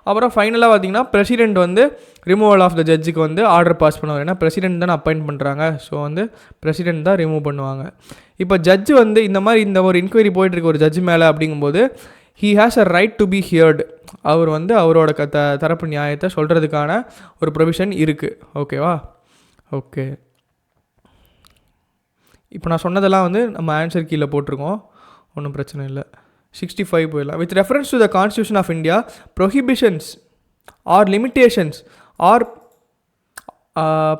அப்புறம் ஃபைனலாக பார்த்திங்கன்னா பிரசிடெண்ட் வந்து ரிமூவல் ஆஃப் த ஜட்ஜுக்கு வந்து ஆர்டர் பாஸ் பண்ணுவார். ஏன்னா பிரசிடெண்ட் தானே அப்பாயிண்ட் பண்ணுறாங்க. ஸோ வந்து பிரசிடெண்ட் தான் ரிமூவ் பண்ணுவாங்க. இப்போ ஜட்ஜு வந்து இந்த ஒரு இன்கொயரி போயிட்டுருக்கு ஒரு ஜட்ஜு மேலே அப்படிங்கும்போது he has a right to be heard. அவர் வந்து அவரோட தரப்பு நியாயத்தை சொல்கிறதுக்கான ஒரு ப்ரொவிஷன் இருக்குது. ஓகேவா? ஓகே. இப்போ நான் சொன்னதெல்லாம் வந்து நம்ம ஆன்சர் கீழே போட்டிருக்கோம், ஒன்றும் பிரச்சனை இல்லை. 65 போயிடலாம். With reference to the Constitution of India, prohibitions or limitations or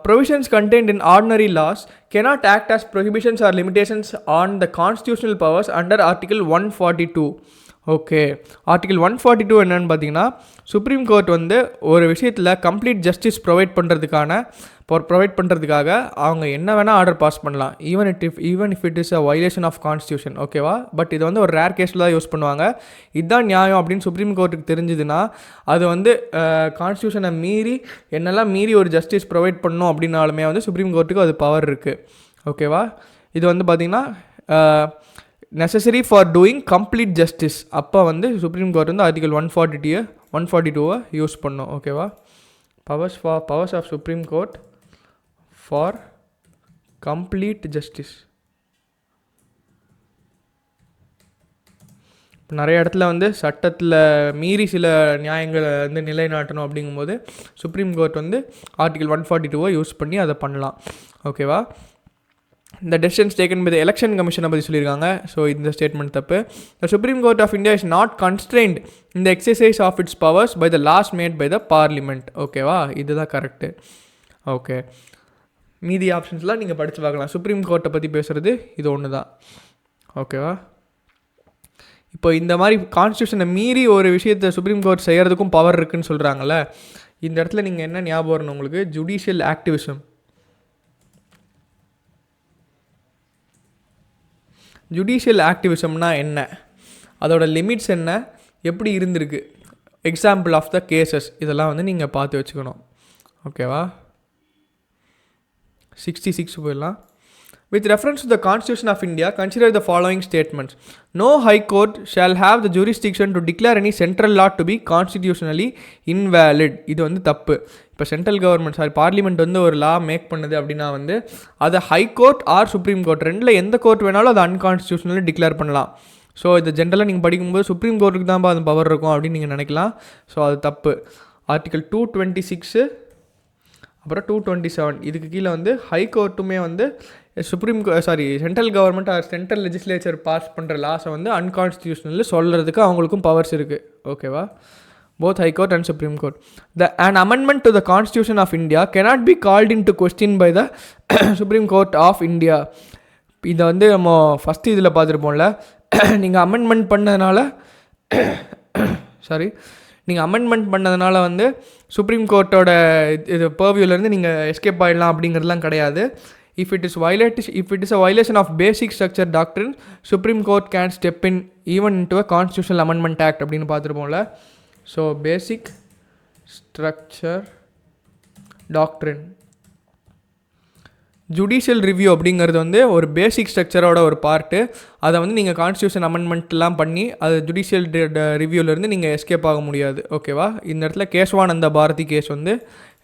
provisions contained in ordinary laws cannot act as prohibitions or limitations on the constitutional powers under Article 142. Okay. Article 142 என்னென்னு பார்த்தீங்கன்னா, supreme court வந்து ஒரு விஷயத்தில் complete justice provide பண்ணுறதுக்காக அவங்க என்ன வேணால் order pass பண்ணலாம், even if it is a violation of constitution. ஓகேவா? பட் இது வந்து ஒரு ரேர் கேஸில் தான் யூஸ் பண்ணுவாங்க. இதுதான் நியாயம் அப்படின்னு சுப்ரீம் கோர்ட்டுக்கு தெரிஞ்சுதுன்னா அது வந்து கான்ஸ்டியூஷனை என்னெல்லாம் மீறி ஒரு ஜஸ்டிஸ் ப்ரொவைட் பண்ணணும் அப்படின்னாலுமே வந்து சுப்ரீம் கோர்ட்டுக்கு அது பவர் இருக்குது. ஓகேவா? இது வந்து பார்த்திங்கன்னா necessary for doing complete justice. அப்போ வந்து சுப்ரீம் கோர்ட் வந்து ஆர்டிகல் 142 யூஸ் பண்ணோம். ஓகேவா? Powers of supreme court for complete justice. இப்போ நிறைய இடத்துல வந்து சட்டத்தில் மீறி சில நியாயங்களை வந்து நிலைநாட்டணும் அப்படிங்கும்போது சுப்ரீம் கோர்ட் வந்து ஆர்டிகல் 142 யூஸ் பண்ணி அதை பண்ணலாம். ஓகேவா? the decisions taken by the election commission பற்றி சொல்லியிருக்காங்க. ஸோ இந்த ஸ்டேட்மெண்ட் தப்பு. The Supreme Court of India is not constrained in the exercise of its powers by the laws made by the parliament. ஓகேவா, இதுதான் கரெக்டு. ஓகே, மீதி ஆப்ஷன்ஸ்லாம் நீங்கள் படித்து பார்க்கலாம். சுப்ரீம் கோர்ட்டை பற்றி பேசுகிறது இது ஒன்று தான். ஓகேவா, இப்போ இந்த மாதிரி கான்ஸ்டியூஷனை மீறி ஒரு விஷயத்தை சுப்ரீம் கோர்ட் செய்கிறதுக்கும் பவர் இருக்குதுன்னு சொல்கிறாங்கல்ல, இந்த இடத்துல நீங்கள் என்ன ஞாபகம் வரணும் உங்களுக்கு? Judicial activism. ஜுடிஷியல் ஆக்டிவிசம்னா என்ன, அதோட லிமிட்ஸ் என்ன, எப்படி இருந்திருக்கு, எக்ஸாம்பிள் ஆஃப் த கேசஸ், இதெல்லாம் வந்து நீங்கள் பார்த்து வச்சுக்கணும். ஓகேவா, 66 போயிடலாம். With reference to the Constitution of India, consider the following statements. No High Court shall have the jurisdiction to declare any central law to be constitutionally invalid. இது வந்து தப்பு. இப்போ சென்ட்ரல் கவர்மெண்ட் பார்லிமெண்ட் வந்து ஒரு லா மேக் பண்ணுது அப்படின்னா வந்து அதை high court R supreme court ரெண்டில் எந்த கோர்ட் வேணாலும் அதை அன்கான்ஸ்டியூஷனலி டிக்ளேர் பண்ணலாம். ஸோ இது ஜென்ரலாக நீங்கள் படிக்கும்போது சுப்ரீம் கோர்ட்டுக்கு தான் அது பவர் இருக்கும் அப்படின்னு நீங்கள் நினைக்கலாம். ஸோ அது தப்பு. ஆர்டிகல் 226 அப்புறம் 227 இதுக்கு கீழே வந்து ஹை கோர்ட்டுமே வந்து central government or central legislature pass பண்ணுற லாஸை வந்து அன்கான்ஸ்டியூஷனல் சொல்கிறதுக்கு அவங்களுக்கும் பவர்ஸ் இருக்குது. ஓகேவா, both High Court and Supreme Court. An amendment to the Constitution of India cannot be called into question by the Supreme Court of India. இதை வந்து நம்ம ஃபஸ்ட்டு இதில் பார்த்துருப்போம்ல, நீங்கள் அமெண்ட்மெண்ட் பண்ணதுனால வந்து சுப்ரீம் கோர்ட்டோட இது பர்வியூலேருந்து நீங்கள் எஸ்கேப் ஆகிடலாம் அப்படிங்கிறதுலாம் கிடையாது. If it is a violation of basic structure doctrine, Supreme Court can step in even into a constitutional amendment act அப்படின்னு பார்த்துருப்போம்ல. So basic structure doctrine, judicial review அப்படிங்கிறது வந்து ஒரு பேசிக் ஸ்ட்ரக்சரோட ஒரு பார்ட்டு. அதை வந்து நீங்கள் கான்ஸ்டியூஷன் அமெண்ட்மெண்ட்லாம் பண்ணி அது ஜுடிஷியல் ரிவ்யூலேருந்து நீங்கள் எஸ்கேப் ஆக முடியாது. ஓகேவா, இந்த இடத்துல கேசவானந்த பாரதி கேஸ் வந்து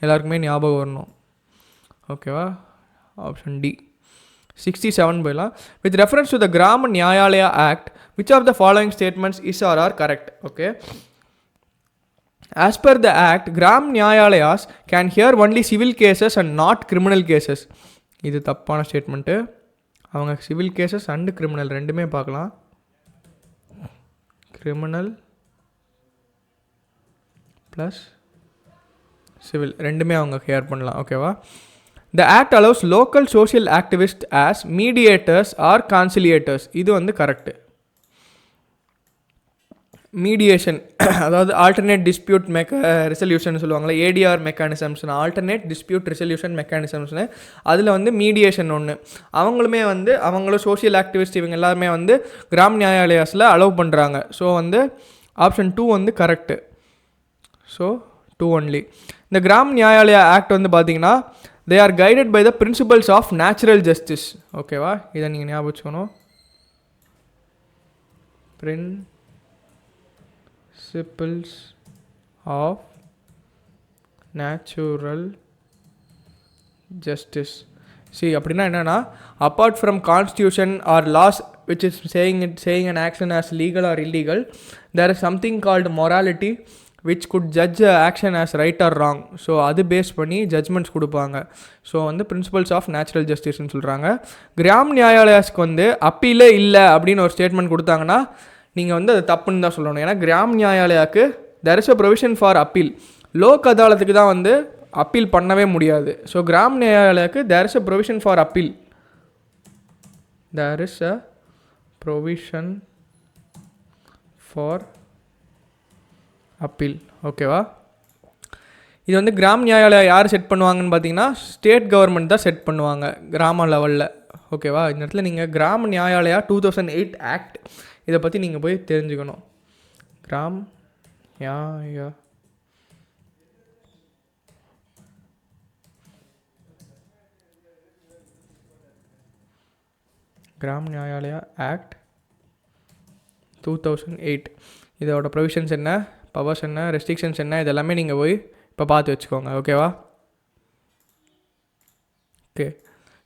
எல்லாருக்குமே ஞாபகம் வரணும். ஓகேவா, ஆப்ஷன் டி. 67 போயிடலாம். With reference to the Gram Nyayalaya Act, which of the following statements is or are correct? Okay. As per the Act, Gram Nyayalayas can hear only civil cases and not criminal cases. இது தப்பான statement. அவங்க civil cases and criminal ரெண்டுமே பார்க்கலாம். Criminal plus civil ரெண்டுமே அவங்க here பண்ணலாம். ஓகேவா, The Act allows local social activists as mediators or conciliators. இது வந்து கரெக்டு. மீடியேஷன் அதாவது ஆல்டர்னேட் டிஸ்பியூட் ரெசல்யூஷன் சொல்லுவாங்களே, ஏடிஆர் மெக்கானிசம்ஸ்னு, ஆல்டர்னேட் டிஸ்பியூட் ரெசல்யூஷன் மெக்கானிசம்ஸ்னு, அதில் வந்து மீடியேஷன் ஒன்று. அவங்களும் சோஷியல் ஆக்டிவிஸ்ட் இவங்க எல்லாருமே வந்து கிராம் நியாயாலயாஸில் அலோவ் பண்ணுறாங்க. ஸோ வந்து ஆப்ஷன் 2 வந்து கரெக்டு. So 2 only. இந்த கிராம் நியாயாலயா ஆக்ட் வந்து பார்த்திங்கன்னா they are guided by the principles of natural justice. ஓகேவா, இதை நீங்கள் ஞாபகம் வச்சுக்கணும். Principles of natural justice. See, அப்படின்னா என்னென்னா, apart from constitution or laws which is saying an action as legal or illegal, there is something called morality which could judge action as right or wrong. So அது base பண்ணி judgements கொடுப்பாங்க. So வந்து principles of natural ஜஸ்டிஸ்ன்னு சொல்கிறாங்க. Gram நியாயாலயாஸ்க்கு வந்து அப்பீலே இல்லை அப்படின்னு ஒரு statement கொடுத்தாங்கன்னா நீங்கள் வந்து அது தப்புன்னு தான் சொல்லணும். ஏன்னா கிராம் நியாயாலயாவுக்கு there is a provision for appeal. Lok அதாலத்துக்கு தான் வந்து அப்பீல் பண்ணவே முடியாது. ஸோ கிராம் நியாயாலயாவுக்கு there is a provision for appeal. There is a provision for appeal. ஓகேவா, இது வந்து கிராம் நியாயாலயா யார் செட் பண்ணுவாங்கன்னு பார்த்தீங்கன்னா ஸ்டேட் கவர்மெண்ட் தான் செட் பண்ணுவாங்க கிராம லெவலில். ஓகேவா, இந்த இடத்துல நீங்கள் கிராம நியாயாலயா 2008 ஆக்ட் இதை பற்றி நீங்கள் போய் தெரிஞ்சுக்கணும். கிராம் நியாயாலயா ஆக்ட் 2008 இதோட ப்ரொவிஷன்ஸ் என்ன, பவர்ஸ் என்ன, ரெஸ்ட்ரிக்ஷன்ஸ் என்ன, இதெல்லாமே நீங்கள் போய் இப்போ பார்த்து வச்சுக்கோங்க. ஓகேவா. Okay.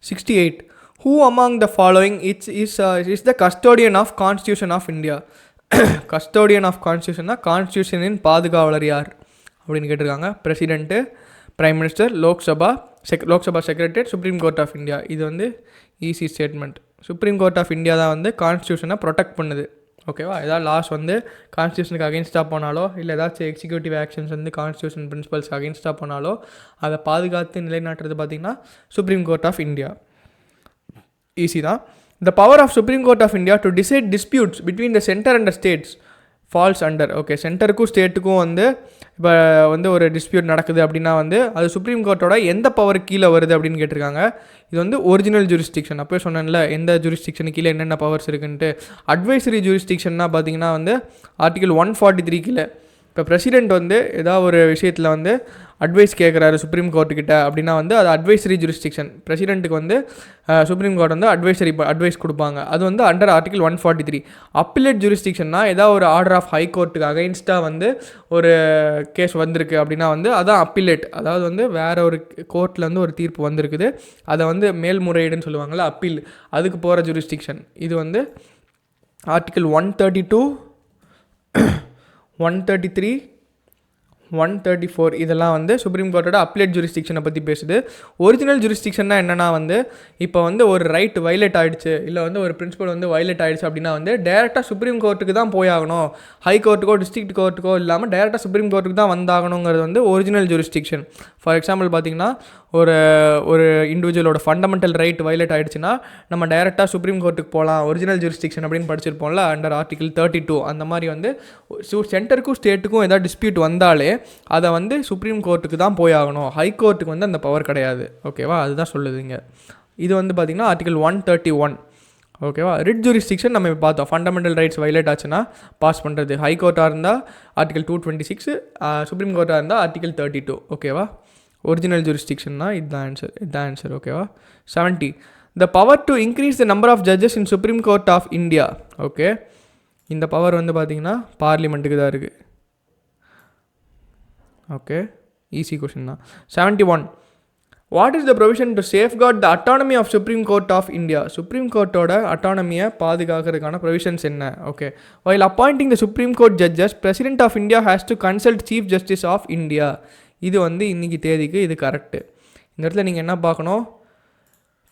68. Who among the following is the custodian of Constitution of India? Custodian of கான்ஸ்டியூஷன்னா கான்ஸ்டியூஷனின் பாதுகாவலர் யார் அப்படின்னு கேட்டிருக்காங்க. President, prime minister, Lok Sabha secretariat, supreme court of India. இது வந்து easy statement. Supreme court of India தான் வந்து கான்ஸ்டியூஷனை ப்ரொடெக்ட் பண்ணுது. ஓகேவா? ஏதாவது லாஸ் வந்து கான்ஸ்டியூஷனுக்கு அகெயின்ஸ்டாக போனாலோ இல்லை ஏதாச்சும் எக்ஸிக்யூட்டிவ் ஆக்ஷன்ஸ் வந்து கான்ஸ்டியூஷன் பிரின்சிபல்ஸ்க்கு அகெயின்ஸ்டாக போனாலோ அதை பாதுகாத்து நிலைநாட்டுறது பார்த்திங்கன்னா supreme court of India. Easy தான். The power of Supreme Court of India to decide disputes between the center and the states falls under. Okay, சென்டருக்கும் ஸ்டேட்டுக்கும் வந்து இப்போ வந்து ஒரு டிஸ்பியூட் நடக்குது அப்படின்னா வந்து அது சுப்ரீம் கோர்ட்டோட எந்த பவர் கீழே வருது அப்படின்னு கேட்டிருக்காங்க. இது வந்து ஒரிஜினல் ஜூரிஸ்டிக்ஷன். அப்போயே சொன்னேன்ல எந்த ஜூரிஸ்டிக்ஷன் கீழே என்னென்ன பவர்ஸ் இருக்குன்ட்டு. அட்வைசரி ஜூரிஸ்டிக்ஷன்னா பார்த்தீங்கன்னா வந்து ஆர்டிகல் 143 கீழே. இப்போ பிரசிடெண்ட் வந்து ஏதாவது ஒரு விஷயத்தில் வந்து அட்வைஸ் கேட்குறாரு சுப்ரீம் கோர்ட்டுக்கிட்ட அப்படின்னா வந்து அது அட்வைசரி ஜூரிஸ்டிக்ஷன். பிரசிடெண்ட்டுக்கு வந்து சுப்ரீம் கோர்ட் வந்து அட்வைஸ் கொடுப்பாங்க. அது வந்து அண்டர் ஆர்டிகல் 143. அப்பீலேட் ஜூரிஸ்டிக்ஷன்னா ஏதாவது ஒரு ஆர்டர் ஆஃப் ஹை கோர்ட்டுக்கு அகைன்ஸ்டாக வந்து ஒரு கேஸ் வந்திருக்கு அப்படின்னா வந்து அதான் அப்பீலேட். அதாவது வந்து வேறு ஒரு கோர்ட்லேருந்து ஒரு தீர்ப்பு வந்திருக்குது, அதை வந்து மேல்முறையீடுன்னு சொல்லுவாங்கள்ல, அப்பீல், அதுக்கு போகிற ஜூரிஸ்டிக்ஷன். இது வந்து ஆர்டிகல் 132, 133, 134 இதெல்லாம் வந்து சுப்ரீம் கோர்ட்டோட அப்பீலேட் ஜூரிஸ்டிக்ஷனை பற்றி பேசுது. ஒரிஜினல் ஜூரிஸ்டிக்ஷன்னா என்னென்னா வந்து இப்போ வந்து ஒரு ரைட் வைலேட் ஆகிடுச்சு இல்லை வந்து ஒரு பிரின்சிபல் வந்து வைலேட் ஆகிடுச்சு அப்படின்னா வந்து டேரெக்டாக சுப்ரீம் கோர்ட்டுக்கு தான் போயாகணும். ஹை கோர்ட்டுக்கோ டிஸ்ட்ரிக்ட் கோர்ட்டுக்கோ இல்லாமல் டேரெக்டாக சுப்ரீம் கோர்ட்டுக்கு தான் வந்தாகணுங்கிறது வந்து ஒரிஜினல் ஜூரிஸ்டிக்ஷன். ஃபார் எக்ஸாம்பிள் பார்த்திங்கன்னா ஒரு இண்டிவிஜுவலோட ஃபண்டமெண்டல் ரைட் வைலேட் ஆகிடுச்சுன்னா நம்ம டைரெக்டாக சுப்ரீம் கோர்ட்டுக்கு போகலாம், ஒரிஜினல் ஜூரிஸ்டிக்ஷன் அப்படின்னு படிச்சிருப்போம்ல அண்டர் ஆர்டிகல் 32. அந்த மாதிரி வந்து சென்டருக்கும் ஸ்டேட்டுக்கும் ஏதாவது டிஸ்பியூட் வந்தாலே அதை வந்து சுப்ரீம் கோர்ட்டுக்கு தான் போயாகணும், ஹை கோர்ட்டுக்கு வந்து அந்த பவர் கிடையாது. ஓகேவா? அதுதான் சொல்லுதுங்க. இது வந்து பார்த்திங்கன்னா ஆர்டிகல் 131. ஓகேவா? ரிட் ஜூரிஸ்டிக்ஷன் நம்ம இப்போ பார்த்தோம். ஃபண்டமெண்டல் ரைட்ஸ் வைலேட் ஆச்சுன்னா பாஸ் பண்ணுறது. ஹை கோர்ட்டாக இருந்தால் ஆர்டிகல் 226, சுப்ரீம் கோர்ட்டாக இருந்தால் ஆர்டிகல் 32. ஓகேவா? ஒரிஜினல் ஜூரிஸ்டிக்ஷன்னா இதுதான் ஆன்சர். ஓகேவா? 70. The power to increase the number of judges in Supreme Court of India. Okay, இந்த பவர் வந்து பார்த்திங்கன்னா பார்லிமெண்ட்டுக்கு தான் இருக்குது. ஓகே, ஈஸி கொஷின் தான். 71. What is the provision to safeguard the autonomy of supreme court of India? Supreme கோர்ட்டோட அட்டானமியை பாதுகாக்கிறதுக்கான provisions என்ன? Okay, while appointing the Supreme Court judges, President of India has to consult Chief Justice of India. இது வந்து இன்றைக்கி தேதிக்கு இது correct. இந்த இடத்துல நீங்கள் என்ன பார்க்கணும்,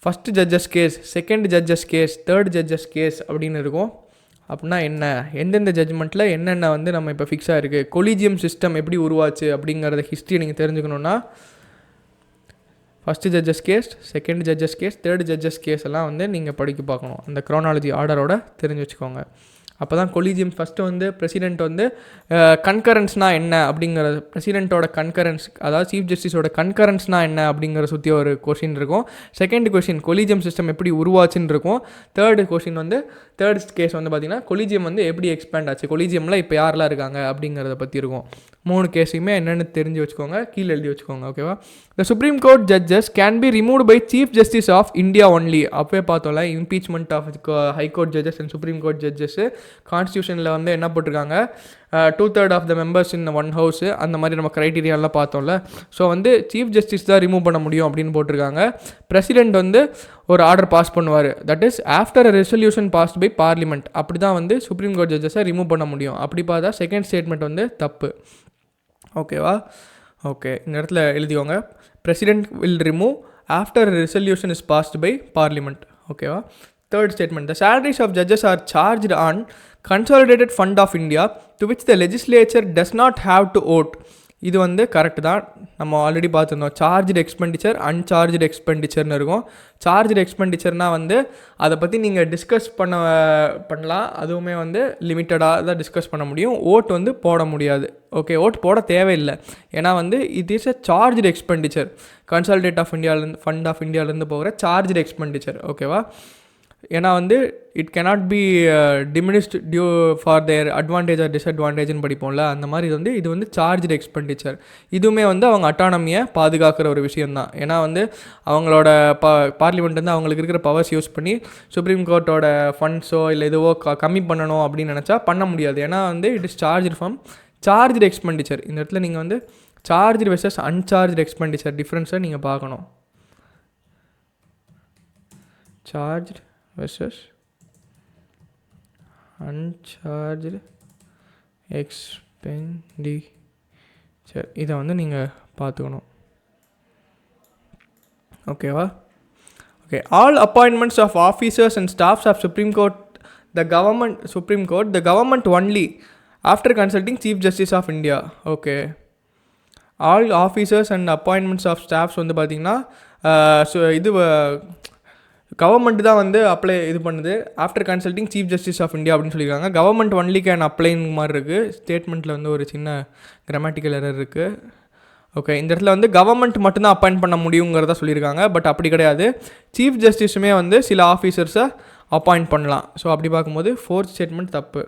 first judges case, second judges case, third judges case அப்படின்னு இருக்கும். அப்படின்னா என்ன, எந்தெந்த ஜட்ஜ்மெண்ட்டில் என்னென்ன வந்து நம்ம இப்போ ஃபிக்ஸாக இருக்குது, கொலீஜியம் சிஸ்டம் எப்படி உருவாச்சு அப்படிங்கிறத ஹிஸ்ட்ரி நீங்கள் தெரிஞ்சுக்கணுன்னா first judges case, second judges case, third judges case எல்லாம் வந்து நீங்கள் படிக்க பார்க்கணும். அந்த க்ரோனாலஜி ஆர்டரோட தெரிஞ்சு வச்சுக்கோங்க. அப்போ தான் கொலீஜியம் ஃபஸ்ட்டு வந்து பிரசிடெண்ட் வந்து கன்கரன்ஸ்னால் என்ன அப்படிங்கிறது, பிரசிடெண்ட்டோட கன்கரன்ஸ், அதாவது சீஃப் ஜஸ்டிஸோட கன்கரன்ஸ்னால் என்ன அப்படிங்கிற சுற்றி ஒரு கொஷின் இருக்கும். செகண்ட் கொஷின் கொலீஜியம் சிஸ்டம் எப்படி உருவாச்சுன்னு இருக்கும். தேர்டு கொஷின் வந்து தேர்ட் கேஸ் வந்து பார்த்திங்கன்னா கொலீஜியம் வந்து எப்படி எக்ஸ்பேண்ட் ஆச்சு, கொலீஜியமில் இப்போ யாரெல்லாம் இருக்காங்க அப்படிங்கிறத பற்றி இருக்கும். 3 கேஸையுமே என்னென்னு தெரிஞ்சு வச்சுக்கோங்க, கீழே எழுதி வச்சுக்கோங்க. ஓகேவா? The supreme court judges can be removed by chief justice of India only. அப்போயே பார்த்தோம்ல impeachment of high court judges and supreme court judges. கான்ஸ்டியூஷனில் வந்து என்ன போட்டிருக்காங்க, 2/3 of the members in one house, அந்த மாதிரி நம்ம க்ரைட்டீரியாலாம் பார்த்தோம்ல. ஸோ வந்து சீஃப் ஜஸ்டிஸ் தான் ரிமூவ் பண்ண முடியும் அப்படின்னு போட்டிருக்காங்க. பிரசிடெண்ட் வந்து ஒரு ஆர்டர் பாஸ் பண்ணுவார், that is after a resolution passed by parliament. அப்படி தான் வந்து சுப்ரீம் கோர்ட் ஜட்ஜஸை ரிமூவ் பண்ண முடியும். அப்படி பார்த்தா செகண்ட் ஸ்டேட்மெண்ட் வந்து தப்பு. ஓகேவா? ஓகே, இந்த இடத்துல எழுதிக்கோங்க, president will remove after resolution is passed by parliament. ஓகேவா? Third statement, the salaries of judges are charged on consolidated fund of India to which the legislature does not have to vote. இது வந்து correct தான், நம்ம already பார்த்துருந்தோம். Charged expenditure, uncharged எக்ஸ்பெண்டிச்சர்னு இருக்கும். Charged எக்ஸ்பெண்டிச்சர்னால் வந்து அதை பற்றி நீங்கள் டிஸ்கஸ் பண்ணலாம், அதுவுமே வந்து லிமிட்டடாக தான் டிஸ்கஸ் பண்ண முடியும். ஓட் வந்து போட முடியாது. ஓகே, ஓட் போட தேவையில்லை, ஏன்னா வந்து it is a charged expenditure. Consolidate of இந்தியாவிலேருந்து, ஃபண்ட் ஆஃப் இந்தியாவிலேருந்து போகிற சார்ஜ்டு எக்ஸ்பெண்டிச்சர். ஓகேவா? ஏன்னா வந்து it cannot be diminished due for their advantage or டிஸ்அட்வான்டேஜ்னு படிப்போம்ல, அந்த மாதிரி இது வந்து சார்ஜ்டு எக்ஸ்பெண்டிச்சர். இதுவுமே வந்து அவங்க அட்டானமியை பாதுகாக்கிற ஒரு விஷயந்தான். ஏன்னா வந்து அவங்களோட பார்லிமெண்ட் வந்து அவங்களுக்கு இருக்கிற பவர்ஸ் யூஸ் பண்ணி சுப்ரீம் கோர்ட்டோட ஃபண்ட்ஸோ இல்லை எதுவோ கம்மி பண்ணணும் அப்படின்னு நினச்சா பண்ண முடியாது. ஏன்னா வந்து it is charged from charged expenditure. இந்த இடத்துல நீங்கள் வந்து சார்ஜ்டு வெர்சஸ் அன்சார்ஜ்டு எக்ஸ்பெண்டிச்சர் டிஃப்ரென்ஸை நீங்கள் பார்க்கணும். சார்ஜ்டு versus uncharged expenditure, இதை வந்து நீங்கள் பார்த்துக்கணும். ஓகேவா? Okay, all appointments of officers and staffs of Supreme Court, the government only after consulting Chief Justice of India. Okay, all officers and appointments of staffs வந்து பார்த்திங்கன்னா இது கவர்மெண்ட் தான் வந்து அப்ளை இது பண்ணுது after consulting chief justice of India அப்படின்னு சொல்லியிருக்காங்க. Government only can அப்ளைன்னு மாதிரி இருக்குது. ஸ்டேட்மெண்ட்டில் வந்து ஒரு சின்ன கிராமட்டிக்கல் எரர் இருக்குது. ஓகே, இந்த இடத்துல வந்து கவர்மெண்ட் மட்டும்தான் அப்பாயிண்ட் பண்ண முடியுங்கிறத சொல்லியிருக்காங்க. பட் அப்படி கிடையாது, சீஃப் ஜஸ்டிஸுமே வந்து சில ஆஃபீஸர்ஸை அப்பாயிண்ட் பண்ணலாம். ஸோ அப்படி பார்க்கும்போது ஃபோர்த் ஸ்டேட்மெண்ட் தப்பு.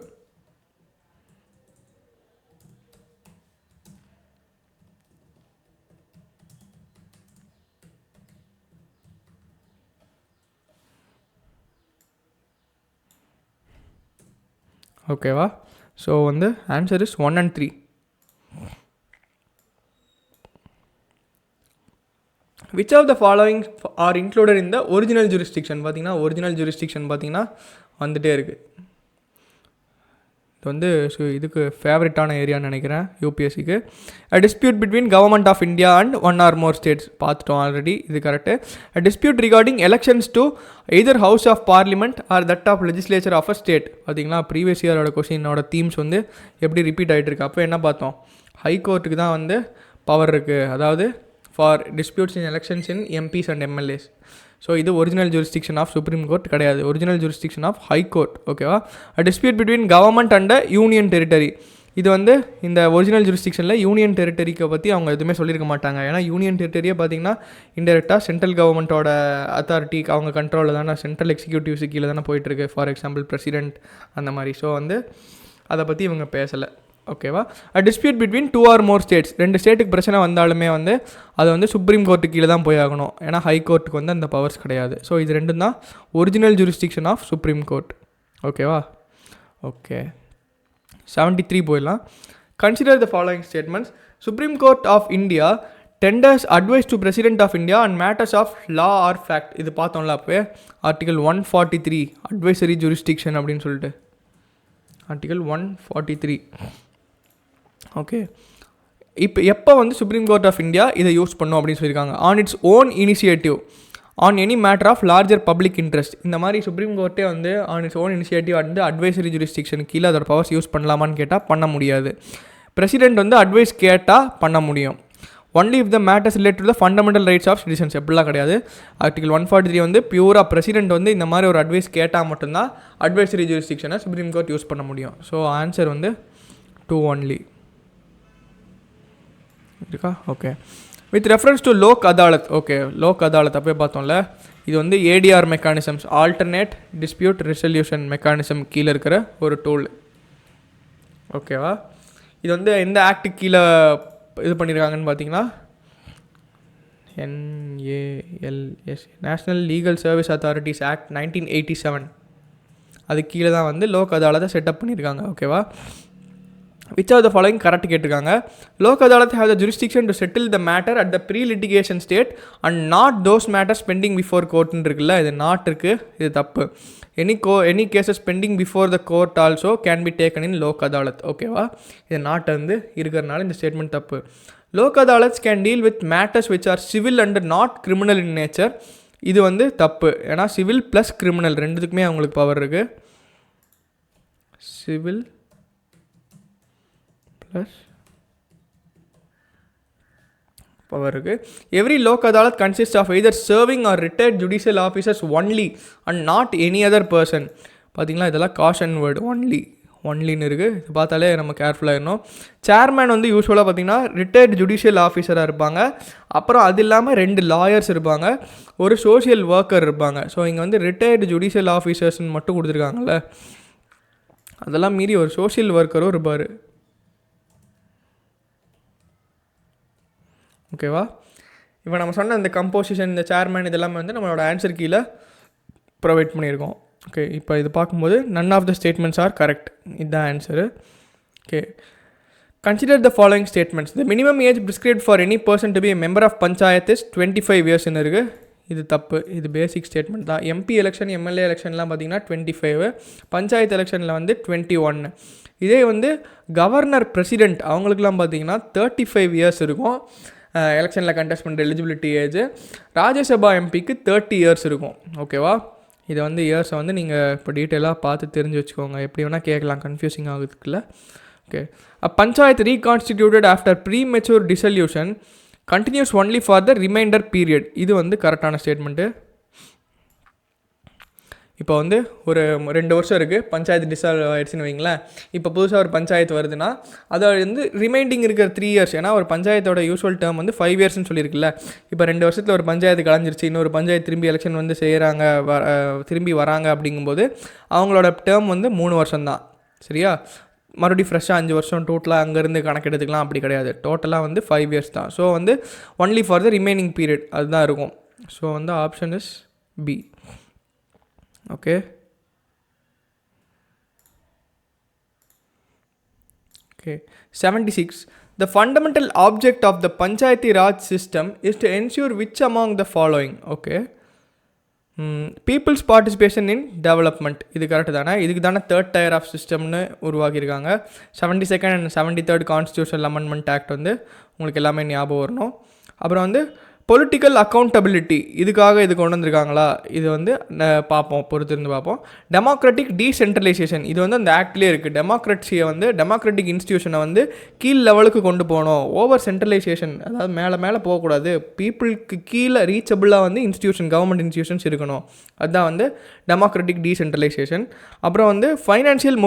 ஓகேவா? ஸோ வந்து answer is 1 and 3. Which of the following are included in the original jurisdiction? பார்த்தீங்கன்னா ஒரிஜினல் ஜூரிஸ்டிக்ஷன் பார்த்தீங்கன்னா வந்துகிட்டே இருக்குது. இது வந்து இதுக்கு ஃபேவரட்டான ஏரியான்னு நினைக்கிறேன் யூபிஎஸ்சிக்கு. A dispute between government of India and one or more states பார்த்துட்டோம் ஆல்ரெடி, இது correct. A dispute regarding elections to either house of parliament or that of legislature of a state. பார்த்தீங்களா, ப்ரீவியஸ் இயரோட கொஸ்டினோட தீம்ஸ் வந்து எப்படி repeat ஆகிட்டு இருக்கு. அப்போ என்ன பார்த்தோம், ஹைகோர்ட்டுக்கு தான் வந்து பவர் இருக்குது, அதாவது for disputes in elections in MPs and MLAs. So இது original jurisdiction of supreme court கிடையாது, original jurisdiction of high court. ஓகேவா? A dispute between government and union territory. இது வந்து இந்த ஒரிஜினல் ஜூரிஸ்டிக்ஷனில் யூனியன் டெரிட்டரிக்கை பற்றி அவங்க எதுவுமே சொல்லியிருக்க மாட்டாங்க. ஏன்னா யூனியன் டெரிட்டரியை பார்த்திங்கன்னா இன்டெரக்டாக சென்ட்ரல் கவர்மெண்ட்டோட அத்தாரிட்டி அவங்க கண்ட்ரோலில் தானே, சென்ட்ரல் எக்ஸிக்யூட்டிவ்ஸு கீழே தானே போயிட்டுருக்கு. ஃபார் எக்ஸாம்பிள் பிரசிடென்ட் அந்த மாதிரி. ஸோ வந்து அதை பற்றி இவங்க பேசலை. ஓகேவா? A dispute between 2 or more states. 2 ஸ்டேட்டுக்கு பிரச்சனை வந்தாலுமே வந்து அது வந்து சுப்ரீம் கோர்ட்டுக்கு கீழே தான் போய் ஆகணும். ஏன்னா ஹை கோர்ட்டுக்கு வந்து அந்த பவர்ஸ் கிடையாது. ஸோ இது ரெண்டும் தான் original jurisdiction of supreme court. ஓகேவா? ஓகே, 73 போயிடலாம். Consider the following statements. Supreme court of India tenders advice to president of India and matters of law or fact. இது பார்த்தோம்ல அப்போ ஆர்டிகல் 143 அட்வைசரி ஜூரிஸ்டிக்ஷன் அப்படின்னு சொல்லிட்டு ஆர்டிகல் 143. ஓகே, இப்போ எப்போ வந்து சுப்ரீம் கோர்ட் ஆஃப் இந்தியா இதை யூஸ் பண்ணும் அப்படின்னு சொல்லியிருக்காங்க. On its own initiative on any matter of larger public interest. இந்த மாதிரி சுப்ரீம் கோர்ட்டே வந்து ஆன் இட்ஸ் ஓன் இனிஷியேட்டிவ் வந்து அட்வைசரி ஜூரிஸ்டிக்ஷன் கீழே அதோட பவர்ஸ் யூஸ் பண்ணலாமான்னு கேட்டால் பண்ண முடியாது. பிரசிடென்ட் வந்து அட்வைஸ் கேட்டால் பண்ண முடியும். Only if the matters relate to the fundamental rights of citizens. எப்படிலாம் கிடையாது. ஆர்டிகல் 143 வந்து பியூராக பிரசிடென்ட் வந்து இந்த மாதிரி ஒரு அட்வைஸ் கேட்டால் மட்டும்தான் அட்வைசரி ஜூரிஸ்டிக்ஷனை சுப்ரீம் கோர்ட் யூஸ் பண்ண முடியும். ஸோ ஆன்சர் வந்து 2 only. இருக்கா? Okay, with reference to Lok Adalat. Okay, Lok Adalat அப்போ பார்த்தோம்ல, இது வந்து ADR mechanisms, alternate dispute resolution mechanism கீழே இருக்கிற ஒரு டூல். ஓகேவா? இது வந்து எந்த ஆக்டுக்கு கீழே இது பண்ணியிருக்காங்கன்னு பார்த்தீங்கன்னா NALS, national legal service authorities act 1987. அது கீழே தான் வந்து லோக் அதாலத்தை செட்டப் பண்ணியிருக்காங்க. ஓகேவா? Which are the following correct கேட்டிருக்காங்க. Lok Adalat have the jurisdiction to settle the matter at the pre litigation state and not those matters pending before கோர்ட்னு இருக்குல்ல, இது நாட் இருக்குது, இது தப்பு. Any cases pending before the court also can be taken in Lok Adalat. ஓகேவா? இது not வந்து இருக்கிறனால இந்த ஸ்டேட்மெண்ட் தப்பு. Lok Adalats can deal with matters which are civil and not criminal in nature. இது வந்து தப்பு. ஏன்னா சிவில் ப்ளஸ் கிரிமினல் ரெண்டுத்துக்குமே அவங்களுக்கு பவர் இருக்குது. சிவில் பவர் இருக்குது. Every Lok Adalat consist of either serving or retired judicial officers only and not any other person. பார்த்தீங்களா, இதெல்லாம் காஷன் வேர்டு. ஒன்லின்னு இருக்குது. இது பார்த்தாலே நம்ம கேர்ஃபுல்லாக இருக்கணும். சேர்மேன் வந்து யூஸ்வலாக பார்த்தீங்கன்னா ரிட்டையர்ட் ஜுடிஷியல் ஆஃபீஸராக இருப்பாங்க. அப்புறம் அது இல்லாமல் 2 லாயர்ஸ் இருப்பாங்க, ஒரு சோஷியல் ஒர்க்கர் இருப்பாங்க. ஸோ இங்கே வந்து ரிட்டையர்டு ஜுடிஷியல் ஆஃபீஸர்ஸ்ன்னு மட்டும் கொடுத்துருக்காங்கல்ல, அதெல்லாம் மீறி ஒரு சோஷியல் ஒர்க்கரும் இருப்பார். ஓகேவா? இப்போ நம்ம சொன்ன இந்த கம்போசிஷன், இந்த சேர்மேன், இதெல்லாமே வந்து நம்மளோட ஆன்சர் கீழே ப்ரொவைட் பண்ணியிருக்கோம். ஓகே, இப்போ இது பார்க்கும்போது none of the statements are correct. இதுதான் answer. Okay, consider the following statements. The minimum age prescribed for any person to be member of panchayat is 25 yearsன்னு இருக்குது. இது தப்பு. இது பேசிக் ஸ்டேட்மெண்ட் தான். எம்பி எலெக்ஷன், எம்எல்ஏ எலெக்ஷன்லாம் பார்த்திங்கன்னா 25, பஞ்சாயத்து எலெக்ஷனில் வந்து 21. இதே வந்து கவர்னர் பிரசிடென்ட் அவங்களுக்குலாம் பார்த்திங்கன்னா 35 years இருக்கும். எலெக்ஷனில் கண்டெஸ்ட் பண்ணுற எலிஜிபிலிட்டி ஏஜ். ராஜ்யசபா எம்பிக்கு 30 இயர்ஸ் இருக்கும். ஓகேவா, இதை வந்து இயர்ஸை வந்து நீங்கள் இப்போ டீட்டெயிலாக பார்த்து தெரிஞ்சு வச்சுக்கோங்க. எப்படி வேணால் கேட்கலாம், கன்ஃபியூசிங் ஆகுதுக்குள்ள. Okay, panchayat reconstituted after premature dissolution continues only for the remainder period. இது வந்து கரெக்டான ஸ்டேட்மெண்ட்டு. இப்போ வந்து ஒரு 2 வருஷம் இருக்குது, பஞ்சாயத்து டிசால்வ் ஆகிடுச்சின்னு வைங்களேன். இப்போ புதுசாக ஒரு பஞ்சாயத்து வருதுன்னா அதை வந்து ரிமைண்டிங் இருக்கிற 3 இயர்ஸ். ஏன்னா ஒரு பஞ்சாயத்தோட யூஸ்வல் டேர்ம் வந்து 5 இயர்ஸ்னு சொல்லியிருக்குல்ல. இப்போ 2 வருஷத்தில் ஒரு பஞ்சாயத்து கலைஞ்சிருச்சு, இன்னொரு பஞ்சாயத்து திரும்பி எலெக்ஷன் வந்து செய்கிறாங்க, திரும்பி வராங்க. அப்படிங்கும்போது அவங்களோட டேர்ம் வந்து 3 வருஷம்தான். சரியா, மறுபடியும் ஃப்ரெஷ்ஷாக 5 வருஷம் டோட்டலாக அங்கேருந்து கணக்கு எடுத்துக்கலாம். அப்படி கிடையாது, டோட்டலாக வந்து 5 இயர்ஸ் தான். ஸோ வந்து only for the remaining period அதுதான் இருக்கும். ஸோ வந்து option is B. Okay. Okay. 76. The fundamental object of the Panchayati Raj system is to ensure which among the following. Okay. People's participation in development. இது correct தானே? இதுக்கு தானே 3rd tier of systemனு உருவாக்கியிருக்காங்க. 72nd and 73rd Constitutional Amendment Act வந்து உங்களுக்கு எல்லாமே ஞாபகம் வரணும். அப்புறம் வந்து பொலிட்டிக்கல் அக்கௌண்டபிலிட்டி, இதுக்காக இது கொண்டு வந்திருக்காங்களா, இது வந்து பார்ப்போம், பொறுத்திருந்து பார்ப்போம். டெமோக்ராட்டிக் டீசென்ட்ரலைசேஷன், இது வந்து அந்த ஆக்ட்லேயே இருக்குது. டெமோக்ரட்சியை வந்து டெமோக்ராட்டிக் இன்ஸ்டியூஷனை வந்து கீழ் லெவலுக்கு கொண்டு போகணும். ஓவர் சென்ட்ரலைசேஷன், அதாவது மேலே போகக்கூடாது, பீப்புளுக்கு கீழே ரீச்சபிளாக வந்து இன்ஸ்டியூஷன், கவர்மெண்ட் இன்ஸ்டியூஷன்ஸ் இருக்கணும். அதுதான் வந்து டெமோக்ராட்டிக் டீசென்ட்ரலைசேஷன். அப்புறம் வந்து ஃபைனான்ஷியல்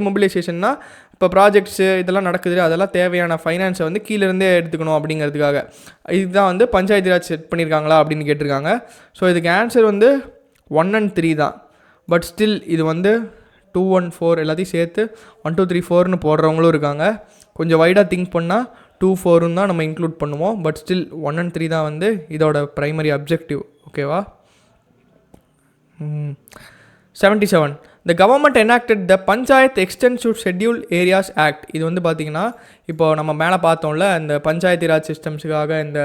மொபிலைசேஷன்னா இப்போ ப்ராஜெக்ட்ஸு இதெல்லாம் நடக்குது, அதெல்லாம் தேவையான ஃபைனான்ஸை வந்து கீழேருந்தே எடுத்துக்கணும் அப்படிங்கிறதுக்காக. இதுதான் வந்து பஞ்சாயத்து ராஜ் செட் பண்ணியிருக்காங்களா அப்படின்னு கேட்டிருக்காங்க. ஸோ இதுக்கு ஆன்சர் வந்து 1 and 3 தான். பட் ஸ்டில் இது வந்து 2 and 4 எல்லாத்தையும் சேர்த்து 1 2 3 4ன்னு போடுறவங்களும் இருக்காங்க. கொஞ்சம் வைடாக திங்க் பண்ணால் 2 4ன்னு தான் நம்ம இன்க்ளூட் பண்ணுவோம். பட் ஸ்டில் 1 and 3 தான் வந்து இதோட ப்ரைமரி அப்ஜெக்டிவ். ஓகேவா. 77. The government enacted the Panchayat Extensive Scheduled Areas Act. இது வந்து பார்த்திங்கன்னா இப்போ நம்ம மேலே பார்த்தோம்ல, இந்த பஞ்சாயத்து ராஜ் சிஸ்டம்ஸுக்காக இந்த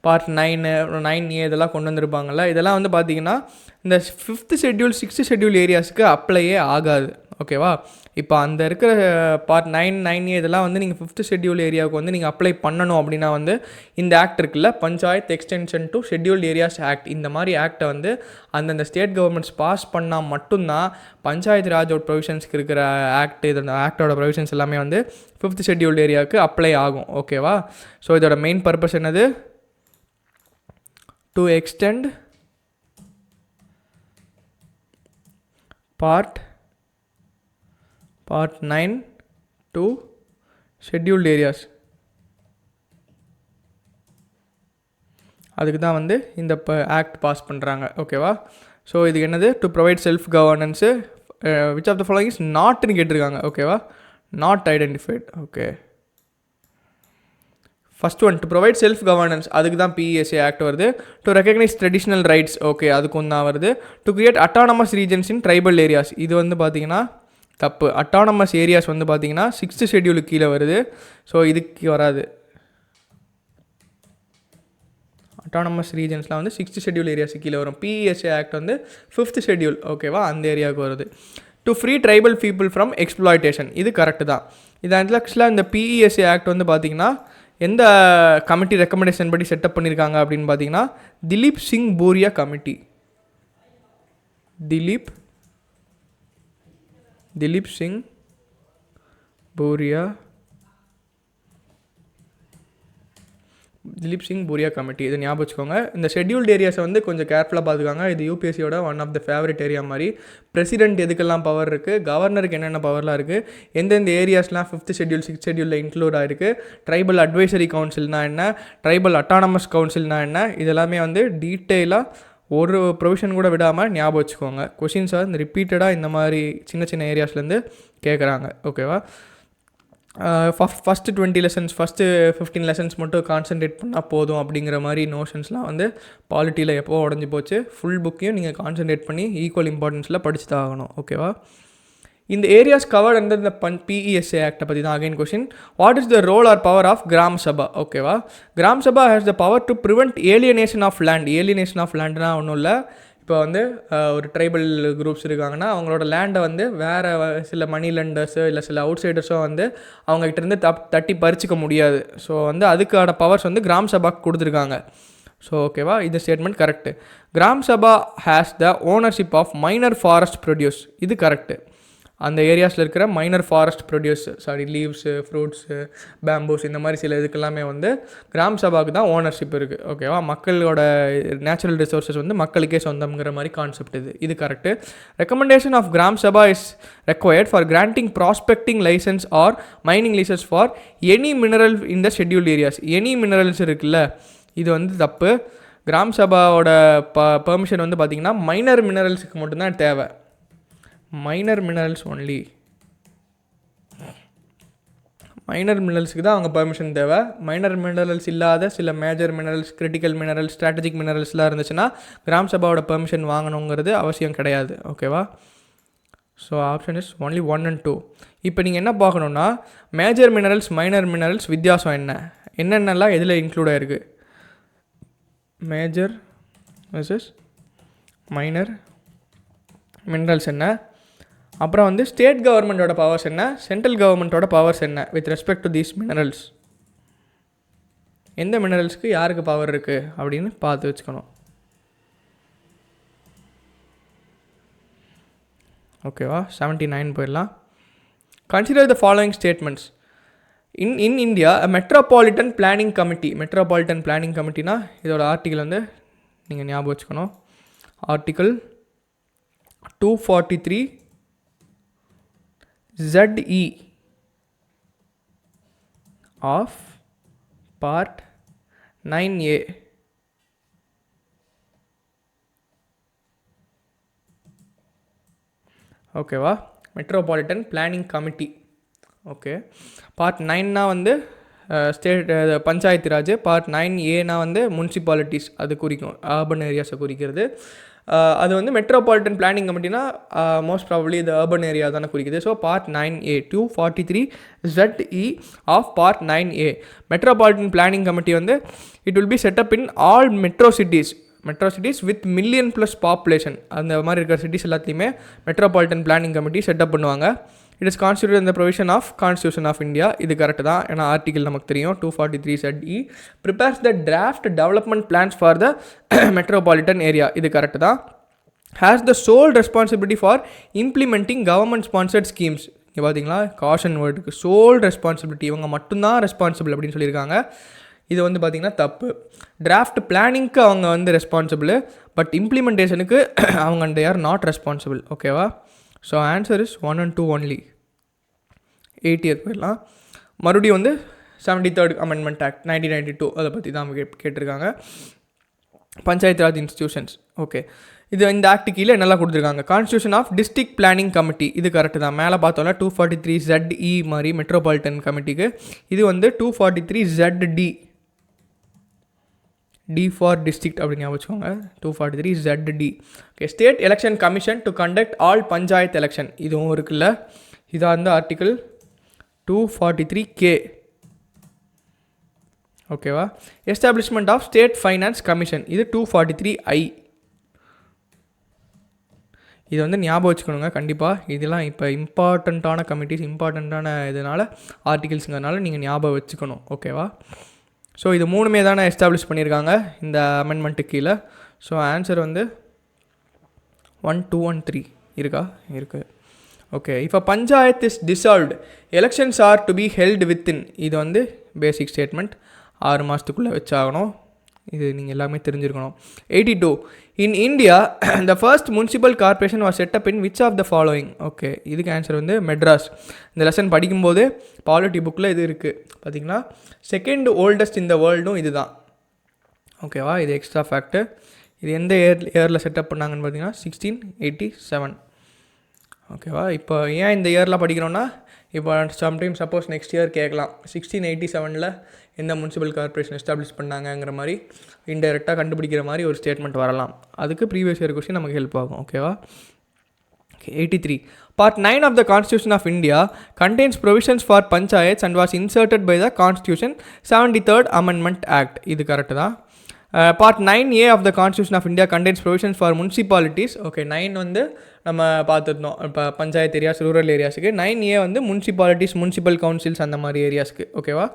பார்ட் 9A இதெல்லாம் கொண்டு வந்திருப்பாங்கள்ல. இதெல்லாம் வந்து பார்த்திங்கன்னா இந்த 5th ஷெட்யூல் 6th ஷெட்யூல் ஏரியாஸுக்கு அப்ளையே ஆகாது. ஓகேவா. இப்போ அந்த இருக்கிற பார்ட் 9A இதெல்லாம் வந்து நீங்கள் 5th ஷெட்யூல் ஏரியாவுக்கு வந்து நீங்கள் அப்ளை பண்ணணும் அப்படின்னா வந்து இந்த ஆக்ட் இருக்குல்ல, panchayat extension to scheduled areas act, இந்த மாதிரி ஆக்டை வந்து அந்தந்த ஸ்டேட் கவர்மெண்ட்ஸ் பாஸ் பண்ணால் மட்டும்தான் பஞ்சாயத்து ராஜோட ப்ரொவிஷன்ஸ்க்கு இருக்கிற ஆக்ட், இதோட ஆக்டோட ப்ரொவிஷன்ஸ் எல்லாமே வந்து 5th ஷெட்யூல்டு ஏரியாவுக்கு அப்ளை ஆகும். ஓகேவா. ஸோ இதோட மெயின் பர்பஸ் என்னது, to extend part 9 to scheduled areas. அதுக்கு தான் வந்து இந்த ஆக்ட் பாஸ் பண்ணுறாங்க. ஓகேவா. ஸோ இதுக்கு என்னது, to provide self governance which of the following is நாட்னு கேட்டிருக்காங்க. ஓகேவா, not identified. Okay, first one to provide self governance, அதுக்கு தான் PESA ஆக்ட் வருது. To recognise traditional rights, okay, அதுக்கும் தான் வருது. To create autonomous regions in tribal areas, இது வந்து பார்த்திங்கன்னா தப்பு. அட்டானமஸ் ஏரியாஸ் வந்து பார்த்திங்கன்னா 6th ஷெட்யூலுக்கு கீழே வருது. ஸோ இதுக்கு வராது. அட்டானமஸ் ரீஜன்ஸ்லாம் வந்து 6th ஷெட்யூல் ஏரியாஸுக்கு கீழே வரும். PESA ஆக்ட் வந்து 5th ஷெட்யூல். ஓகேவா, அந்த ஏரியாவுக்கு வருது. To free tribal people from exploitation, இது கரெக்டு தான். இது ஆக்சுவலாக இந்த PESA ஆக்ட் வந்து பார்த்திங்கன்னா எந்த கமிட்டி ரெக்கமெண்டேஷன் படி செட்டப் பண்ணியிருக்காங்க அப்படின்னு பார்த்தீங்கன்னா திலீப் சிங் பூரியா கமிட்டி. திலீப் சிங் பூரியா கமிட்டி, இதை ஞாபகம் வச்சுக்கோங்க. இந்த ஷெட்யூல்டு ஏரியாஸை வந்து கொஞ்சம் கேர்ஃபுல்லாக பார்த்துக்காங்க. இது UPSCயோட one of the favourite area மாதிரி. பிரசிடென்ட் எதுக்கெல்லாம் பவர் இருக்குது, கவர்னருக்கு என்னென்ன பவர்லாம் இருக்குது, எந்தெந்த ஏரியாஸ்லாம் 5th ஷெட்யூல் 6th ஷெட்யூலில் இன்க்ளூட் ஆகிருக்கு, ட்ரைபல் அட்வைசரி கவுன்சில்னா என்ன, ட்ரைபல் அட்டானமஸ் கவுன்சில்னா என்ன, இதெல்லாமே வந்து டீட்டெயிலாக ஒரு ப்ரொவிஷன் கூட விடாமல் ஞாபகம் வச்சுக்கோங்க. கொஷின்ஸாக இந்த ரிப்பீட்டடாக இந்த மாதிரி சின்ன சின்ன ஏரியாஸ்லேருந்து கேட்குறாங்க. ஓகேவா. ஃபஸ்ட்டு 20 லெசன்ஸ், ஃபஸ்ட்டு 15 லெசன்ஸ் மட்டும் கான்சன்ட்ரேட் பண்ணால் போதும் அப்படிங்கிற மாதிரி நோஷன்ஸ்லாம் வந்து பாலிட்டியில் எப்போ உடஞ்சி போச்சு. ஃபுல் புக்கையும் நீங்கள் கான்சன்ட்ரேட் பண்ணி ஈக்குவல் இம்பார்ட்டன்ஸில் படிச்சு தான் ஆகணும். ஓகேவா. இந்த ஏரியாஸ் கவர்ட் அண்டர் இந்த PESA ஆக்டை பற்றி தான் again question. What is the role or power of Gram Sabha? ஓகேவா. Gram Sabha has the power to prevent alienation of land. Alienation of லேண்ட்னா ஒன்றும் இல்லை, இப்போ வந்து ஒரு ட்ரைபல் குரூப்ஸ் இருக்காங்கன்னா அவங்களோட லேண்டை வந்து வேறு சில மணி லெண்டர்ஸோ இல்லை சில அவுட் சைடர்ஸோ வந்து அவங்ககிட்டருந்து தட்டி பறிச்சிக்க முடியாது. ஸோ வந்து அதுக்கான பவர்ஸ் வந்து கிராம் சபாக்கு கொடுத்துருக்காங்க. ஸோ ஓகேவா, இது statement correct. Gram Sabha has the ownership of minor forest produce, இது கரெக்டு. அந்த ஏரியாஸில் இருக்கிற minor forest produce leaves, fruits, bamboos, இந்த மாதிரி சில இதுக்கெல்லாமே வந்து கிராம் சபாவுக்கு தான் ஓனர்ஷிப் இருக்குது. ஓகேவா, மக்களோட நேச்சுரல் ரிசோர்ஸஸ் வந்து மக்களுக்கே சொந்தம்ங்கிற மாதிரி கான்செப்ட் இது correct. Recommendation of Gram Sabha is required for granting prospecting licence or mining licence for any mineral in the scheduled areas. Any minerals இருக்குல்ல, இது வந்து தப்பு. கிராம் சபாவோட பெர்மிஷன் வந்து பார்த்திங்கன்னா மைனர் மினரல்ஸுக்கு மட்டும்தான் தேவை. மைனர் மினரல்ஸ் ஒன்லி, மைனர் மினரல்ஸுக்கு தான் அவங்க பெர்மிஷன் தேவை. மைனர் மினரல்ஸ் இல்லாத சில major minerals, critical minerals, strategic மினரல்ஸ்லாம் இருந்துச்சுன்னா கிராம் சபாவோட பெர்மிஷன் வாங்கணுங்கிறது அவசியம் கிடையாது. ஓகேவா, so option is only 1 and 2. இப்போ நீங்கள் என்ன பார்க்கணுன்னா மேஜர் மினரல்ஸ், மைனர் மினரல்ஸ் வித்தியாசம் என்னென்னலாம் எதில் இன்க்ளூட் ஆகிருக்கு. மேஜர் வெர்சஸ் மைனர் மினரல்ஸ் என்ன, அப்புறம் வந்து ஸ்டேட் கவர்மெண்ட்டோட பவர்ஸ் என்ன, சென்ட்ரல் கவர்மெண்ட்டோட பவர்ஸ் என்ன with respect to these minerals. எந்த மினரல்ஸ்க்கு யாருக்கு பவர் இருக்குது அப்படின்னு பார்த்து வச்சுக்கணும். ஓகேவா, 79 போயிடலாம். Consider the following statements. In India metropolitan planning committee. Metropolitan planning கமிட்டினா இதோட ஆர்டிக்கல் வந்து நீங்கள் ஞாபகம் வச்சுக்கணும். Article 243 ZE of Part 9A. ஓகேவா, metropolitan planning committee. Okay, part 9னா வந்து ஸ்டேட் பஞ்சாயத்து ராஜ், பார்ட் 9Aனா வந்து முனிசிபாலிட்டிஸ், அது குறிக்கும் அர்பன் ஏரியாஸை குறிக்கிறது. அது வந்து மெட்ரோபாலிட்டன் பிளானிங் கமிட்டினா மோஸ்ட் ப்ராபப்ளி இது அர்பன் ஏரியா தானே குறிக்குது. So part 9A 243 ZE of part 9A. Metropolitan planning committee வந்து it will be set up in all metro cities with million plus population. அந்த மாதிரி இருக்கிற சிட்டிஸ் எல்லாத்தையுமே மெட்ரோபாலிட்டன் பிளானிங் கமிட்டி செட்டப் பண்ணுவாங்க. It is constituted in the provision of constitution of India. இது correct தான், ஏன்னா article நமக்கு தெரியும். 243 ZE prepares the draft development plans for the metropolitan area. இது கரெக்டு தான். Has the sole responsibility for implementing government sponsored schemes. இங்கே பார்த்தீங்களா, caution வேர்டுக்கு சோல் ரெஸ்பான்சிபிலிட்டி, இவங்க மட்டும்தான் ரெஸ்பான்சிபிள் அப்படின்னு சொல்லியிருக்காங்க. இது வந்து பார்த்திங்கன்னா தப்பு. டிராஃப்ட் பிளானிங்க்கு அவங்க வந்து ரெஸ்பான்சிபிள், பட் இம்ப்ளிமெண்டேஷனுக்கு அவங்க தே ஆர் நாட் ரெஸ்பான்சிபிள். ஓகேவா, so answer is 1 and 2 only. 80th போயிடலாம். மறுபடியும் வந்து 73rd அமெண்ட்மெண்ட் ஆக்ட் 1992 அதை பற்றி தான் கேட்டிருக்காங்க. பஞ்சாயத்து ராஜ் இன்ஸ்டிடியூஷன்ஸ். ஓகே, இது இந்த ஆக்ட் கீழே என்னெல்லாம் கொடுத்துருக்காங்க. Constitution of district planning committee, இது கரெக்டு தான். மேலே பார்த்தோம்னா 243 ZE மாதிரி மெட்ரோபாலிட்டன் கமிட்டிக்கு. இது வந்து 243 ZD, D ஃபார் டிஸ்ட்ரிக்ட் அப்படின்னு ஞாபகம் வச்சுக்கோங்க. 243 ZD. Okay, state election commission to conduct all panchayat election, இதுவும் இருக்குல்ல. இதாக வந்து ஆர்டிக்கல் 243K. ஓகேவா, establishment of state finance commission, இது 243I. இது வந்து ஞாபகம் வச்சுக்கணுங்க கண்டிப்பாக. இதெல்லாம் இப்போ இம்பார்ட்டண்ட்டான கமிட்டிஸ், இம்பார்ட்டண்ட்டான இதனால் ஆர்டிகல்ஸுங்கிறதுனால நீங்கள் ஞாபகம் வச்சுக்கணும். ஓகேவா, ஸோ இது மூணுமே தானே எஸ்டாப்ளிஷ் பண்ணியிருக்காங்க இந்த அமெண்ட்மெண்ட்டுக்கு கீழே. ஸோ ஆன்சர் வந்து 1, 2 and 3 இருக்கா, இருக்குது. ஓகே, இப்போ panchayat is dissolved, elections R to be held within. இது வந்து பேசிக் ஸ்டேட்மெண்ட், 6 மாதத்துக்குள்ளே வச்சாகணும். இது நீங்கள் எல்லாமே தெரிஞ்சிருக்கணும். 82 in India the first municipal corporation was set up in which of the following. Okay, இதுக்கு ஆன்சர் வந்து மெட்ராஸ். இந்த லெசன் படிக்கும்போது பாலிட்டி புக்கில் இது இருக்குது பார்த்தீங்கன்னா. செகண்ட் ஓல்டஸ்ட் இந்த வேர்ல்டும் இது தான். ஓகேவா, இது எக்ஸ்ட்ரா ஃபேக்ட்டு. இது எந்த இயரில் செட்டப் பண்ணாங்கன்னு பார்த்தீங்கன்னா 1687. ஓகேவா, இப்போ ஏன் இந்த இயரில் படிக்கிறோன்னா, இப்போ சம்டைம் சப்போஸ் நெக்ஸ்ட் இயர் கேட்கலாம் 1687 எந்த முனிசிபல் கார்பரேஷன் எஸ்டாப்ளிஷ் பண்ணாங்கங்கிற மாதிரி இன்டெரக்டாக கண்டுபிடிக்கிற மாதிரி ஒரு ஸ்டேட்மெண்ட் வரலாம். அதுக்கு ப்ரீவியஸ் இயர் கொஸ்டின் நமக்கு ஹெல்ப் ஆகும். ஓகேவா. 83 Part 9 of the Constitution of India contains provisions for panchayats and was inserted by the Constitution 73rd Amendment Act. இது கரெக்டு தான். Part 9A of the Constitution of India contains provisions for municipalities. Okay, 9 வந்து நம்ம பார்த்துருந்தோம் இப்போ panchayat areas rural ஏரியாஸுக்கு. 9A வந்து municipalities municipal councils அந்த மாதிரி ஏரியாஸ்க்கு. ஓகேவா.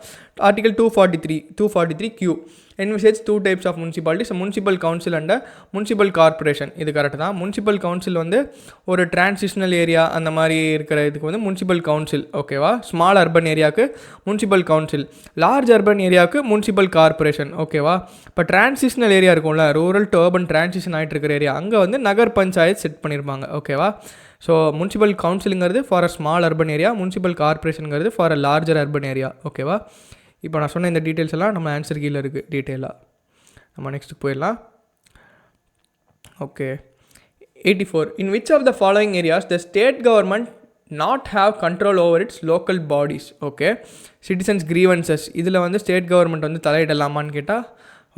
Article 243Q envisages two types of municipalities, municipal council and municipal corporation. இது கரெக்ட் தான். முனிசிபல் கவுன்சில் வந்து ஒரு டிரான்சிஷனல் ஏரியா அந்த மாதிரி இருக்கிற இதுக்கு வந்து முனிசிபல் கவுன்சில். ஓகேவா. ஸ்மால் அர்பன் ஏரியாவுக்கு முனிசிபல் கவுன்சில், லார்ஜ் அர்பன் ஏரியாவுக்கு முனிசிபல் கார்பரேஷன். ஓகேவா. இப்போ டிரான்சிஷனல் ஏரியா இருக்கும்ல, ரூரல் டு அர்பன் டிரான்சிஷன் ஆகிட்டு இருக்கிற ஏரியா, அங்கே வந்து நகர் பஞ்சாயத்து செட் பண்ணியிருப்பாங்க. ஓகேவா. ஸோ முனிசிபல் கவுன்சிலுங்கிறது for a small urban area, municipal கார்பரேஷனுங்கிறது for a larger urban area. ஓகேவா. இப்போ நான் சொன்ன இந்த டீட்டெயில்ஸ் எல்லாம் நம்ம ஆன்சர் கீழே இருக்குது டீட்டெயிலாக. நம்ம நெக்ஸ்ட்டுக்கு போயிடலாம். Okay. 84. In which of the following areas the state government not have control over its local bodies? ஓகே. சிட்டிசன்ஸ் grievances இதில் வந்து ஸ்டேட் கவர்மெண்ட் வந்து தலையிடலாமான்னு கேட்டால்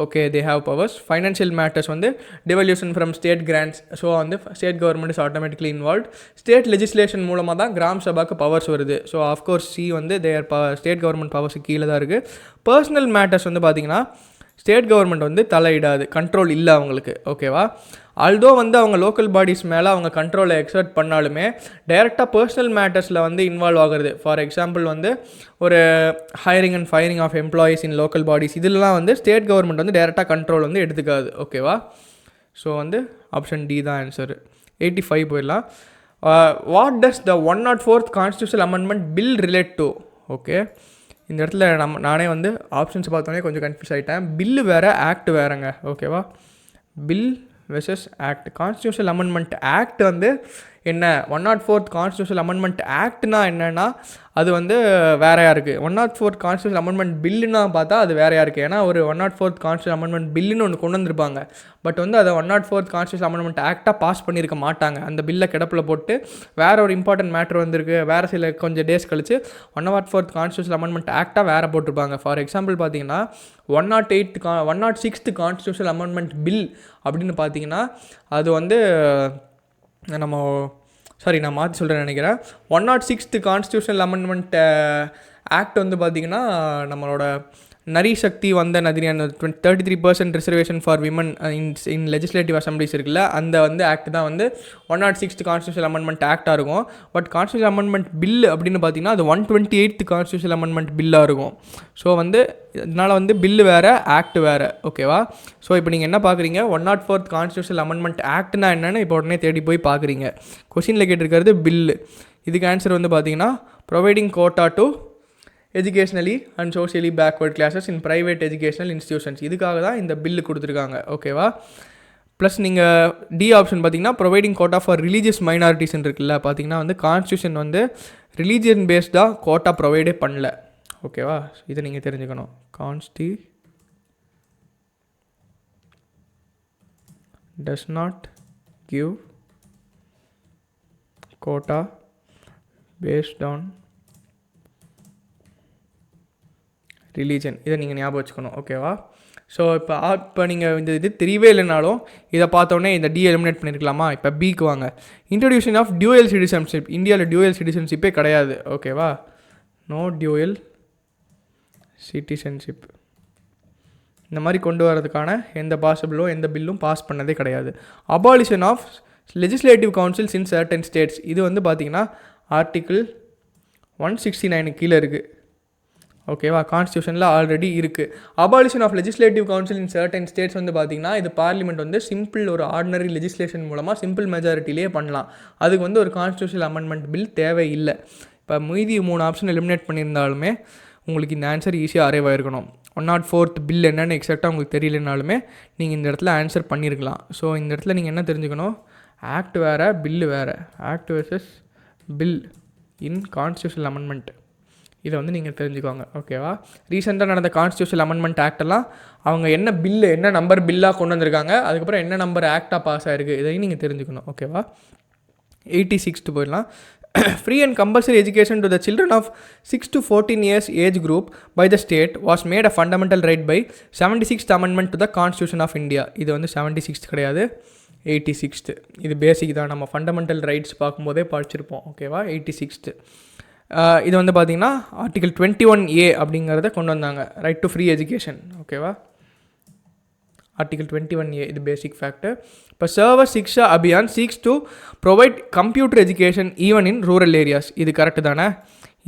okay, they have powers. Financial matters வந்து devolution from state grants, so வந்து state government is automatically involve. State legislation மூலமாக தான் கிராம் சபாக்கு பவர்ஸ் வருது. ஸோ ஆஃப்கோர்ஸ் சி வந்து தேர் ஸ்டேட் கவர்மெண்ட் பவர்ஸுக்கு கீழே தான் இருக்குது. பர்சனல் மேட்டர்ஸ் வந்து பார்த்திங்கன்னா ஸ்டேட் கவர்மெண்ட் வந்து தலையிடாது, கண்ட்ரோல் இல்லை அவங்களுக்கு. ஓகேவா. ஆல்தோ வந்து அவங்க லோக்கல் பாடிஸ் மேலே அவங்க கண்ட்ரோலை எக்ஸர்ட் பண்ணாலுமே டைரெக்டாக பர்சனல் மேட்டர்ஸில் வந்து இன்வால்வ் ஆகிறது. ஃபார் எக்ஸாம்பிள் வந்து ஒரு hiring and firing of employees in local bodies, இதெல்லாம் வந்து ஸ்டேட் கவர்மெண்ட் வந்து டைரெக்டாக கண்ட்ரோல் வந்து எடுத்துக்காது. ஓகேவா. ஸோ வந்து ஆப்ஷன் டி தான் ஆன்சர். 85 போயிடலாம். What does the 104th constitutional amendment bill relate to? Okay, இந்த இடத்துல நானே வந்து ஆப்ஷன்ஸ் பார்த்தோன்னே கொஞ்சம் கன்ஃபியூஸ் ஆகிட்டேன். பில்லு வேறு, ஆக்ட் வேறுங்க. ஓகேவா. Bill versus act. Constitutional amendment act வந்து என்ன, 104th கான்ஸ்டியூஷனல் அமெண்ட்மெண்ட் ஆக்ட்னா என்னென்னா அது வந்து வேறையாக இருக்குது. 104th கான்ஸ்டியூஷனல் அமெண்ட்மெண்ட் பில்லுன்னா பார்த்தா அது வேறையாக இருக்குது. ஏன்னா ஒரு 104th கான்ஸ்டியூஷனல் அமெண்ட்மெண்ட் பில்லுன்னு ஒன்று கொண்டு வந்திருப்பாங்க. பட் வந்து அதை 104th கான்ஸ்டியூஷனல் அமெண்ட்மெண்ட் ஆக்டாக பாஸ் பண்ணியிருக்க மாட்டாங்க. அந்த பில்லை கிடப்பில் போட்டு வேறு ஒரு இம்பார்ட்டன்ட் மேட்ரு வந்திருக்கு, வேறு சில கொஞ்சம் டேஸ் கழிச்சு 104th கான்ஸ்டியூஷனல் அமெண்ட்மெண்ட் ஆக்டாக வேறு போட்டிருப்பாங்க. ஃபார் எக்ஸாம்பிள் பார்த்தீங்கன்னா 106th கான்ஸ்டியூஷனல் அமெண்ட்மெண்ட் பில் அப்படின்னு பார்த்தீங்கன்னா அது வந்து நான் மாற்றி சொல்கிறேன்னு நினைக்கிறேன். 106th கான்ஸ்டியூஷனல் அமெண்ட்மெண்ட் ஆக்ட் வந்து பார்த்திங்கன்னா நம்மளோட நரி சக்தி வந்த நதினி அந்த 33% reservation for women in legislative assemblies இருக்குல்ல, அந்த வந்து ஆக்ட் தான் வந்து 106th கான்ஸ்டியூஷனல் அமெண்ட்மெண்ட் ஆக்டாக இருக்கும். பட் கான்ஸ்டியூஷன் அமெண்ட்மெண்ட் பில் அப்படின்னு பார்த்தீங்கன்னா அது 128th கான்ஸ்டியூஷனல் அமெண்ட்மெண்ட் பில்லாக இருக்கும். ஸோ வந்து இதனால் வந்து பில்லு வேறு, ஆக்ட் வேறு. ஓகேவா. ஸோ இப்போ நீங்கள் என்ன பார்க்குறீங்க, 104th கான்ஸ்டியூஷனல் அமெண்ட்மெண்ட் ஆக்ட்னா என்னென்னு இப்போ உடனே தேடி போய் பார்க்குறீங்க. கொஷினில் கேட்டிருக்கிறது பில்லு. இதுக்கு ஆன்சர் வந்து பார்த்தீங்கன்னா providing quota to educationally and socially backward classes in private educational institutions, இதுக்காக தான் இந்த பில்லு கொடுத்துருக்காங்க. ஓகேவா. ப்ளஸ் நீங்கள் டி ஆப்ஷன் பார்த்தீங்கன்னா ப்ரொவைடிங் கோட்டா ஃபார் ரிலீஜியஸ் மைனாரிட்டிஸ்ன்னு இருக்குல்ல, பார்த்தீங்கன்னா வந்து கான்ஸ்டியூஷன் வந்து ரிலீஜியன் பேஸ்டாக கோட்டா ப்ரொவைடே பண்ணல. ஓகேவா. இதை நீங்கள் தெரிஞ்சுக்கணும். Does not give quota based on religion, இதை நீங்கள் ஞாபகம் வச்சுக்கணும். ஓகேவா. ஸோ இப்போ நீங்கள் இந்த இது தெரியவே இல்லைனாலும் இதை பார்த்தோன்னே இந்த டி எலிமினேட் பண்ணியிருக்கலாமா. இப்போ பிக்கு வாங்க. Introduction of dual citizenship. இந்தியாவில் டியூயல் சிட்டிசன்ஷிப்பே கிடையாது. ஓகேவா. No dual citizenship. இந்த மாதிரி கொண்டு வரதுக்கான எந்த பாசிபிளும் எந்த பில்லும் பாஸ் பண்ணதே கிடையாது. Abolition of legislative councils in certain states, இது வந்து பார்த்திங்கன்னா ஆர்டிக்கிள் 169 கீழே இருக்குது. ஓகேவா. கான்ஸ்டியூஷனில் ஆல்ரெடி இருக்குது. Abolition of legislative council in certain states வந்து பார்த்திங்கன்னா இது பார்லிமெண்ட் வந்து சிம்பிள் ஒரு ஆர்டினரி லெஜிஸ்லேஷன் மூலமாக சிம்பிள் மெஜாரிட்டிலே பண்ணலாம். அதுக்கு வந்து ஒரு கான்ஸ்டியூஷனல் அமெண்ட்மெண்ட் பில் தேவையில்லை. இப்போ மீதி 3 ஆப்ஷன் எலிமினேட் பண்ணியிருந்தாலுமே உங்களுக்கு இந்த ஆன்சர் ஈஸியாக அரைவ் ஆகிருக்கணும். 104th பில் என்னென்னு எக்ஸாக்டாக உங்களுக்கு தெரியலனாலுமே நீங்கள் இந்த இடத்துல ஆன்சர் பண்ணியிருக்கலாம். ஸோ இந்த இடத்துல நீங்கள் என்ன தெரிஞ்சுக்கணும், ஆக்ட் வேறு, பில்லு வேறு. ஆக்ட் வெர்சஸ் பில் இன் கான்ஸ்டியூஷனல் அமெண்ட்மெண்ட், இதை வந்து நீங்கள் தெரிஞ்சுக்கோங்க. ஓகேவா. ரீசெண்டாக நடந்த கான்ஸ்டியூஷனல் அமெண்ட்மெண்ட் ஆக்டெல்லாம் அவங்க என்ன பில்லு, என்ன நம்பர் பில்லாக கொண்டு வந்திருக்காங்க, அதுக்கப்புறம் என்ன நம்பர் ஆக்டாக பாஸ் ஆகிருக்கு, இதையும் நீங்கள் தெரிஞ்சுக்கணும். ஓகேவா. 86 போயிடலாம். Free and compulsory education to the children of 6 to 14 years age group by the state was made a fundamental right by 76th amendment to the Constitution of India. இது வந்து 76th கிடையாது, 86th. இது பேசிக் தான், நம்ம ஃபண்டமெண்டல் ரைட்ஸ் பார்க்கும்போதே படிச்சிருப்போம். ஓகேவா. 86th. இது வந்து பார்த்திங்கன்னா ஆர்டிகல் 21A அப்படிங்கிறத கொண்டு வந்தாங்க, ரைட் டு ஃப்ரீ எஜுகேஷன். ஓகேவா. Article 21A இது பேசிக் ஃபேக்டர். இப்போ Sarva Shiksha Abhiyan seeks to provide computer education even in rural areas. இது கரெக்டு தானே?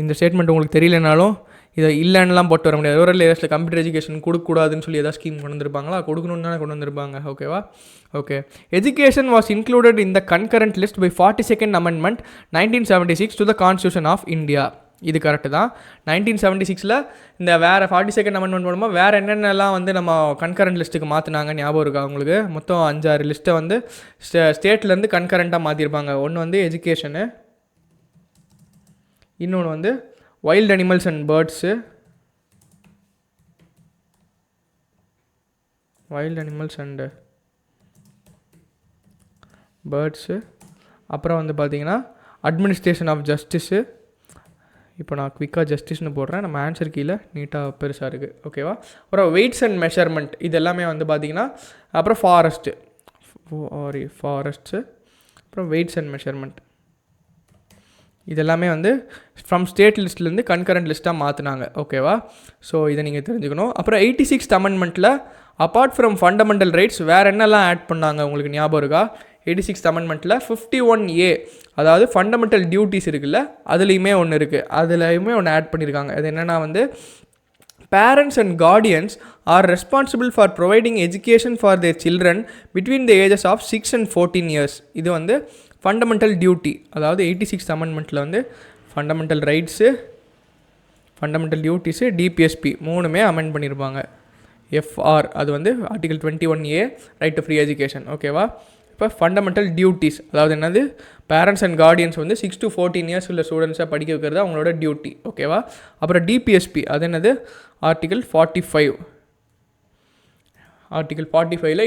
இந்த ஸ்டேட்மெண்ட் உங்களுக்கு தெரியலனாலும் இதை இல்லைன்னுலாம் போட்டு வர முடியாது. ரூரல் ஏரியாஸில் கம்ப்யூட்டர் எஜுகேஷன் கொடுக்கக்கூடாதுன்னு சொல்லி ஏதாவது ஸ்கீம் கொண்டு வந்திருப்பாங்களா? கொடுக்கணுன்னு தானே கொண்டு வந்திருப்பாங்க. ஓகேவா? Okay. Education was included in the concurrent list by 42nd Amendment 1976 to the constitution of India. இது கரெக்டு தான். 1976 இந்த வேறு 42nd Amendment மூலமாக வேறு என்னென்னலாம் வந்து நம்ம கன்கரண்ட் லிஸ்ட்டுக்கு மாற்றினாங்க ஞாபகம் இருக்கா உங்களுக்கு? மொத்தம் 5-6 லிஸ்ட்டை வந்து ஸ்டேட்லேருந்து கன்கரண்ட்டாக மாற்றிருப்பாங்க. ஒன்று வந்து எஜுகேஷனு, இன்னொன்று வந்து வைல்ட் அனிமல்ஸ் அண்ட் பேர்ட்ஸு, அப்புறம் வந்து பார்த்திங்கன்னா அட்மினிஸ்ட்ரேஷன் ஆஃப் ஜஸ்டிஸு. இப்போ நான் குவிக்காக ஜஸ்டிஸ்னு போடுறேன், நம்ம ஆன்சர் கீழே நீட்டாக பெருசாக இருக்குது. ஓகேவா? அப்புறம் வெயிட்ஸ் அண்ட் மெஷர்மெண்ட் இது எல்லாமே வந்து பார்த்திங்கன்னா, அப்புறம் ஃபாரஸ்ட்டு, அப்புறம் வெயிட்ஸ் அண்ட் மெஷர்மெண்ட் இது எல்லாமே வந்து ஃப்ரம் ஸ்டேட் லிஸ்ட்லேருந்து கன்கரண்ட் லிஸ்ட்டாக மாற்றினாங்க. ஓகேவா? ஸோ இதை நீங்கள் தெரிஞ்சுக்கணும். அப்புறம் 86th Amendment apart from fundamental rights வேறு என்னெல்லாம் ஆட் பண்ணாங்க உங்களுக்கு ஞாபகம் இருக்கா? 86th Amendment 51A அதாவது ஃபண்டமெண்டல் டியூட்டிஸ் இருக்குல்ல, அதுலேயுமே ஒன்று இருக்குது. அதுலேயுமே ஒன்று ஆட் பண்ணியிருக்காங்க. அது என்னென்னா வந்து parents and guardians are responsible for providing education for their children between the ages of 6 and 14 years. இது வந்து ஃபண்டமெண்டல் டியூட்டி. அதாவது 86th Amendment வந்து fundamental rights, fundamental duties, DPSP மூணுமே அமெண்ட் பண்ணியிருப்பாங்க. எஃப்ஆர் அது வந்து article 21A right to free education. ஓகேவா? இப்போ ஃபண்டமெண்டல் டியூட்டிஸ் அதாவது என்னது, பேரண்ட்ஸ் அண்ட் கார்டியன்ஸ் வந்து 6 to 14 years உள்ள ஸ்டூடெண்ட்ஸை படிக்க வைக்கிறது அவங்களோட டியூட்டி. ஓகேவா? அப்புறம் டிபிஎஸ்பி அது என்னது, ஆர்டிகல் 45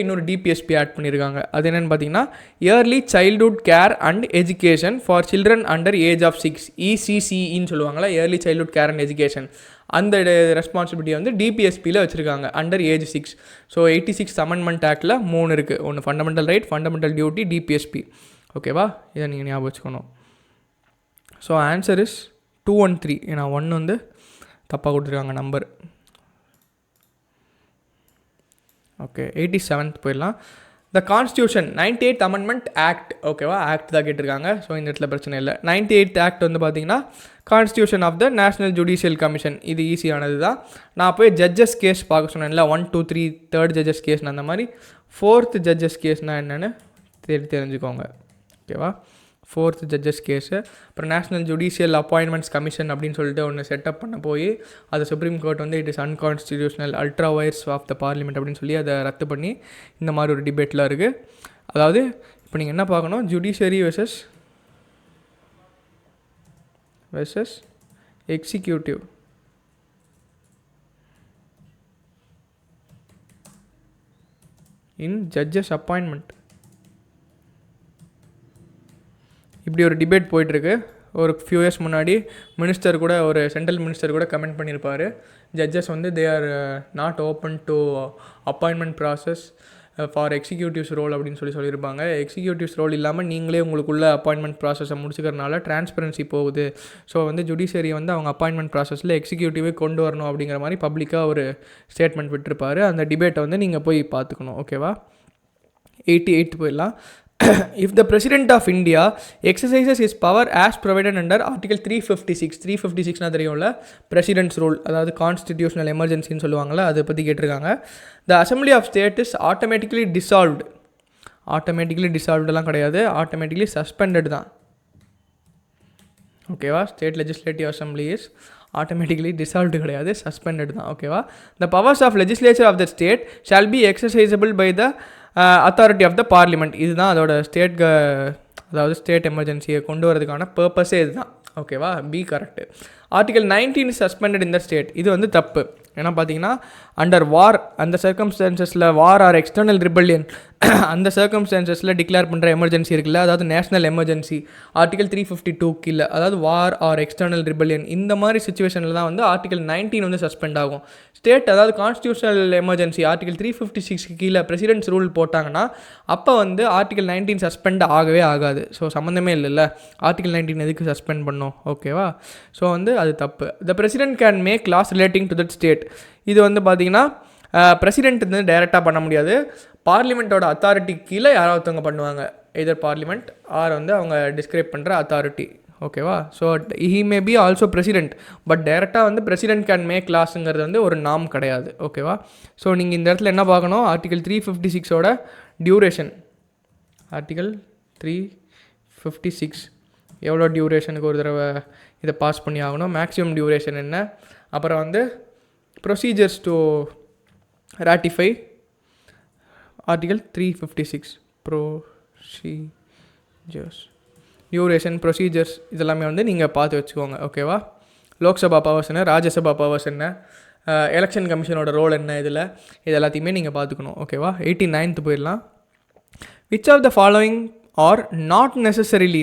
இன்னொரு டிபிஎஸ்பி ஆட் பண்ணியிருக்காங்க. அது என்னென்னு பார்த்தீங்கன்னா early childhood care and education for children under age of 6, ECCன்னு சொல்லுவாங்களா, early childhood care and education. அந்த ரெஸ்பான்சிபிலிட்டி வந்து டிபிஎஸ்பியில் வச்சுருக்காங்க under age 6. So 86th Amendment ஆக்டில் 3 இருக்குது. ஒன்று fundamental right, fundamental duty, DPSP. ஓகேவா? இதை நீங்கள் ஞாபகம் வச்சுக்கணும். So answer is 2 and 3. ஏன்னா 1 வந்து தப்பாக கொடுத்துருக்காங்க நம்பர். ஓகே, 87th போயிடலாம். The constitution 98th Amendment act. ஓகேவா? ஆக்ட் தான் கேட்டிருக்காங்க. ஸோ இந்த இடத்துல பிரச்சனை இல்லை. 98th ஆக்ட் வந்து பார்த்தீங்கன்னா constitution of the national judicial commission. இது ஈஸியானது தான். நான் போய் ஜட்ஜஸ் கேஸ் பார்க்க சொன்னேன்ல, 1, 2, 3 தேர்ட் ஜட்ஜஸ் கேஸ்னா அந்த மாதிரி 4th ஜட்ஜஸ் கேஸ்னால் என்னென்னு தெரிஞ்சுக்கோங்க. ஓகேவா? 4th judges case. அப்புறம் நேஷ்னல் ஜுடிஷியல் அப்பாயின்மெண்ட்ஸ் கமிஷன் அப்படின்னு சொல்லிட்டு ஒன்று செட்டப் பண்ண போய் அதை சுப்ரீம் கோர்ட் வந்து it is unconstitutional, ultra vires of the parliament அப்படின்னு சொல்லி அதை ரத்து பண்ணி இந்த மாதிரி ஒரு டிபேட்லாம் இருக்குது. அதாவது இப்போ நீங்கள் என்ன பார்க்கணும், ஜுடிஷியரி வெர்சஸ் எக்ஸிக்யூட்டிவ். இன் ஜட்ஜஸ் அப்பாயின்மெண்ட் இப்படி ஒரு டிபேட் போயிட்டுருக்கு. ஒரு ஃபியூ இயர்ஸ் முன்னாடி மினிஸ்டர் கூட, ஒரு சென்ட்ரல் மினிஸ்டர் கூட கமெண்ட் பண்ணியிருப்பார், ஜட்ஜஸ் வந்து they are not open to appointment process for executives role அப்படின்னு சொல்லியிருப்பாங்க. எக்ஸிக்யூட்டிவ்ஸ் ரோல் இல்லாமல் நீங்களே உங்களுக்குள்ள அப்பாயின்மெண்ட் ப்ராசஸை முடிச்சுக்கிறனால டிரான்ஸ்பரன்சி போகுது. ஸோ வந்து ஜுடிஷியரி வந்து அவங்க அப்பாயின்மெண்ட் ப்ராசஸில் எக்ஸிக்யூட்டிவே கொண்டு வரணும் அப்படிங்கிற மாதிரி பப்ளிக்காக ஒரு ஸ்டேட்மெண்ட் விட்டுருப்பார். அந்த டிபேட்டை வந்து நீங்கள் போய் பார்த்துக்கணும். ஓகேவா? 88th போயிடலாம். If the President of India exercises his power as provided under Article 356 தெரியும்ல, President's rule, அதாவது கான்ஸ்டிடியூஷனல் எமர்ஜென்சின்னு சொல்லுவாங்கள்ல, அதை பற்றி கேட்டிருக்காங்க. The Assembly of State is automatically dissolved. எல்லாம் கிடையாது, ஆட்டோமேட்டிக்லி சஸ்பெண்டட் தான். ஓகேவா? State legislative assembly is automatically dissolved கிடையாது, சஸ்பெண்டட் தான். ஓகேவா? The powers of legislature of the state shall be exercisable by the authority of the parliament. இதுதான் அதோட அதாவது ஸ்டேட் எமர்ஜென்சியை கொண்டு வரதுக்கான பர்பஸே இதுதான். ஓகேவா? B correct. ஆர்டிகல் 19 சஸ்பெண்டட் இந்த ஸ்டேட். இது வந்து தப்பு. ஏன்னா பார்த்தீங்கன்னா அண்டர் வார், அந்த சர்க்கம்ஸ்டான்சஸில் வார் ஆர் எக்ஸ்டர்னல் ரிபல்லியன், அந்த சர்க்கம்ஸ்டான்சஸில் டிக்ளேர் பண்ணுற எமர்ஜென்சி இருக்குல்ல, அதாவது நேஷனல் எமர்ஜென்சி ஆர்டிகல் 352 கீழே, அதாவது வார் ஆர் எக்ஸ்டர்னல் ரிபல்லியன், இந்த மாதிரி சுச்சுவேஷனில் தான் வந்து ஆர்டிகல் 19 வந்து சஸ்பெண்ட் ஆகும். ஸ்டேட் அதாவது கான்ஸ்டியூஷனல் எமர்ஜென்சி ஆர்டிகல் 356 கீழே பிரசிடென்ட்ஸ் ரூல் போட்டாங்கன்னா அப்போ வந்து ஆர்டிகல் 19 சஸ்பெண்ட் ஆகவே ஆகாது. ஸோ சம்மந்தமே இல்லைல்ல, ஆர்டிகல் 19 எதுக்கு சஸ்பெண்ட் பண்ணோம்? ஓகேவா? ஸோ வந்து அது தப்பு. The president can make laws relating to that state. இது வந்து பார்த்தீங்கன்னா பிரசிடென்ட் வந்து டைரெக்டாக பண்ண முடியாது. பார்லிமெண்ட்டோட அத்தாரிட்டி கீழே யாராவது ஒருத்தவங்க பண்ணுவாங்க, எதர் பார்லிமெண்ட் ஆர் வந்து அவங்க டிஸ்கிரைப் பண்ணுற அத்தாரிட்டி. ஓகேவா? So he may be also president, but டைரெக்டாக வந்து பிரசிடென்ட் கேன் மேக் லாஸுங்கிறது வந்து ஒரு நாம் கிடையாது. ஓகேவா? ஸோ நீங்கள் இந்த இடத்துல என்ன பார்க்கணும், ஆர்டிகல் 356ஓட டியூரேஷன். ஆர்டிகல் 356 எவ்வளோ டியூரேஷனுக்கு ஒரு தடவை இதை பாஸ் பண்ணி ஆகணும், மேக்ஸிமம் டியூரேஷன் என்ன, அப்புறம் வந்து procedures to ratify article 356 procedures, duration, procedures இதெல்லாமே வந்து நீங்கள் பார்த்து வச்சுக்கோங்க. ஓகேவா? லோக்சபா பவர்ஸ் என்ன, ராஜ்யசபா பவர்ஸ் என்ன, எலெக்ஷன் கமிஷனோட ரோல் என்ன, இது எல்லாத்தையுமே நீங்கள் பார்த்துக்கணும். ஓகேவா? 89th போயிடலாம். which of the following are not necessarily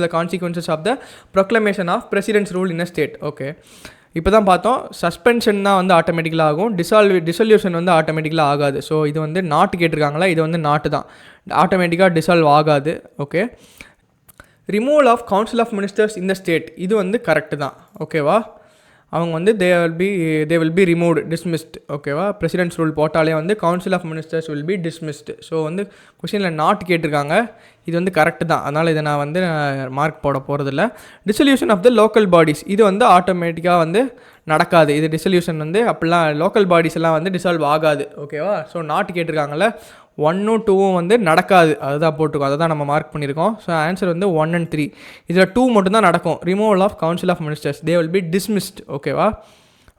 the consequences of the proclamation of president's rule in a state. Okay, இப்போ தான் பார்த்தோம் சஸ்பென்ஷன் தான் வந்து ஆட்டோமேட்டிக்கலாக ஆகும், டிசல்யூஷன் வந்து ஆட்டோமேட்டிக்கலாக ஆகாது. ஸோ இது வந்து நாட்டு கேட்டிருக்காங்களா, இது வந்து நாட்டு தான், ஆட்டோமேட்டிக்காக டிசால்வ் ஆகாது. Okay, removal of council of ministers இந்த ஸ்டேட், இது வந்து கரெக்டு தான். ஓகேவா? அவங்க வந்து they will be removed, dismissed. ஓகேவா? பிரசிடென்ட்ஸ் ரூல் போட்டாலே வந்து council of ministers will be dismissed. So வந்து கொஸ்டினில் நாட் கேட்டிருக்காங்க, இது வந்து கரெக்டு தான், அதனால் இதை நான் வந்து மார்க் போட போகிறதில்ல. Dissolution of the local bodies, இது வந்து ஆட்டோமேட்டிக்காக வந்து நடக்காது. இது டிசல்யூஷன் வந்து அப்படிலாம் லோக்கல் பாடிஸ் எல்லாம் வந்து டிசால்வ் ஆகாது. ஓகேவா? ஸோ நாட் கேட்டிருக்காங்கல்ல, 1 2 வந்து நடக்காது, அதுதான் போட்டிருக்கோம், அதை தான் நம்ம மார்க் பண்ணியிருக்கோம். ஸோ ஆன்சர் வந்து 1 and 3. இதில் 2 மட்டும்தான் நடக்கும், removal of council of ministers, they will be dismissed. ஓகேவா?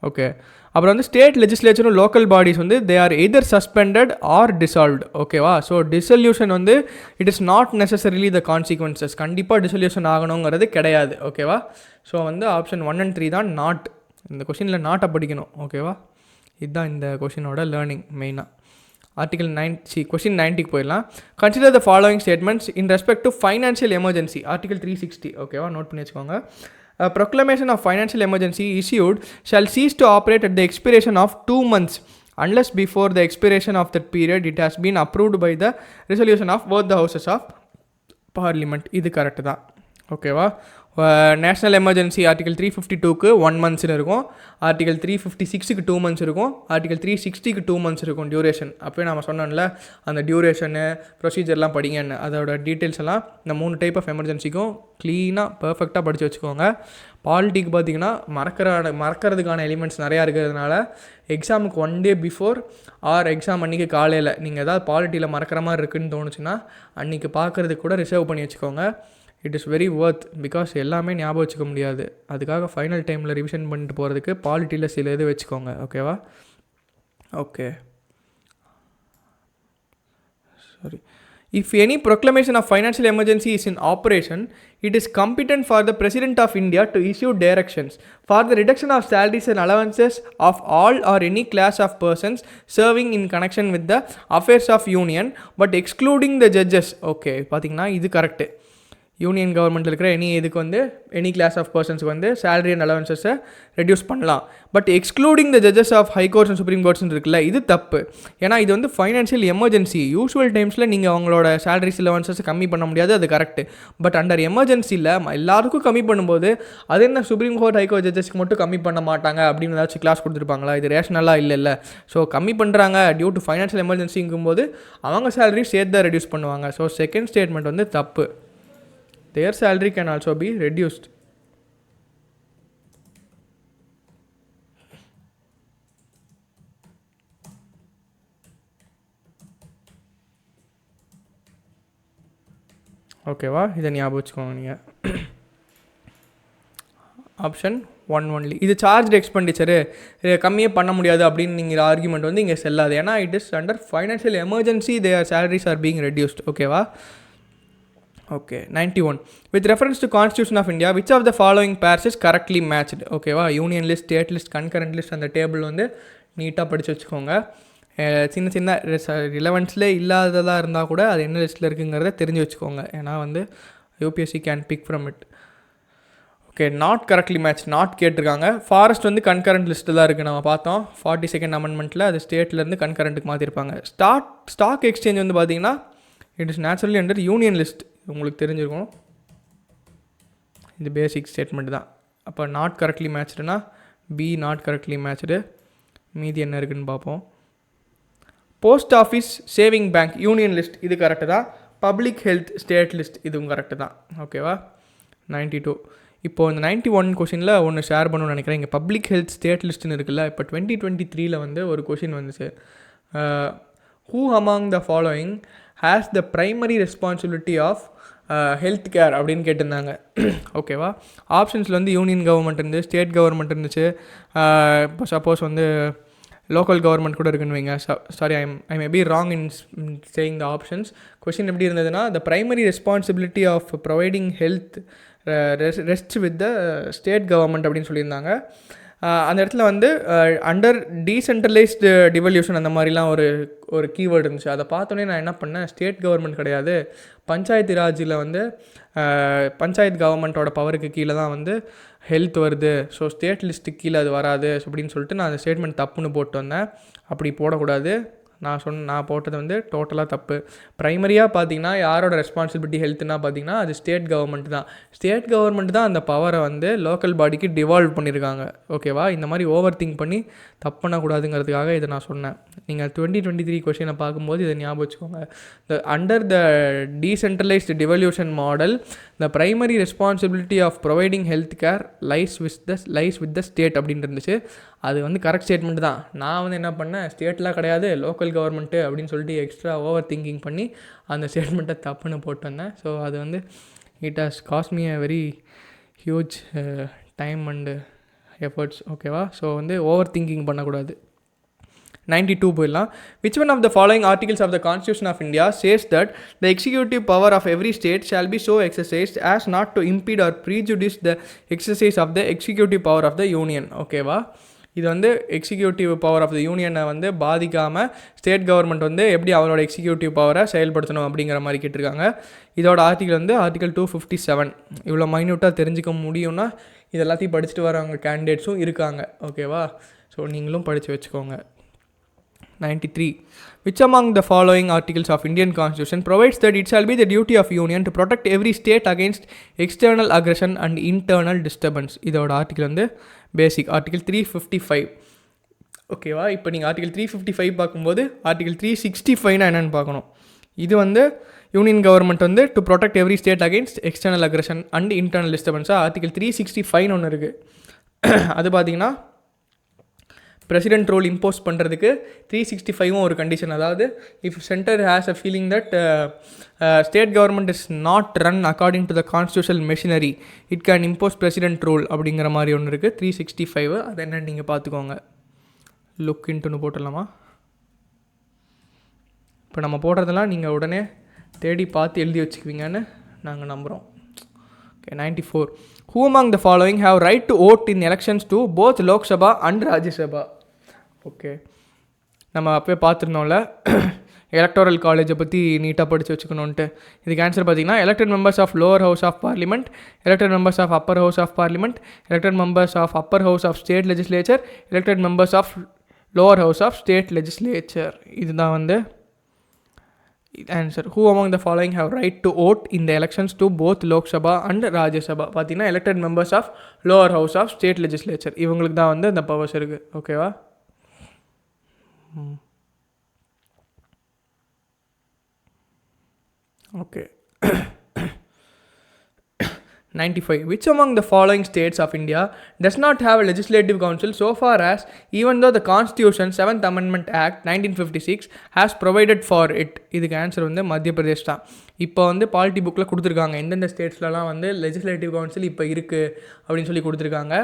ஓகே, அப்புறம் வந்து ஸ்டேட் லெஜிஸ்லேச்சரும் லோக்கல் பாடிஸ் வந்து they are either suspended or dissolved. ஓகேவா? ஸோ டிசல்யூஷன் வந்து it is not necessarily the consequences, கண்டிப்பாக டிசல்யூஷன் ஆகணுங்கிறது கிடையாது. ஓகேவா? ஸோ வந்து ஆப்ஷன் 1 and 3 தான் நாட். இந்த கொஷினில் நாட்டை படிக்கணும். ஓகேவா? இதுதான் இந்த கொஷினோட லேர்னிங் மெயினாக. ஆர்டிகல் 9 கொஸ்டின் 90க்கு போயிடலாம். Consider the following statements in respect to financial emergency. Article 360. ஓகேவா? நோட் பண்ணி வச்சுக்கோங்க. proclamation of financial emergency issued shall cease to operate at the expiration of 2 months unless before the expiration of that period it has been approved by the resolution of both the houses of parliament. இது correct தான். ஓகேவா? National emergency article 352க்கு 1 months இருக்கும், article 356க்கு 2 months இருக்கும், article 360க்கு 2 months இருக்கும் duration. அப்போயே நம்ம சொன்னோம்ல அந்த டியூரேஷனு ப்ரொசீஜர்லாம் படிங்கன்னு, அதோட டீட்டெயில்ஸ் எல்லாம் இந்த 3 டைப் ஆஃப் எமர்ஜென்சிக்கும் க்ளீனாக பர்ஃபெக்டாக படித்து வச்சுக்கோங்க. பாலிட்டிக்கு பார்த்திங்கன்னா மறக்கிறதுக்கான எலிமெண்ட்ஸ் நிறையா இருக்கிறதுனால எக்ஸாமுக்கு 1 day பிஃபோர் ஆர் எக்ஸாம் அன்றைக்கி காலையில் நீங்கள் ஏதாவது பாலிட்டியில் மறக்கிற மாதிரி இருக்குதுன்னு தோணுச்சுன்னா அன்றைக்கி பார்க்குறதுக்கு கூட ரிசர்வ் பண்ணி வச்சுக்கோங்க. It is very worth, because எல்லாமே ஞாபகம் வச்சுக்க முடியாது. அதுக்காக ஃபைனல் டைமில் ரிவிஷன் பண்ணிட்டு போகிறதுக்கு பாலிட்டியில் சில இது வச்சுக்கோங்க. ஓகேவா? Okay, sorry. If any proclamation of financial emergency is in operation, it is competent for the President of India to issue directions for the reduction of salaries and allowances of all or any class of persons serving in connection with the affairs of union, but excluding the judges. Okay, பார்த்தீங்கன்னா இது correct. Union கவர்மெண்ட்டில் இருக்கிற any class of பர்சன்ஸுக்கு வந்து salary and அலவன்சஸை reduce பண்ணலாம், but excluding the judges of high courts and supreme கோர்ட்ஸ்னு இருக்குல்ல, இது தப்பு. ஏன்னா இது வந்து ஃபைனான்ஷியல் எமர்ஜென்சி. யூஸ்வல் டைம்ஸில் நீங்கள் அவங்களோட சேலரிஸ் அலவன்சஸை கம்மி பண்ண முடியாது, அது கரெக்டு. பட் அண்டர் எமர்ஜென்சியில் எல்லாருக்கும் கம்மி பண்ணும்போது அது என்ன சுப்ரீம் கோர்ட் ஹை கோர்ட் ஜட்ஜஸ்க்கு மட்டும் கம்மி பண்ண மாட்டாங்க அப்படின்னு ஏதாச்சும் கிளாஸ் கொடுத்துருப்பாங்களா? இது ரேஷனலாக இல்லை. ஸோ கம்மி பண்ணுறாங்க டியூ டு ஃபைனான்ஷியல் எமர்ஜென்சிங்கும்போது அவங்க சேலரி சேர்த்து தான் ரெடியூஸ் பண்ணுவாங்க. ஸோ செகண்ட் ஸ்டேட்மெண்ட் வந்து தப்பு. Their salary can also be reduced. ஓகேவா? இதை ஞாபகம் வச்சுக்கோங்க நீங்கள். Option 1 only. இது சார்ஜ் எக்ஸ்பெண்டிச்சரு கம்மியே பண்ண முடியாது அப்படின்னு நீங்கள் ஆர்குமெண்ட் வந்து இங்கே செல்லாது. ஏன்னா it is under financial emergency their salaries are being reduced. ஓகேவா? ஓகே, 91. With reference to Constitution of India, which of the following pairs is correctly matched? ஓகேவா? Union list, state list, concurrent list, அந்த table வந்து நீட்டாக படித்து வச்சுக்கோங்க. சின்ன ரிலவன்ஸில் இல்லாததாக இருந்தால் கூட அது என்ன லிஸ்ட்டில் இருக்குங்கிறத தெரிஞ்சு வச்சுக்கோங்க. ஏன்னா வந்து UPSC can big from it. Okay, not correctly match, not கேட்டிருக்காங்க. ஃபாரஸ்ட் வந்து கன்கரண்ட் லிஸ்ட்டு தான் இருக்குது, நம்ம பார்த்தோம் 42nd amendmentல அது ஸ்டேட்லேருந்து கன்கரண்ட்டுக்கு மாற்றிருப்பாங்க. ஸ்டாக் எக்ஸ்சேஞ்ச் வந்து பார்த்திங்கன்னா it is naturally under union list, உங்களுக்கு தெரிஞ்சிருக்கும். இது பேசிக் ஸ்டேட்மெண்ட் தான். அப்போ நாட் கரெக்ட்லி மேட்ச்டுனா பி நாட் கரெக்ட்லி மேட்ச்டு. மீதி என்ன இருக்குன்னு பார்ப்போம். Post office saving bank union list இது கரெக்டு தான். பப்ளிக் ஹெல்த் ஸ்டேட் லிஸ்ட் இதுவும் கரெக்டு தான். ஓகேவா? 92. இப்போது இந்த 91 கொஷினில் ஒன்று ஷேர் பண்ணணும்னு நினைக்கிறேன். இங்கே பப்ளிக் ஹெல்த் ஸ்டேட் லிஸ்ட்டுன்னு இருக்குல்ல, இப்போ 2023 வந்து ஒரு கொஷின் வந்துச்சு. Who among the following has the primary responsibility of health care அப்படின்னு கேட்டிருந்தாங்க. ஓகேவா? ஆப்ஷன்ஸில் வந்து யூனியன் கவர்மெண்ட் இருந்து, ஸ்டேட் கவர்மெண்ட் இருந்துச்சு. இப்போ சப்போஸ் வந்து லோக்கல் கவர்மெண்ட் கூட இருக்குன்னு வைங்க. Sorry, I may be wrong in saying the options. Question எப்படி இருந்ததுன்னா, the primary responsibility of providing health rest with the state government அப்படின்னு சொல்லியிருந்தாங்க. அந்த இடத்துல வந்து அண்டர் டீசென்ட்ரலைஸ்டு டிவல்யூஷன் அந்த மாதிரிலாம் ஒரு கீவேர்டு இருந்துச்சு. அதை பார்த்தோன்னே நான் என்ன பண்ணேன், ஸ்டேட் கவர்மெண்ட் கிடையாது, பஞ்சாயத்து ராஜில் வந்து பஞ்சாயத்து கவர்மெண்ட்டோட பவருக்கு கீழே தான் வந்து ஹெல்த் வருது. ஸோ ஸ்டேட் லிஸ்ட்டுக்கு கீழே அது வராது அப்படின்னு சொல்லிட்டு நான் அந்த ஸ்டேட்மெண்ட் தப்புன்னு போட்டு வந்தேன். அப்படி போடக்கூடாது. நான் போட்டது வந்து டோட்டலாக தப்பு. ப்ரைமரியாக பார்த்தீங்கன்னா யாரோட ரெஸ்பான்சிபிலிட்டி ஹெல்த்னா பார்த்தீங்கன்னா அது ஸ்டேட் கவர்மெண்ட் தான். ஸ்டேட் கவர்மெண்ட் தான் அந்த பவரை வந்து லோக்கல் பாடிக்கு டிவால்வ் பண்ணியிருக்காங்க. ஓகேவா? இந்த மாதிரி ஓவர் திங்க் பண்ணி தப்பு பண்ணக்கூடாதுங்கிறதுக்காக இதை நான் சொன்னேன். நீங்கள் 2023 கொஷினை பார்க்கும்போது இதை ஞாபகம் வச்சுக்கோங்க. Under the decentralised devolution model the primary responsibility of providing health care lies with the state அப்படின்னு இருந்துச்சு. அது வந்து கரெக்ட் ஸ்டேட்மெண்ட் தான். நான் வந்து என்ன பண்ணேன், ஸ்டேட்லாம் கிடையாது லோக்கல் கவர்மெண்ட்டு அப்படின்னு சொல்லிட்டு எக்ஸ்ட்ரா ஓவர் திங்கிங் பண்ணி அந்த ஸ்டேட்மெண்ட்டை தப்புன்னு போட்டு வந்தேன். ஸோ அது வந்து it has cost me a very huge time and efforts. ஓகேவா? ஸோ வந்து ஓவர் திங்கிங் பண்ணக்கூடாது. 92 போயிடலாம். Which one of the following articles of the Constitution of India says that the executive power of every state shall be so exercised as not to impede or prejudice the exercise of the executive power of the union? ஓகேவா? இது வந்து executive power of the யூனியனை வந்து பாதிக்காமல் state government வந்து எப்படி அவரோட executive பவரை செயல்படுத்தணும் அப்படிங்கிற மாதிரி கேட்டிருக்காங்க. இதோட ஆர்டிகல் வந்து ஆர்டிகல் 257. இவ்வளோ மைன்யூட்டாக தெரிஞ்சிக்க முடியும்னா இது எல்லாத்தையும் படிச்சுட்டு வரவங்க கேண்டிடேட்ஸும் இருக்காங்க. ஓகேவா? ஸோ நீங்களும் படித்து வச்சுக்கோங்க. 93. Which among the following articles of Indian Constitution provides that it shall be the duty of union to protect every state against external aggression and internal disturbance? இதோட ஆர்டிகல் வந்து பேசிக் ஆர்டிகல் 355. ஓகேவா? இப்போ நீங்கள் ஆர்டிகல் 355 பார்க்கும்போது article 365 என்னென்னு பார்க்கணும். இது வந்து யூனியன் கவர்மெண்ட் வந்து to protect every state against external aggression and internal டிஸ்டர்பன்ஸாக ஆர்டிகல் 365 ஒன்று இருக்குது. அது பார்த்தீங்கன்னா பிரசிடென்ட் ரோல் இம்போஸ் பண்ணுறதுக்கு 365 ஒரு கண்டிஷன். அதாவது if centre has a feeling that state government is not run according to the constitutional machinery it can impose president rule அப்படிங்கிற மாதிரி ஒன்று இருக்குது. 365 அது என்னன்னு நீங்கள் பார்த்துக்கோங்க. லுக் இன்ட்டுன்னு போட்டுடலாமா? இப்போ நம்ம போடுறதெல்லாம் நீங்கள் உடனே தேடி பார்த்து எழுதி வச்சுக்குவீங்கன்னு நாங்கள் நம்புகிறோம். Okay, 94. Who among the following have right to vote in elections to both Lok Sabha and Rajya Sabha? Okay, நம்ம அப்போயே பார்த்துருந்தோம்ல எலக்டோரல் காலேஜை பற்றி நீட்டாக படித்து வச்சுக்கணுன்ட்டு. இதுக்கு ஆன்சர் பார்த்தீங்கன்னா elected members of lower house of parliament, elected members of upper house of parliament, elected members of upper house of state legislature, elected members of lower house of state legislature. இதுதான் வந்து answer. Who among the following have right to vote in the elections to both Lok Sabha and Rajya Sabha? பார்த்தீங்கன்னா elected members of lower house of state legislature. இவங்களுக்கு தான் வந்து அந்த powers இருக்குது. ஓகேவா? Okay. 95. Which among the following states of India does not have a legislative council so far as, even though the Constitution 7th Amendment Act 1956 has provided for it? இதுக்கு answer வந்து மத்திய பிரதேஷ் தான். இப்போ வந்து பாலிட்டி புக்கில் கொடுத்துருக்காங்க எந்தெந்த ஸ்டேட்ஸ்லலாம் வந்து லெஜிஸ்லேட்டிவ் கவுன்சில் இப்போ இருக்குது அப்படின்னு சொல்லி கொடுத்துருக்காங்க.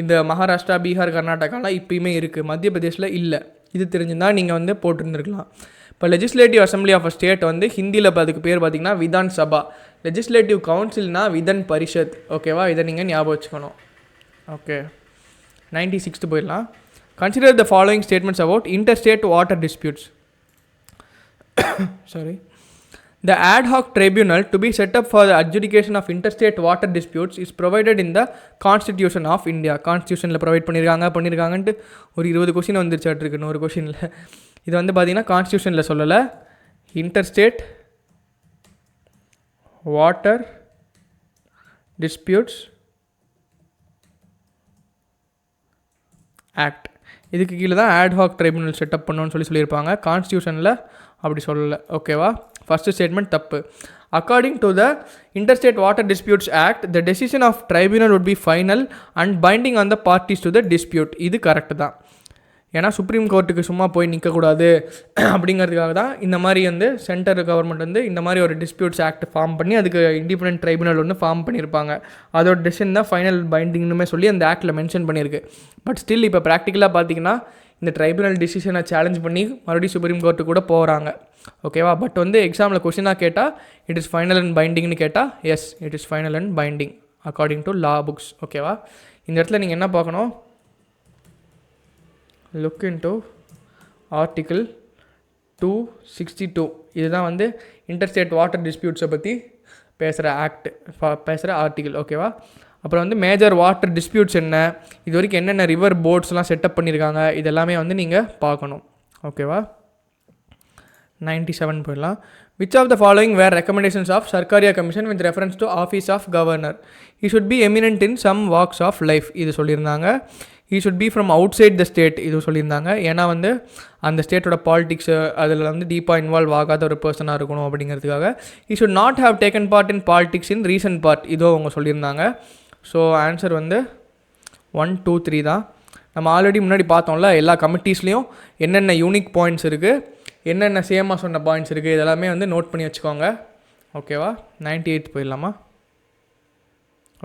இந்த மகாராஷ்டிரா, பீகார், கர்நாடகாலாம் இப்போயுமே இருக்குது, மத்திய பிரதேஷில் இல்லை. இது தெரிஞ்சுதான் நீங்கள் வந்து போட்டிருந்துருக்கலாம். இப்போ legislative assembly of a state வந்து ஹிந்தியில் அதுக்கு பேர் பார்த்திங்கன்னா விதான் சபா, லெஜிஸ்லேட்டிவ் கவுன்சில்னா விதன் பரிஷத். ஓகேவா? இதை நீங்கள் ஞாபகம் வச்சுக்கணும். ஓகே, 96 போயிடலாம். Consider the following statements about interstate water disputes. Sorry. The ad hoc tribunal to be set up for the adjudication of interstate water disputes is provided in the Constitution of India. கான்ஸ்டியூஷனில் provide பண்ணியிருக்காங்கன்ட்டு ஒரு 20 question வந்துருச்சாட்ருக்கு ஒரு கொஷினில். இது வந்து பார்த்திங்கன்னா கான்ஸ்டியூஷனில் சொல்லலை. Interstate water disputes act இதுக்கு கீழே தான் ஆட்ஹாக் ட்ரைபுனல் செட்டப் பண்ணணும்னு சொல்லியிருப்பாங்க. கான்ஸ்டியூஷனில் அப்படி சொல்லலை. ஓகேவா? ஃபஸ்ட்டு ஸ்டேட்மெண்ட் தப்பு. According to the Interstate Water Disputes Act, the decision of tribunal would be final and binding on the parties to the dispute. இது கரெக்டு தான். ஏன்னா சுப்ரீம் கோர்ட்டுக்கு சும்மா போய் நிற்கக்கூடாது அப்படிங்கிறதுக்காக தான் இந்த மாதிரி வந்து சென்ட்ரல் கவர்மெண்ட் வந்து இந்த மாதிரி ஒரு டிஸ்பியூட்ஸ் ஆக்ட் ஃபார்ம் பண்ணி அதுக்கு இண்டிபெண்டன்ட் ட்ரைபுனல் ஒன்று ஃபார்ம் பண்ணியிருப்பாங்க. அதோட டெசிஷன் தான் ஃபைனல் பைண்டிங்னுமே சொல்லி அந்த ஆக்டில் மென்ஷன் பண்ணியிருக்கு. பட் ஸ்டில் இப்போ ப்ராக்டிக்கலாக பார்த்தீங்கன்னா இந்த ட்ரைபுனல் டிசிஷனை சேலஞ்ச் பண்ணி மறுபடியும் சுப்ரீம் கோர்ட்டு கூட போகிறாங்க. ஓகேவா? பட் வந்து எக்ஸாமில் கொஷினாக கேட்டால் இட் இஸ் ஃபைனல் அண்ட் பைண்டிங்னு கேட்டால் yes, it is final and binding according to law books. ஓகேவா? இந்த இடத்துல நீங்கள் என்ன பார்க்கணும்? Look into article 262. இதுதான் வந்து இன்டர்ஸ்டேட் வாட்டர் டிஸ்பியூட்ஸை பற்றி பேசுகிற ஆக்ட், பேசுகிற ஆர்டிக்கிள். ஓகேவா? அப்புறம் வந்து மேஜர் வாட்டர் டிஸ்பியூட்ஸ் என்ன, இது வரைக்கும் என்னென்ன ரிவர் போர்ட்ஸ்லாம் செட்டப் பண்ணியிருக்காங்க, இதெல்லாமே வந்து நீங்கள் பார்க்கணும். ஓகேவா? 97 போயிடலாம். Which of the following were recommendations of Sarkaria Commission with reference to Office of Governor? He should be eminent in some walks of life. இது சொல்லியிருந்தாங்க. He should be from outside the state. இது சொல்லியிருந்தாங்க. ஏன்னா வந்து அந்த ஸ்டேட்டோட politics அதில் வந்து டீப்பாக இன்வால்வ் ஆகாத ஒரு பர்சனாக இருக்கணும் அப்படிங்கிறதுக்காக. He should not have taken part in politics in recent part. இதோ அவங்க சொல்லியிருந்தாங்க. ஸோ ஆன்சர் வந்து 1, 2, 3 தான். நம்ம ஆல்ரெடி முன்னாடி பார்த்தோம்ல எல்லா கமிட்டிஸ்லேயும் என்னென்ன யூனிக் பாயிண்ட்ஸ் இருக்குது, என்னென்ன சேமாக சொன்ன பாயிண்ட்ஸ் இருக்குது, இதெல்லாமே வந்து நோட் பண்ணி வச்சுக்கோங்க. ஓகேவா? 98 போயிடலாமா?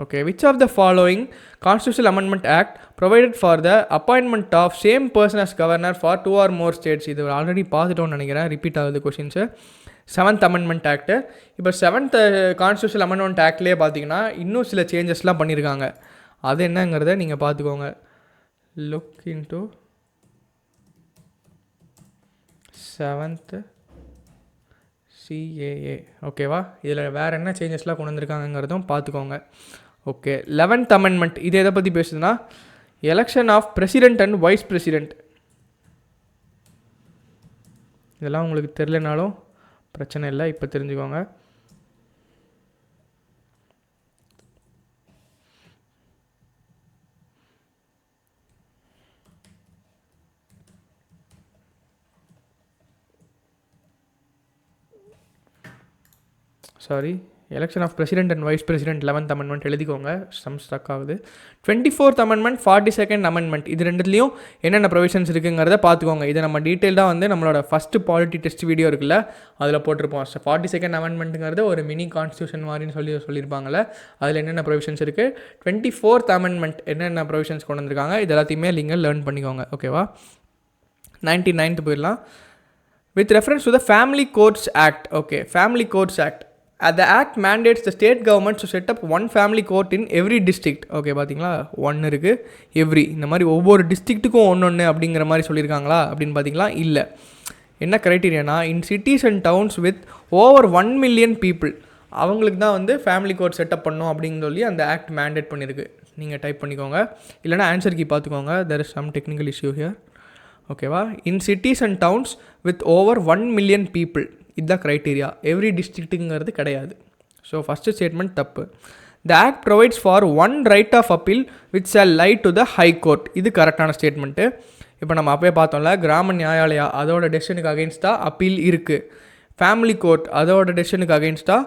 Okay. Which of the following constitutional amendment act provided for the appointment of same person as governor for 2 or more states? இது ஆல்ரெடி பார்த்துட்டோன்னு நினைக்கிறேன், ரிப்பீட் ஆகுது கொஷின்ஸு. 7th amendment act. இப்போ 7th கான்ஸ்டியூஷனல் அமெண்ட்மெண்ட் ஆக்ட்லேயே பார்த்தீங்கன்னா இன்னும் சில சேஞ்சஸ்லாம் பண்ணியிருக்காங்க. அது என்னங்கிறத நீங்கள் பார்த்துக்கோங்க. Look into 7th CAA. ஓகேவா? இதில் வேறு என்ன சேஞ்சஸ்லாம் கொண்டு வந்திருக்காங்கிறதும் பார்த்துக்கோங்க. ஓகே. 11th அமெண்ட்மெண்ட் இது எதை பற்றி பேசுதுன்னா election of president and vice president. இதெல்லாம் உங்களுக்கு தெரியலனாலும் பிரச்சனை இல்லை, இப்போ தெரிஞ்சுக்கோங்க. Sorry, election of president and vice president 11th amendment எழுதிக்கோங்க, சம் ஸ்டக் ஆகுது. 24th அமெண்ட்மெண்ட், 42nd அமெண்ட்மெண்ட் இது ரெண்டுலேயும் என்னென்ன ப்ரொவிஷன்ஸ் இருக்குங்கிறத பார்த்துக்கோங்க. இதை நம்ம டீட்டெயில்டாக வந்து நம்மளோட ஃபஸ்ட்டு பாலிட்டி டெஸ்ட் வீடியோ இருக்குல்ல அதில் போட்டிருப்போம். 42nd அமெண்ட்மெண்ட்டுங்கிறது ஒரு மினி கான்ஸ்டியூஷன் மாதிரின்னு சொல்லியிருப்பாங்கள்ல, அதில் என்னென்ன ப்ரொவிஷன்ஸ் இருக்குது, 24th அமெண்ட்மெண்ட் என்னென்ன ப்ரொவிஷன்ஸ் கொண்டு வந்திருக்காங்க, இது எல்லாத்தையுமே நீங்கள் லேர்ன் பண்ணிக்கோங்க. ஓகேவா? 99th போயிடலாம். With reference to the family courts act. Okay. Family courts act. The act mandates the state government to set up one family court in every district. Okay, பார்த்தீங்களா? 1 இருக்குது, எவ்ரி. இந்த மாதிரி ஒவ்வொரு டிஸ்ட்ரிக்ட்டுக்கும் ஒன்று அப்படிங்கிற மாதிரி சொல்லியிருக்காங்களா அப்படின்னு பார்த்தீங்களா? இல்லை. என்ன க்ரைட்டீரியானா in cities and towns with over 1 million people அவங்களுக்கு தான் வந்து ஃபேமிலி கோர்ட் செட்டப் பண்ணணும் அப்படின்னு சொல்லி அந்த ஆக்ட் மேண்டேட் பண்ணியிருக்கு. நீங்கள் டைப் பண்ணிக்கோங்க, இல்லைனா ஆன்சர் கீ பார்த்துக்கோங்க. There is some technical issue here. ஓகேவா? In cities and towns with over 1 million people இதுதான் க்ரைட்டீரியா. எவ்ரி டிஸ்ட்ரிக்ட்டுங்கிறது கிடையாது. ஸோ ஃபஸ்ட்டு ஸ்டேட்மெண்ட் தப்பு. The act provides for one right of appeal which shall lie to the high court. இது கரெக்டான statement. இப்போ நம்ம அப்போயே பார்த்தோம்ல, கிராம நியாயாலயா அதோட டெசிஷனுக்கு அகெயின்ஸ்டாக அப்பீல் இருக்குது. ஃபேமிலி கோர்ட் அதோட டெசிஷனுக்கு அகெயின்ஸ்டாக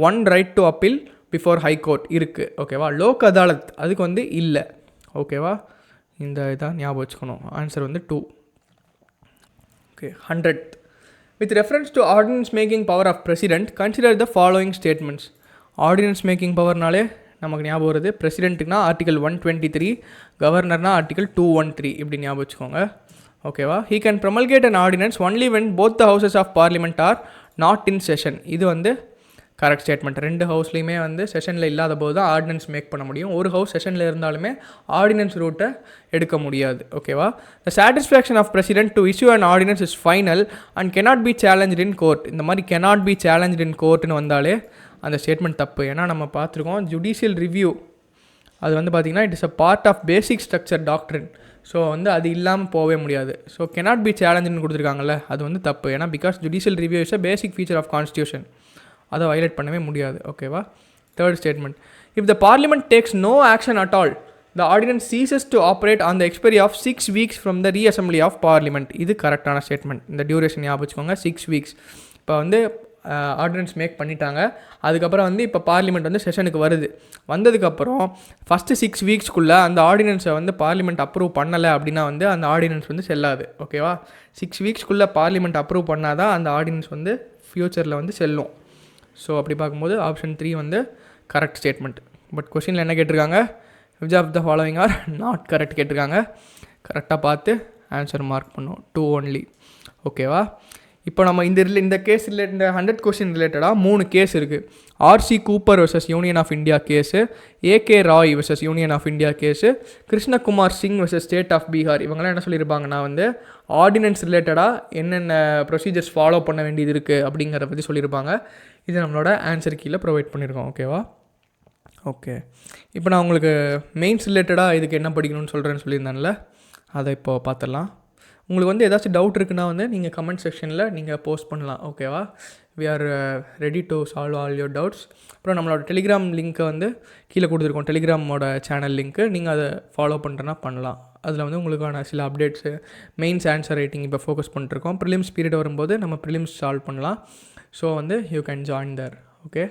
one right to appeal before high court இருக்குது. ஓகேவா? லோக் அதாலத் அதுக்கு வந்து இல்லை. ஓகேவா? இந்த இதான் ஞாபகம் வச்சுக்கணும். ஆன்சர் வந்து 2. Okay. 100th. With reference to ordinance making power of president, consider the following statements. Ordinance making powerனாலே நமக்கு ஞாபகம் வருது. பிரசிடென்ட்டுக்குனா ஆர்டிகல் 123, கவர்னர்னா ஆர்டிகல் 213 இப்படி ஞாபகம் வச்சுக்கோங்க. ஓகேவா? He can promulgate an ordinance only when both the houses of parliament are not in session. இது வந்து correct statement. 2 ஹவுஸ்லேயுமே வந்து செஷனில் இல்லாத போது தான் ஆர்டினன்ஸ் மேக் பண்ண முடியும். ஒரு ஹவுஸ் செஷனில் இருந்தாலுமே ஆர்டினன்ஸ் ரூட்டை எடுக்க முடியாது. ஓகேவா? The satisfaction of president to issue and ordinance is final and cannot be challenge in court. இந்த மாதிரி கெனாட் பி சேலஞ்ச் இன் கோர்ட்னு வந்தாலே அந்த ஸ்டேட்மெண்ட் தப்பு. ஏன்னா நம்ம பார்த்துருக்கோம் ஜுடிஷியல் ரிவ்யூ அது வந்து பார்த்திங்கன்னா it is a part of basic structure doctrine. So வந்து அது இல்லாமல் போகவே முடியாது. ஸோ கெனாட் பி சேலஞ்சுன்னு கொடுத்துருக்காங்கல்ல, அது வந்து தப்பு. ஏன்னா because judicial review is a basic feature of constitution, அதை வயலேட் பண்ணவே முடியாது. ஓகேவா? Third statement. If the parliament takes no action at all the ordinance ceases to operate on the expiry of 6 weeks from the reassembly of parliament. இது கரெக்டான statement. இந்த duration ஞாபகம் வச்சுக்கோங்க, 6 weeks. இப்போ வந்து ஆர்டினன்ஸ் மேக் பண்ணிட்டாங்க, அதுக்கப்புறம் வந்து இப்போ பார்லிமெண்ட் வந்து செஷனுக்கு வருது. வந்ததுக்கப்புறம் ஃபஸ்ட்டு 6 weeksக்குள்ளே அந்த ஆர்டினன்ஸை வந்து பார்லிமெண்ட் அப்ரூவ் பண்ணலை அப்படின்னா வந்து அந்த ஆர்டினன்ஸ் வந்து செல்லாது. ஓகேவா? 6 weeksக்குள்ளே பார்லிமெண்ட் அப்ரூவ் பண்ணால் தான் அந்த ஆர்டினன்ஸ் வந்து ஃப்யூச்சரில் வந்து செல்லும். ஸோ அப்படி பார்க்கும்போது ஆப்ஷன் 3 வந்து கரெக்ட் ஸ்டேட்மெண்ட். பட் கொஷினில் என்ன கேட்டிருக்காங்க, which of the following are not correct கேட்டிருக்காங்க. கரெக்டாக பார்த்து ஆன்சர் மார்க் பண்ணும், 2 only. ஓகேவா? இப்போ நம்ம இந்த கேஸ் இந்த 100 கொஷின் ரிலேட்டடாக 3 கேஸ் இருக்குது. R C Cooper versus union of India case, A K Roy versus union of India case, Krishnakumar Singh versus state of Bihar. இவங்கெல்லாம் என்ன சொல்லியிருப்பாங்கன்னா வந்து ஆர்டினன்ஸ் ரிலேட்டடாக என்னென்ன ப்ரொசீஜர்ஸ் ஃபாலோ பண்ண வேண்டியது இருக்குது அப்படிங்கிறத பற்றி சொல்லியிருப்பாங்க. இது நம்மளோட ஆன்சர் கீழே ப்ரொவைட் பண்ணியிருக்கோம். ஓகேவா? ஓகே, இப்போ நான் உங்களுக்கு மெயின்ஸ் ரிலேட்டடாக இதுக்கு என்ன படிக்கணும்னு சொல்கிறேன்னு சொல்லியிருந்தேன்ல, அதை இப்போது பார்த்துடலாம். உங்களுக்கு வந்து ஏதாச்சும் டவுட் இருக்குன்னா வந்து நீங்கள் கமெண்ட் செக்ஷனில் நீங்கள் போஸ்ட் பண்ணலாம். ஓகேவா? We are ready to solve all your doubts. அப்புறம் நம்மளோட டெலிகிராம் லிங்க்கை வந்து கீழே கொடுத்துருக்கோம், டெலிகிராமோட சேனல் லிங்க்கு. நீங்கள் அதை ஃபாலோ பண்ணுறேன்னா பண்ணலாம். அதில் வந்து உங்களுக்கான சில அப்டேட்ஸு, மெயின்ஸ் ஆன்சர் ரைட்டிங் இப்போ ஃபோக்கஸ் பண்ணிட்டுருக்கோம். ப்ரிலிம்ஸ் பீரியட் வரும்போது நம்ம ப்ரிலிம்ஸ் சால்வ் பண்ணலாம். ஸோ வந்து you can join there. Okay.